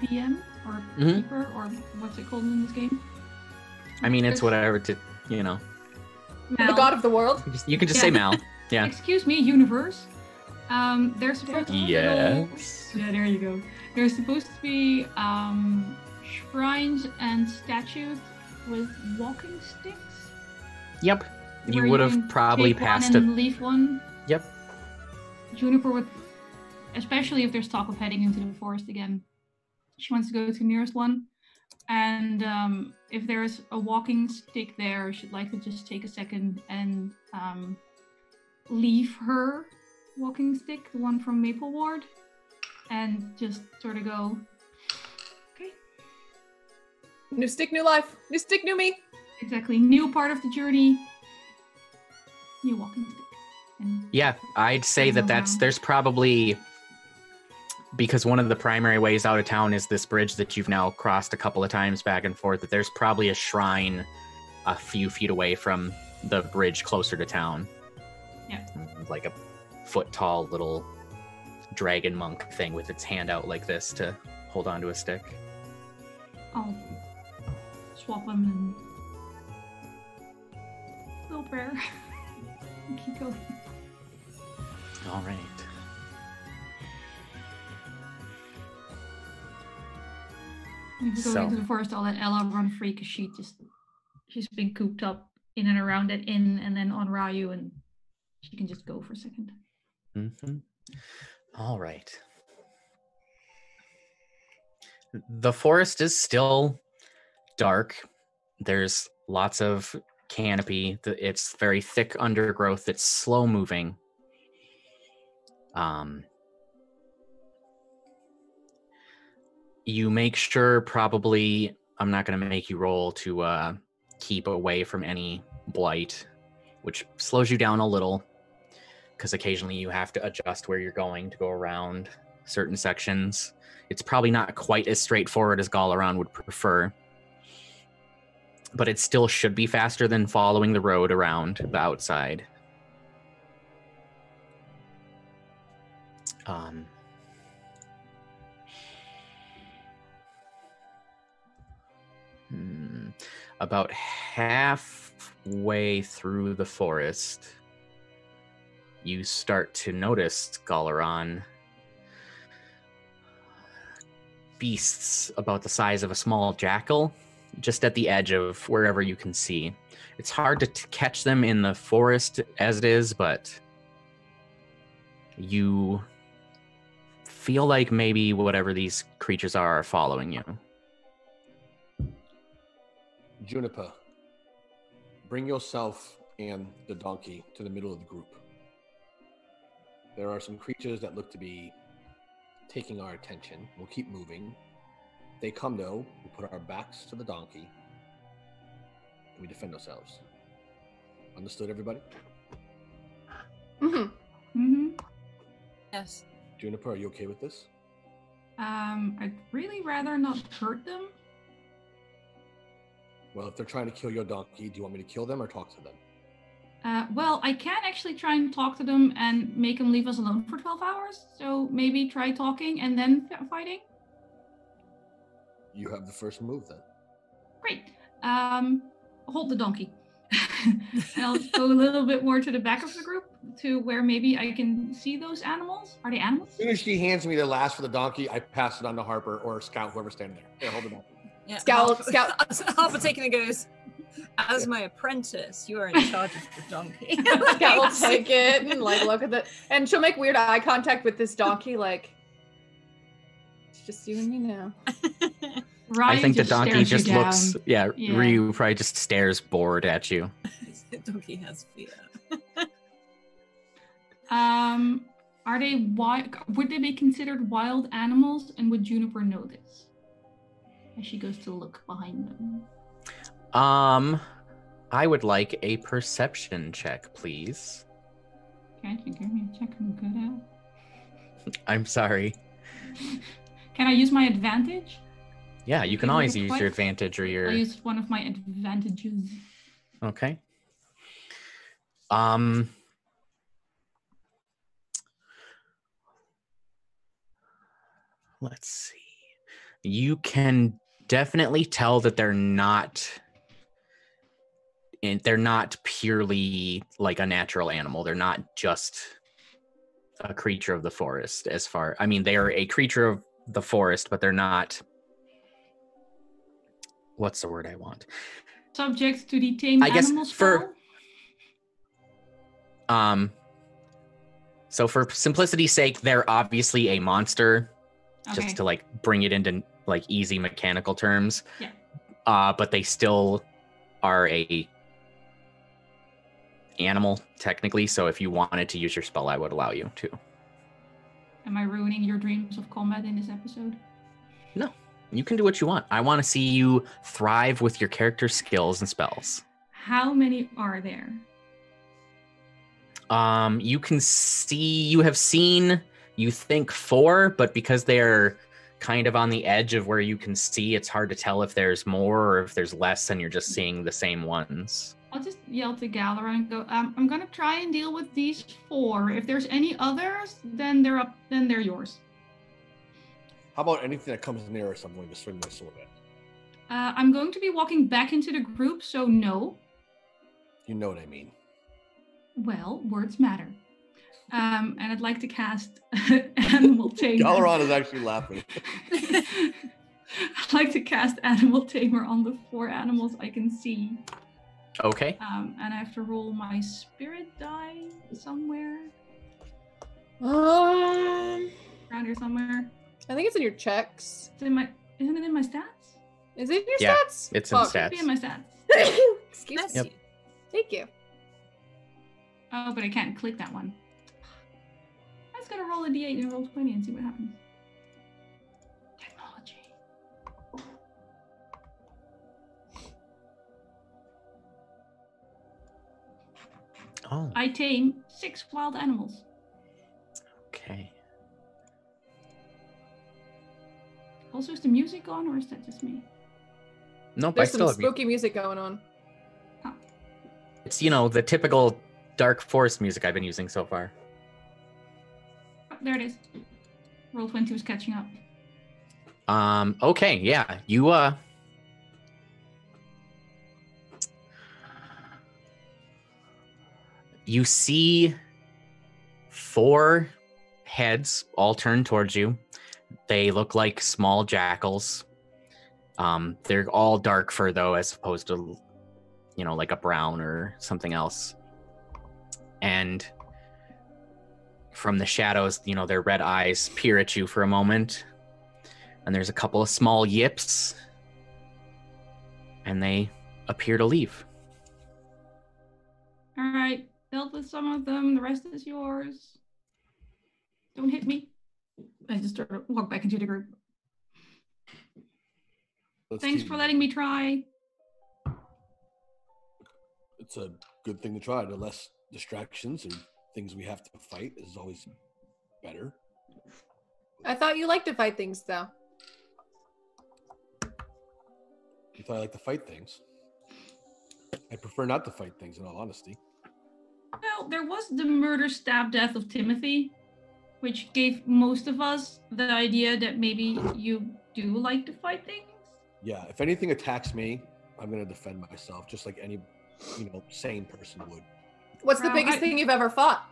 DM or keeper or what's it called in this game? I mean, it's whatever to, Mal. The god of the world. You can just say Mal. Yeah. Excuse me, universe. There's supposed to be Yes. Yeah, there you go. There's supposed to be shrines and statues with walking sticks. Yep. You where would can have probably take one passed and it. leave one. Yep. Juniper would, especially if there's talk of heading into the forest again. She wants to go to the nearest one. And if there's a walking stick there, she'd like to just take a second and leave her walking stick, the one from Maple Ward, and just sort of go, okay. New stick, new life. New stick, new me. Exactly. New part of the journey. New walking stick. And Yeah, I'd say Go there's around. probably because one of the primary ways out of town is this bridge that you've now crossed a couple of times back and forth, that there's probably a shrine a few feet away from the bridge closer to town. Yeah. Like a foot-tall little dragon monk thing with its hand out like this to hold onto a stick. I'll swap them and little prayer. And keep going. All right. If we go So- into the forest, I'll let Ella run free because she's been cooped up in and around that inn and then on Ryu, and she can just go for a second. Mm-hmm. All right. The forest is still dark. There's lots of canopy. It's very thick undergrowth. It's slow moving. You make sure, probably, I'm not going to make you roll to keep away from any blight, which slows you down a little, because occasionally you have to adjust where you're going to go around certain sections. It's probably not quite as straightforward as Galaran would prefer, but it still should be faster than following the road around the outside. About halfway through the forest, you start to notice, Galaran, beasts about the size of a small jackal just at the edge of wherever you can see. It's hard to catch them in the forest as it is, but you feel like maybe whatever these creatures are following you. Juniper, bring yourself and the donkey to the middle of the group. There are some creatures that look to be taking our attention. We'll keep moving. If they come, though, we put our backs to the donkey and we defend ourselves. Understood, everybody? Yes. Juniper, are you okay with this? I'd really rather not hurt them. Well, if they're trying to kill your donkey, do you want me to kill them or talk to them? Well, I can actually try and talk to them and make them leave us alone for 12 hours. So maybe try talking and then fighting. You have the first move, then. Great. Hold the donkey. I'll go a little bit more to the back of the group to where maybe I can see those animals. Are they animals? As soon as she hands me the last for the donkey, I pass it on to Harper or Scout, whoever's standing there. Here, hold it up. Yeah. Scout. Harper taking it goes, as my apprentice, you are in charge of the donkey. Scout will take it and like look at the, and she'll make weird eye contact with this donkey, like it's just you and me now. I think the Ryu donkey stares you just looks, down. yeah, Ryu probably just stares bored at you. The donkey has fear. Are they wild? Would they be considered wild animals? And would Juniper know this? As she goes to look behind them. I would like a perception check, please. Can't you give me a check I'm good at? I'm sorry. Can I use my advantage? Yeah, you can Okay, always real use quick. your advantage or I your... used one of my advantages. Okay. Let's see. You can definitely tell that they're not purely like a natural animal. They're not just a creature of the forest I mean, they are a creature of the forest, but they're not, what's the word I want? Subject to the tame I guess animal for- spell? So for simplicity's sake, they're obviously a monster, Okay. just to like bring it into like easy mechanical terms. Yeah. But they still are a animal technically, so if you wanted to use your spell, I would allow you to. Am I ruining your dreams of combat in this episode? No, you can do what you want. I want to see you thrive with your character's skills and spells. How many are there? You have seen You think 4, but because they're kind of on the edge of where you can see, it's hard to tell if there's more or if there's less and you're just seeing the same ones. I'll just yell to Galera and go, I'm gonna try and deal with these 4. If there's any others, then they're yours. How about anything that comes near us, I'm going to swing my sword at? I'm going to be walking back into the group, so no. You know what I mean. Well, words matter. And I'd like to cast Animal Tamer. Galaron is actually laughing. I'd like to cast Animal Tamer on the 4 animals I can see. Okay. And I have to roll my spirit die somewhere. Um, Around here somewhere. I think it's in your checks. Isn't it in my stats? Is it in your Yeah, stats? it's in Fuck. stats. It'd be in my stats. Excuse Bless me. Yep. you. Thank you. Oh, but I can't click that one. I was gonna roll a d8 and roll 20 and see what happens. Technology. Oh, I tame 6 wild animals. okay. Also, is the music on, or is that just me? Nope, There's I still some have spooky music going on. It's, the typical Dark Forest music I've been using so far. Oh, there it is. Roll 20 was catching up. Okay, yeah. You see 4 heads all turned towards you. They look like small jackals. They're all dark fur though, as opposed to, like a brown or something else. And from the shadows, their red eyes peer at you for a moment. And there's a couple of small yips. And they appear to leave. All right, dealt with some of them. The rest is yours. Don't hit me. I just sort of walk back into the group. Thanks for letting me try. It's a good thing to try. The less distractions and things we have to fight is always better. I thought you liked to fight things, though. You thought I like to fight things? I prefer not to fight things, in all honesty. Well, there was the murder, stab, death of Timothy, which gave most of us the idea that maybe you do like to fight things. Yeah, if anything attacks me, I'm going to defend myself, just like any, sane person would. What's the Wow, biggest thing you've ever fought?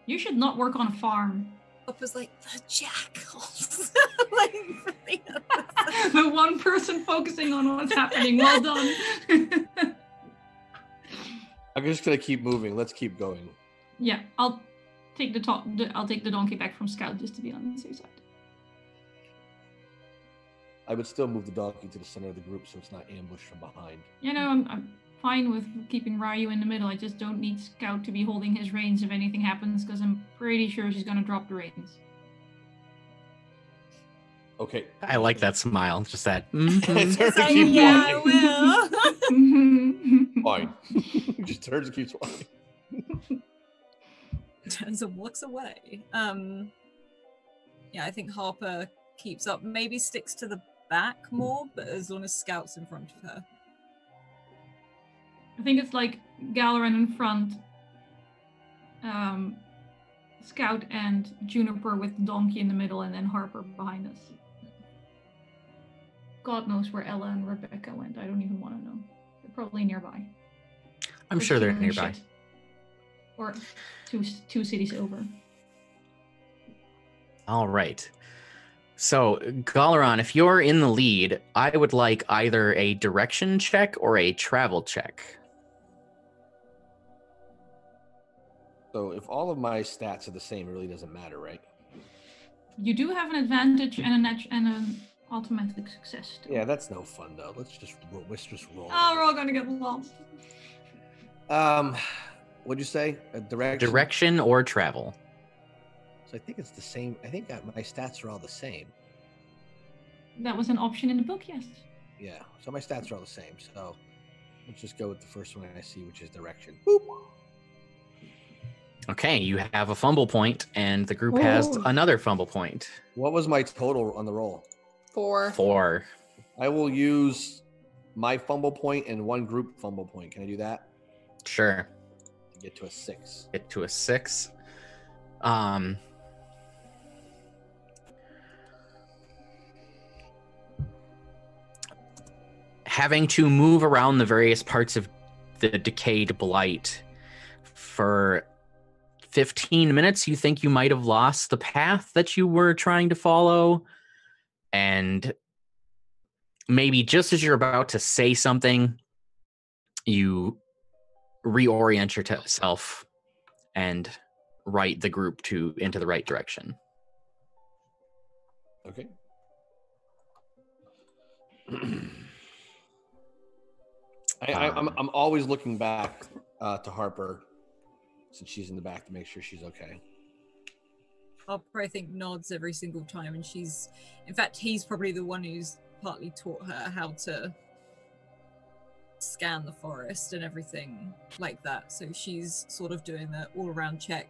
You should not work on a farm. Up was like the jackals. Like, for the others. The one person focusing on what's happening. Well done. I'm just going to keep moving. Let's keep going. Yeah, I'll take the donkey back from Scout just to be on the safe side. I would still move the donkey to the center of the group so it's not ambushed from behind. I'm fine with keeping Ryu in the middle. I just don't need Scout to be holding his reins if anything happens, because I'm pretty sure she's gonna drop the reins. Okay. I like that smile. Just that. It's her It's to like, keep yeah, walking. I will. Fine. Just turns and keeps walking. Turns and walks away. Yeah, I think Harper keeps up. Maybe sticks to the back more, but as long as Scout's in front of her. I think it's like Galaran in front, Scout and Juniper with the donkey in the middle, and then Harper behind us. God knows where Ella and Rebecca went. I don't even want to know. They're probably nearby. I'm Or sure they're stealing nearby. shit. Or two cities over. All right. So, Galaran, if you're in the lead, I would like either a direction check or a travel check. So if all of my stats are the same, it really doesn't matter, right? You do have an advantage and an automatic success. Too. Yeah, that's no fun though. Let's just roll. Oh, we're all gonna get lost. What'd you say? A direction? Direction or travel. So I think it's the same. I think my stats are all the same. That was an option in the book, yes. Yeah. So my stats are all the same. So let's just go with the first one I see, which is direction. Boop. Okay, you have a fumble point, and the group has Ooh. another fumble point. What was my total on the roll? 4. 4. I will use my fumble point and one group fumble point. Can I do that? Sure. To get to a 6. Get to a 6. Having to move around the various parts of the decayed blight for 15 minutes, you think you might have lost the path that you were trying to follow. And maybe just as you're about to say something, you reorient yourself and right the group into the right direction. Okay. I'm always looking back to Harper, since she's in the back, to make sure she's okay. Harper, I think, nods every single time, and in fact, he's probably the one who's partly taught her how to scan the forest and everything like that. So she's sort of doing the all-around check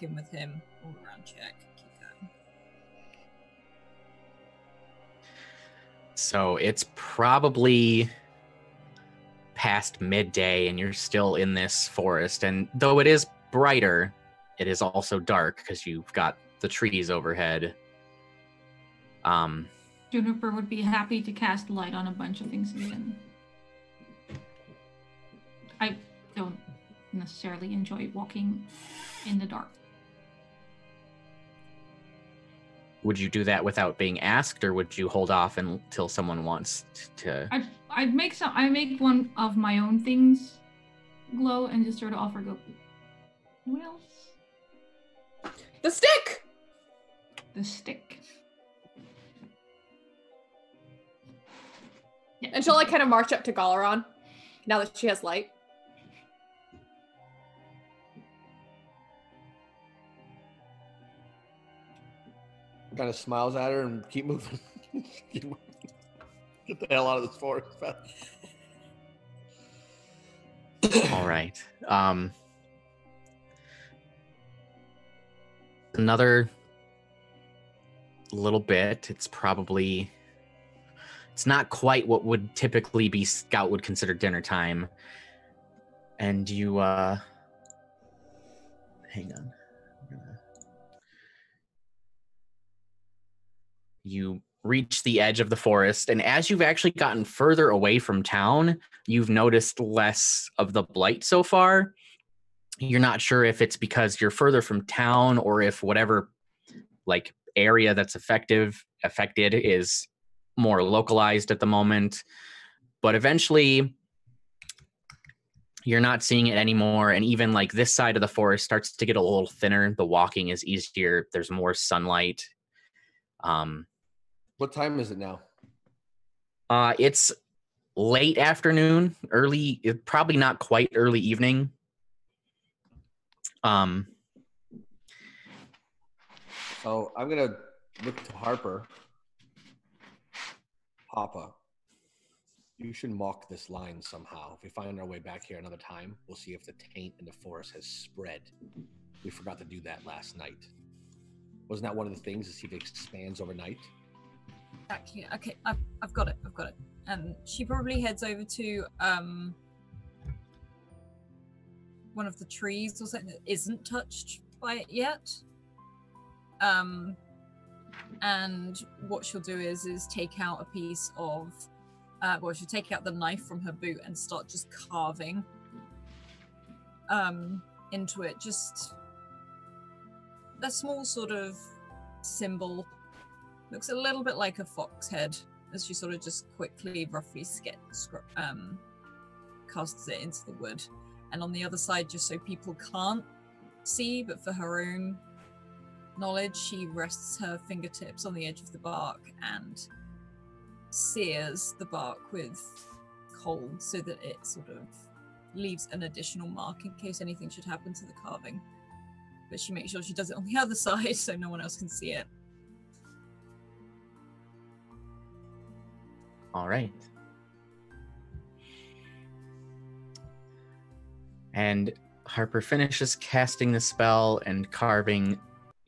in with him, all-around check, keep going. So it's probably past midday and you're still in this forest, and though it is brighter, it is also dark because you've got the trees overhead. Juniper would be happy to cast light on a bunch of things again. I don't necessarily enjoy walking in the dark. Would you do that without being asked, or would you hold off until someone wants to? I make one of my own things glow and just sort of offer go. What else? The stick! The stick. Yeah. And she'll like kind of march up to Galaron now that she has light. Kind of smiles at her and keep moving. Keep moving. Get the hell out of this forest. All right. Another little bit. It's not quite what would typically be Scout would consider dinner time. And you, hang on. You reach the edge of the forest, and as you've actually gotten further away from town, you've noticed less of the blight so far. You're not sure if it's because you're further from town or if whatever like area that's affected is more localized at the moment. But eventually you're not seeing it anymore, and even like this side of the forest starts to get a little thinner. The walking is easier. There's more sunlight. What time is it now? It's late afternoon, probably not quite early evening. So I'm gonna look to Harper. Papa, you should mark this line somehow. If we find our way back here another time, we'll see if the taint in the forest has spread. We forgot to do that last night. Wasn't that one of the things, to see if it expands overnight? Exactly. Okay, I've got it. And she probably heads over to one of the trees or something that isn't touched by it yet. And what she'll do is take out a piece of, she'll take out the knife from her boot and start just carving into it. Just a small sort of symbol. Looks a little bit like a fox head, as she sort of just quickly, roughly casts it into the wood. And on the other side, just so people can't see, but for her own knowledge, she rests her fingertips on the edge of the bark and sears the bark with cold so that it sort of leaves an additional mark in case anything should happen to the carving. But she makes sure she does it on the other side so no one else can see it. All right. And Harper finishes casting the spell and carving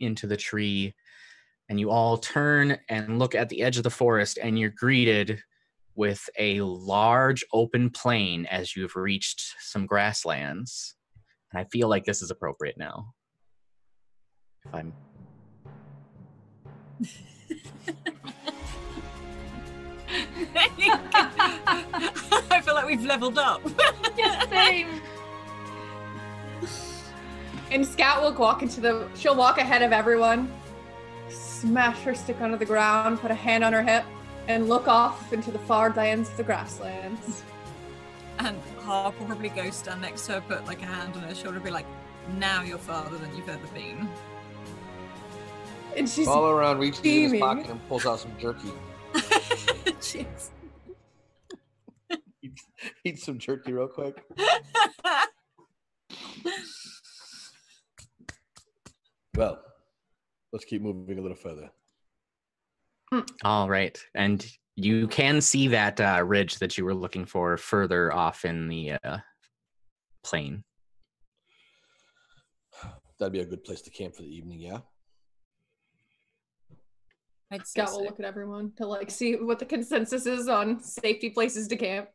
into the tree, and you all turn and look at the edge of the forest, and you're greeted with a large open plain as you've reached some grasslands. And I feel like this is appropriate now. If I'm I feel like we've leveled up. Yeah, same. And Scout will she'll walk ahead of everyone, smash her stick onto the ground, put a hand on her hip, and look off into the far lands of the grasslands. And Harp will probably go stand next to her, put like a hand on her shoulder, be like, now you're farther than you've ever been. And she's All around, reaches in his beaming. pocket and pulls out some jerky. Jeez. Eat some jerky real quick. Well, let's keep moving a little further. all right. And you can see that ridge that you were looking for further off in the plain. That'd be a good place to camp for the evening, yeah? I'd say Scout will so. look at everyone to like see what the consensus is on safety places to camp.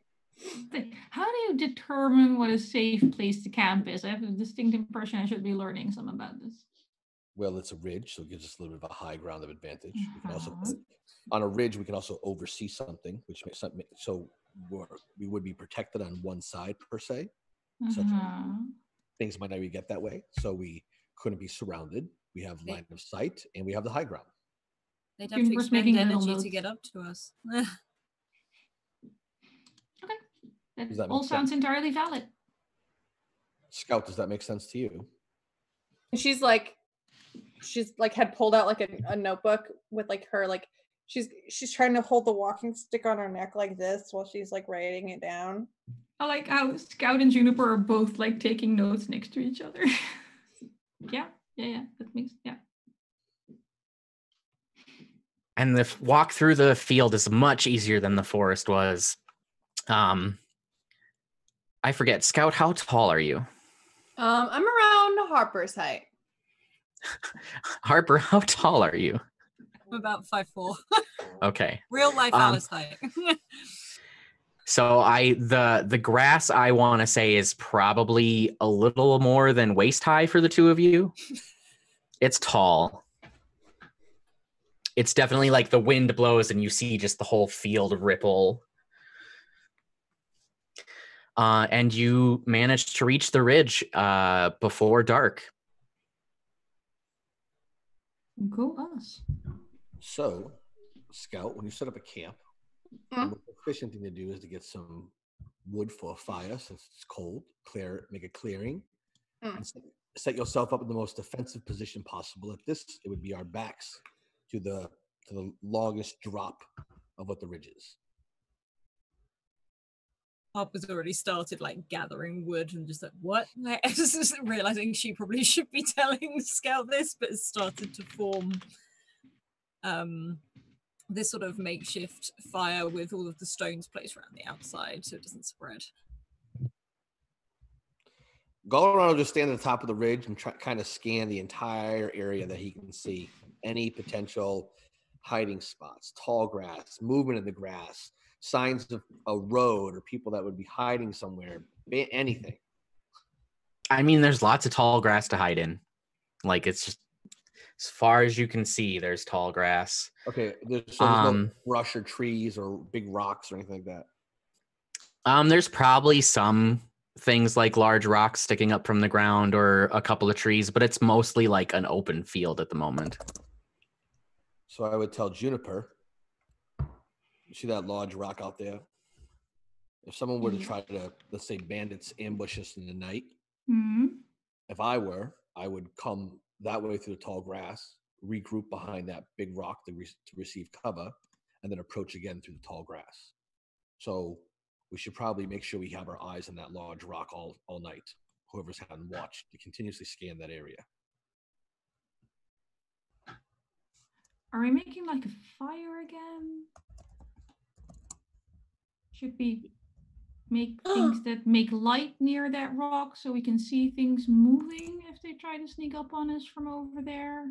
How do you determine what a safe place to camp is? I have a distinct impression I should be learning some about this. Well, it's a ridge, so it gives us a little bit of a high ground of advantage. We can also, Uh-huh. on a ridge, we can also oversee something, which makes something so we would be protected on one side per se. Such Uh-huh. things might not even get that way, so we couldn't be surrounded. We have line of sight, and we have the high ground. They'd have to Juniper's expend making little energy notes. to get up to us. That Does that all make sounds sense? entirely valid. Scout, does that make sense to you? And she's like had pulled out like a notebook with like her like she's trying to hold the walking stick on her neck like this while she's like writing it down. I like how Scout and Juniper are both like taking notes next to each other. Yeah. That makes And the walk through the field is much easier than the forest was. I forget, Scout, how tall are you? I'm around Harper's height. Harper, how tall are you? I'm about 5'4". Okay. Real life Alice height. So the grass I want to say is probably a little more than waist high for the two of you. It's tall. It's definitely like the wind blows and you see just the whole field ripple. And you managed to reach the ridge before dark. Go us. So, Scout, when you set up a camp, the most efficient thing to do is to get some wood for a fire since it's cold, make a clearing, and set yourself up in the most defensive position possible. At this, it would be our backs to the longest drop of what the ridge is. Harper's already started like gathering wood and just like, what? Like, just realizing she probably should be telling Scout this, but has started to form this sort of makeshift fire with all of the stones placed around the outside so it doesn't spread. Galaran will just stand at the top of the ridge and kind of scan the entire area that he can see. Any potential hiding spots, tall grass, movement in the grass, signs of a road or people that would be hiding somewhere, anything. I mean, there's lots of tall grass to hide in. Like, it's just as far as you can see, there's tall grass. Okay, there's no brush or trees or big rocks or anything like that. There's probably some things like large rocks sticking up from the ground or a couple of trees, but it's mostly like an open field at the moment. So I would tell Juniper, you see that large rock out there? If someone were to try to, let's say, bandits ambush us in the night, if I would come that way through the tall grass, regroup behind that big rock to receive cover, and then approach again through the tall grass. So we should probably make sure we have our eyes on that large rock all night, whoever's having watch, to continuously scan that area. Are we making like a fire again? Should be make things that make light near that rock so we can see things moving if they try to sneak up on us from over there?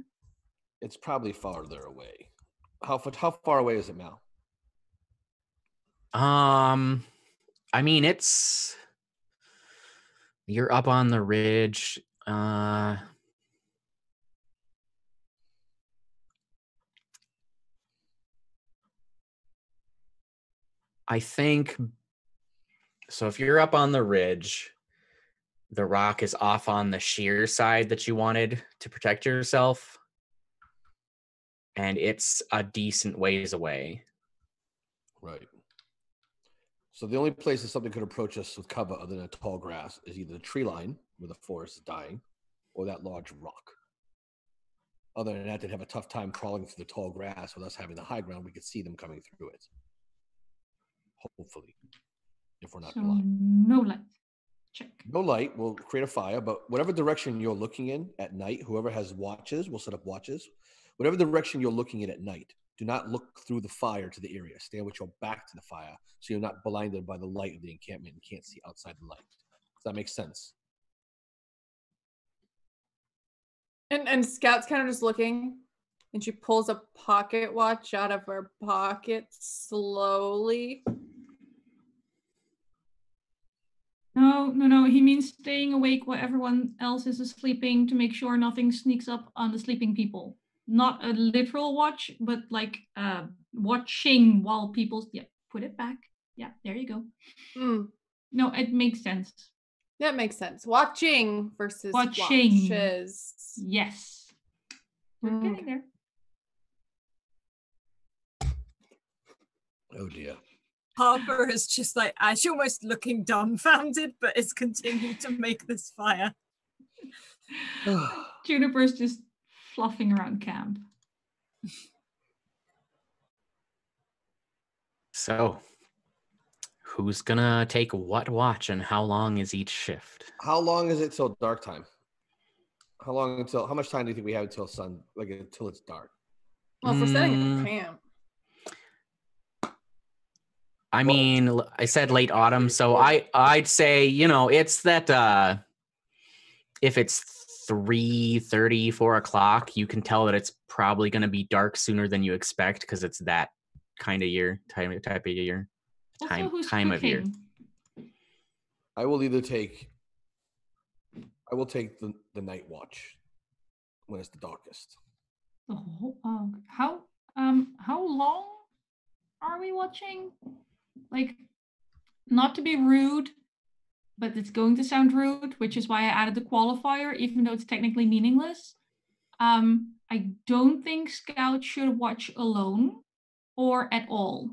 It's probably farther away. How far away is it, Mal? I mean, you're up on the ridge. I think so. If you're up on the ridge, the rock is off on the sheer side that you wanted to protect yourself, and it's a decent ways away. Right. So the only place that something could approach us with cover other than a tall grass is either the tree line, where the forest is dying, or that large rock. Other than that, they'd have a tough time crawling through the tall grass. With us having the high ground, we could see them coming through it. Hopefully, if we're not So blind. no light. Check. No light, we'll create a fire, but whatever direction you're looking in at night, whoever has watches, will set up watches. Whatever direction you're looking in at night, do not look through the fire to the area. Stand with your back to the fire so you're not blinded by the light of the encampment and can't see outside the light. Does that make sense? And Scout's kind of just looking, and she pulls a pocket watch out of her pocket slowly. No. He means staying awake while everyone else is sleeping to make sure nothing sneaks up on the sleeping people. Not a literal watch, but like watching while people. Yeah, put it back. Yeah, there you go. No, it makes sense. That makes sense. Watching versus Watching. watches. Yes. We're getting there. Oh dear. Harper is just like, she's almost looking dumbfounded, but is continuing to make this fire. Juniper's just fluffing around camp. So, who's gonna take what watch, and how long is each shift? How long is it till dark time? How much time do you think we have until until it's dark? Well, if we're setting up camp. I mean, I said late autumn, so I'd say, it's that if it's 3:30, 4 o'clock, you can tell that it's probably going to be dark sooner than you expect because it's that kind of type of year, time of year. I will take the night watch when it's the darkest. How long are we watching? Like, not to be rude, but it's going to sound rude, which is why I added the qualifier, even though it's technically meaningless. I don't think Scout should watch alone or at all.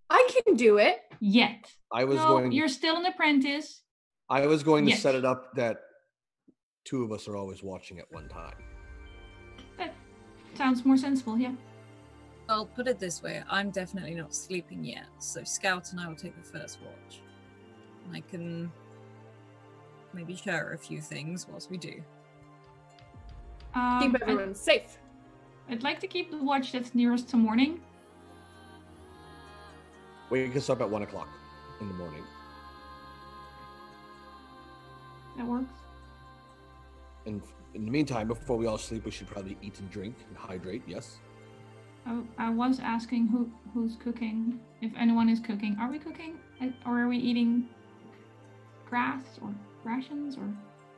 I can do it. Yet. You're still an apprentice. I was going to set it up that two of us are always watching at one time. That sounds more sensible, yeah. I'll put it this way, I'm definitely not sleeping yet, so Scout and I will take the first watch. I can maybe share a few things whilst we do. Keep everyone safe. I'd like to keep the watch that's nearest to morning. We can start at 1 o'clock in the morning. That works. And in the meantime, before we all sleep, we should probably eat and drink and hydrate, yes? I was asking who's cooking. If anyone is cooking. Are we cooking? Or are we eating grass or rations? Or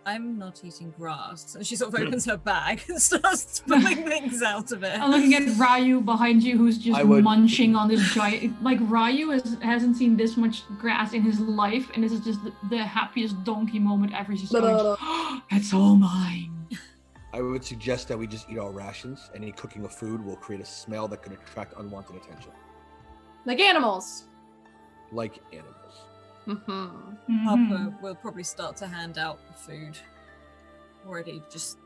I'm not eating grass. So she sort of opens her bag and starts pulling things out of it. I'm looking at Ryu behind you, who's just munching on this giant. Like, Ryu hasn't seen this much grass in his life, and this is just the happiest donkey moment ever. He's just going, it's all mine. I would suggest that we just eat our rations. Any cooking of food will create a smell that could attract unwanted attention. Like animals. Like animals. Harper will probably start to hand out the food already. Just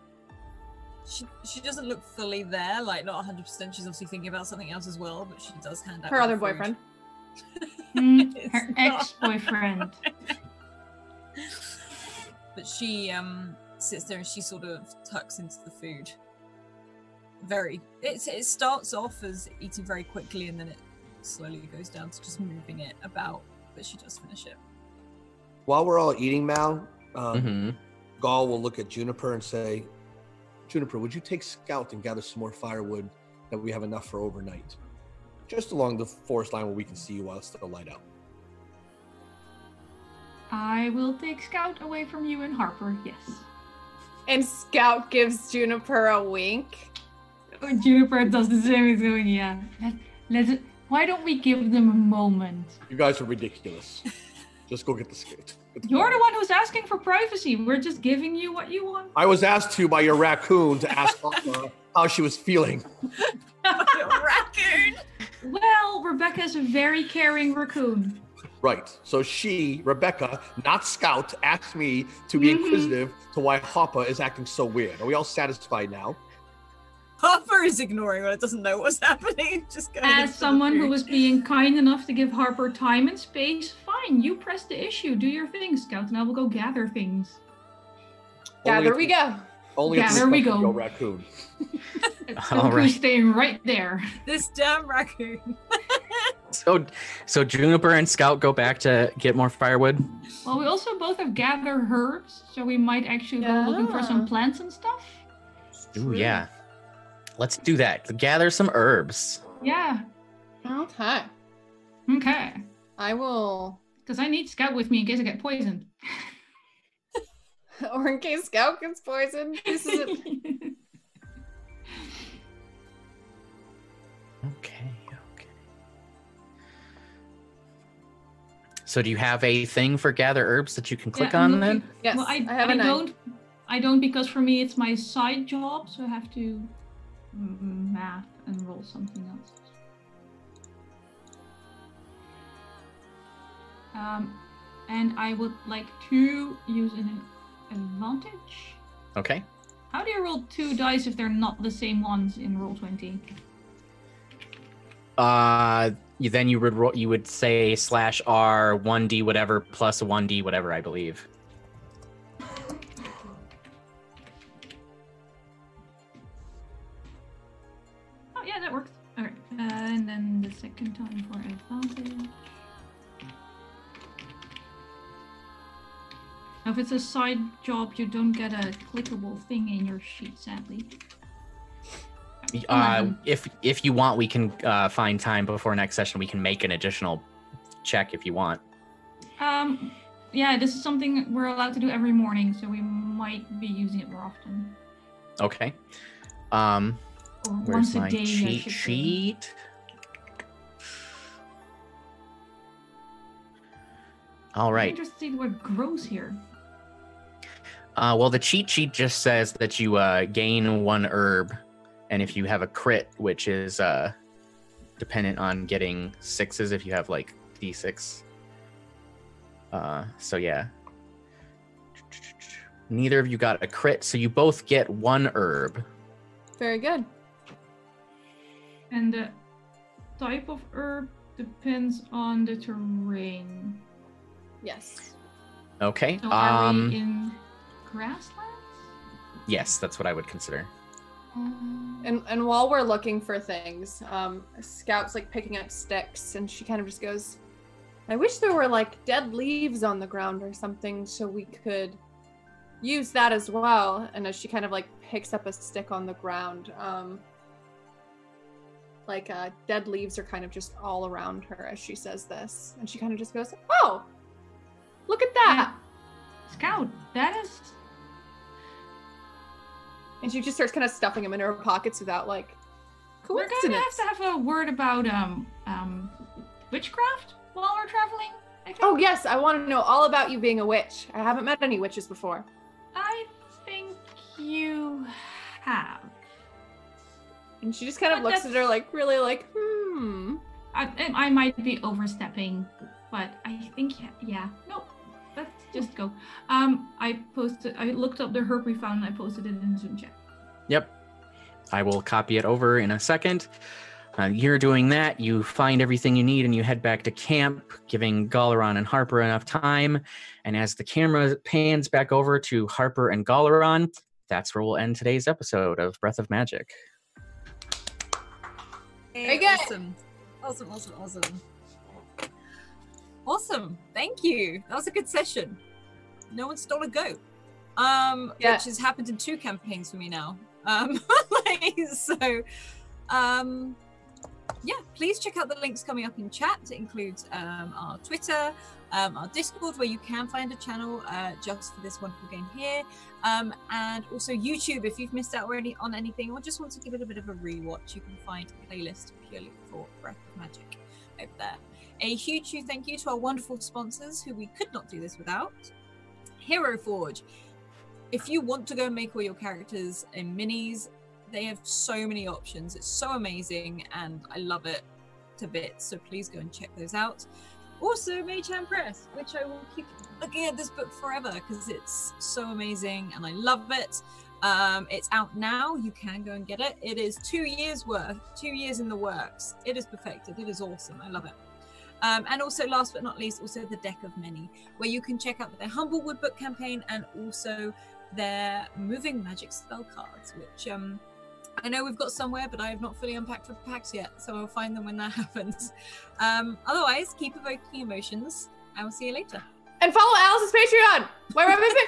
she doesn't look fully there, like not 100%. She's obviously thinking about something else as well, but she does hand out her other food. boyfriend. Her ex-boyfriend. But she sits there and she sort of tucks into the food. It starts off as eating very quickly and then it slowly goes down to just moving it about, but she does finish it. while we're all eating, Mal, Mm-hmm. Gaul will look at Juniper and say, Juniper, would you take Scout and gather some more firewood that we have enough for overnight? Just along the forest line where we can see you while it's still light out. I will take Scout away from you and Harper, yes. And Scout gives Juniper a wink. Juniper does the same. He's going, yeah. Why don't we give them a moment? You guys are ridiculous. Just go get the Scout. You're the one who's asking for privacy. We're just giving you what you want. I was asked to by your raccoon to ask how she was feeling. Raccoon. Well, Rebecca's a very caring raccoon. Right. So she, Rebecca, not Scout, asked me to be inquisitive to why Hoppa is acting so weird. Are we all satisfied now? Harper is ignoring when it doesn't know what's happening. Just going As someone who was being kind enough to give Harper time and space, fine, you press the issue. Do your thing, Scout, and I will go gather things. Gather we go. Only Gather we go. Your raccoon. All right. Who's staying right there. This damn raccoon. So Juniper and Scout go back to get more firewood. Well, we also both have gather herbs, so we might actually go looking for some plants and stuff. Ooh, yeah. Let's do that. Gather some herbs. Yeah. Okay. Okay. I will. Because I need Scout with me in case I get poisoned. Or in case Scout gets poisoned. This is it. Okay. So do you have a thing for gather herbs that you can click I'm on then? looking- Yes, Well, I have a nine. I don't because for me it's my side job, so I have to math and roll something else. And I would like to use an advantage. Okay. How do you roll 2 dice if they're not the same ones in Roll20? Then you would say /R 1d whatever plus 1d whatever, I believe. Oh yeah, that works. Alright, and then the second time for advantage. Now, if it's a side job, you don't get a clickable thing in your sheet, sadly. If you want, we can find time before next session. We can make an additional check if you want. Yeah, this is something we're allowed to do every morning, so we might be using it more often. Okay. Or Where's once a my day. I cheat should say. sheet? All right. I'm interested to see what grows here. Well, the cheat sheet just says that you gain 1 herb, and if you have a crit, which is dependent on getting 6s, if you have like d6. So yeah. Neither of you got a crit, so you both get 1 herb. Very good. And the type of herb depends on the terrain. Yes. Okay. So are we in grasslands? Yes, that's what I would consider. And while we're looking for things, Scout's like picking up sticks, and she kind of just goes, I wish there were like dead leaves on the ground or something so we could use that as well. And as she kind of like picks up a stick on the ground, dead leaves are kind of just all around her as she says this. And she kind of just goes, oh, look at that. Scout, that is... And she just starts kind of stuffing them in her pockets without like coincidence. We're gonna have to have a word about witchcraft while we're traveling, I think. Oh yes, I want to know all about you being a witch. I haven't met any witches before. I think you have. And she just kind of But looks at her like really like, I might be overstepping, but I think yeah. Nope. Let's just go. I looked up the herb we found and I posted it in Zoom chat. Yep. I will copy it over in a second. You're doing that. You find everything you need and you head back to camp, giving Galaran and Harper enough time. And as the camera pans back over to Harper and Galaran, that's where we'll end today's episode of Breath of Magic. Very good. Awesome. Awesome. Thank you. That was a good session. No one stole a goat. Yeah. Which has happened in 2 campaigns for me now. Yeah, please check out the links coming up in chat. It includes our Twitter, our Discord, where you can find a channel just for this wonderful game here, and also YouTube. If you've missed out on anything or just want to give it a bit of a rewatch, you can find a playlist purely for Breath of Magic over there. A huge thank you to our wonderful sponsors, who we could not do this without. Hero Forge. If you want to go make all your characters in minis, they have so many options. It's so amazing, and I love it to bits. So please go and check those out. Also, Mage Hand Press, which I will keep looking at this book forever because it's so amazing and I love it. It's out now. You can go and get it. It is 2 years worth, 2 years in the works. It is perfected. It is awesome. I love it. And also, last but not least, also the Deck of Many, where you can check out their Humblewood book campaign and also their Moving Magic spell cards, which I know we've got somewhere, but I have not fully unpacked for packs yet, so I'll find them when that happens. Otherwise, keep evoking emotions, and we'll see you later. And follow Alice's Patreon. Where am I?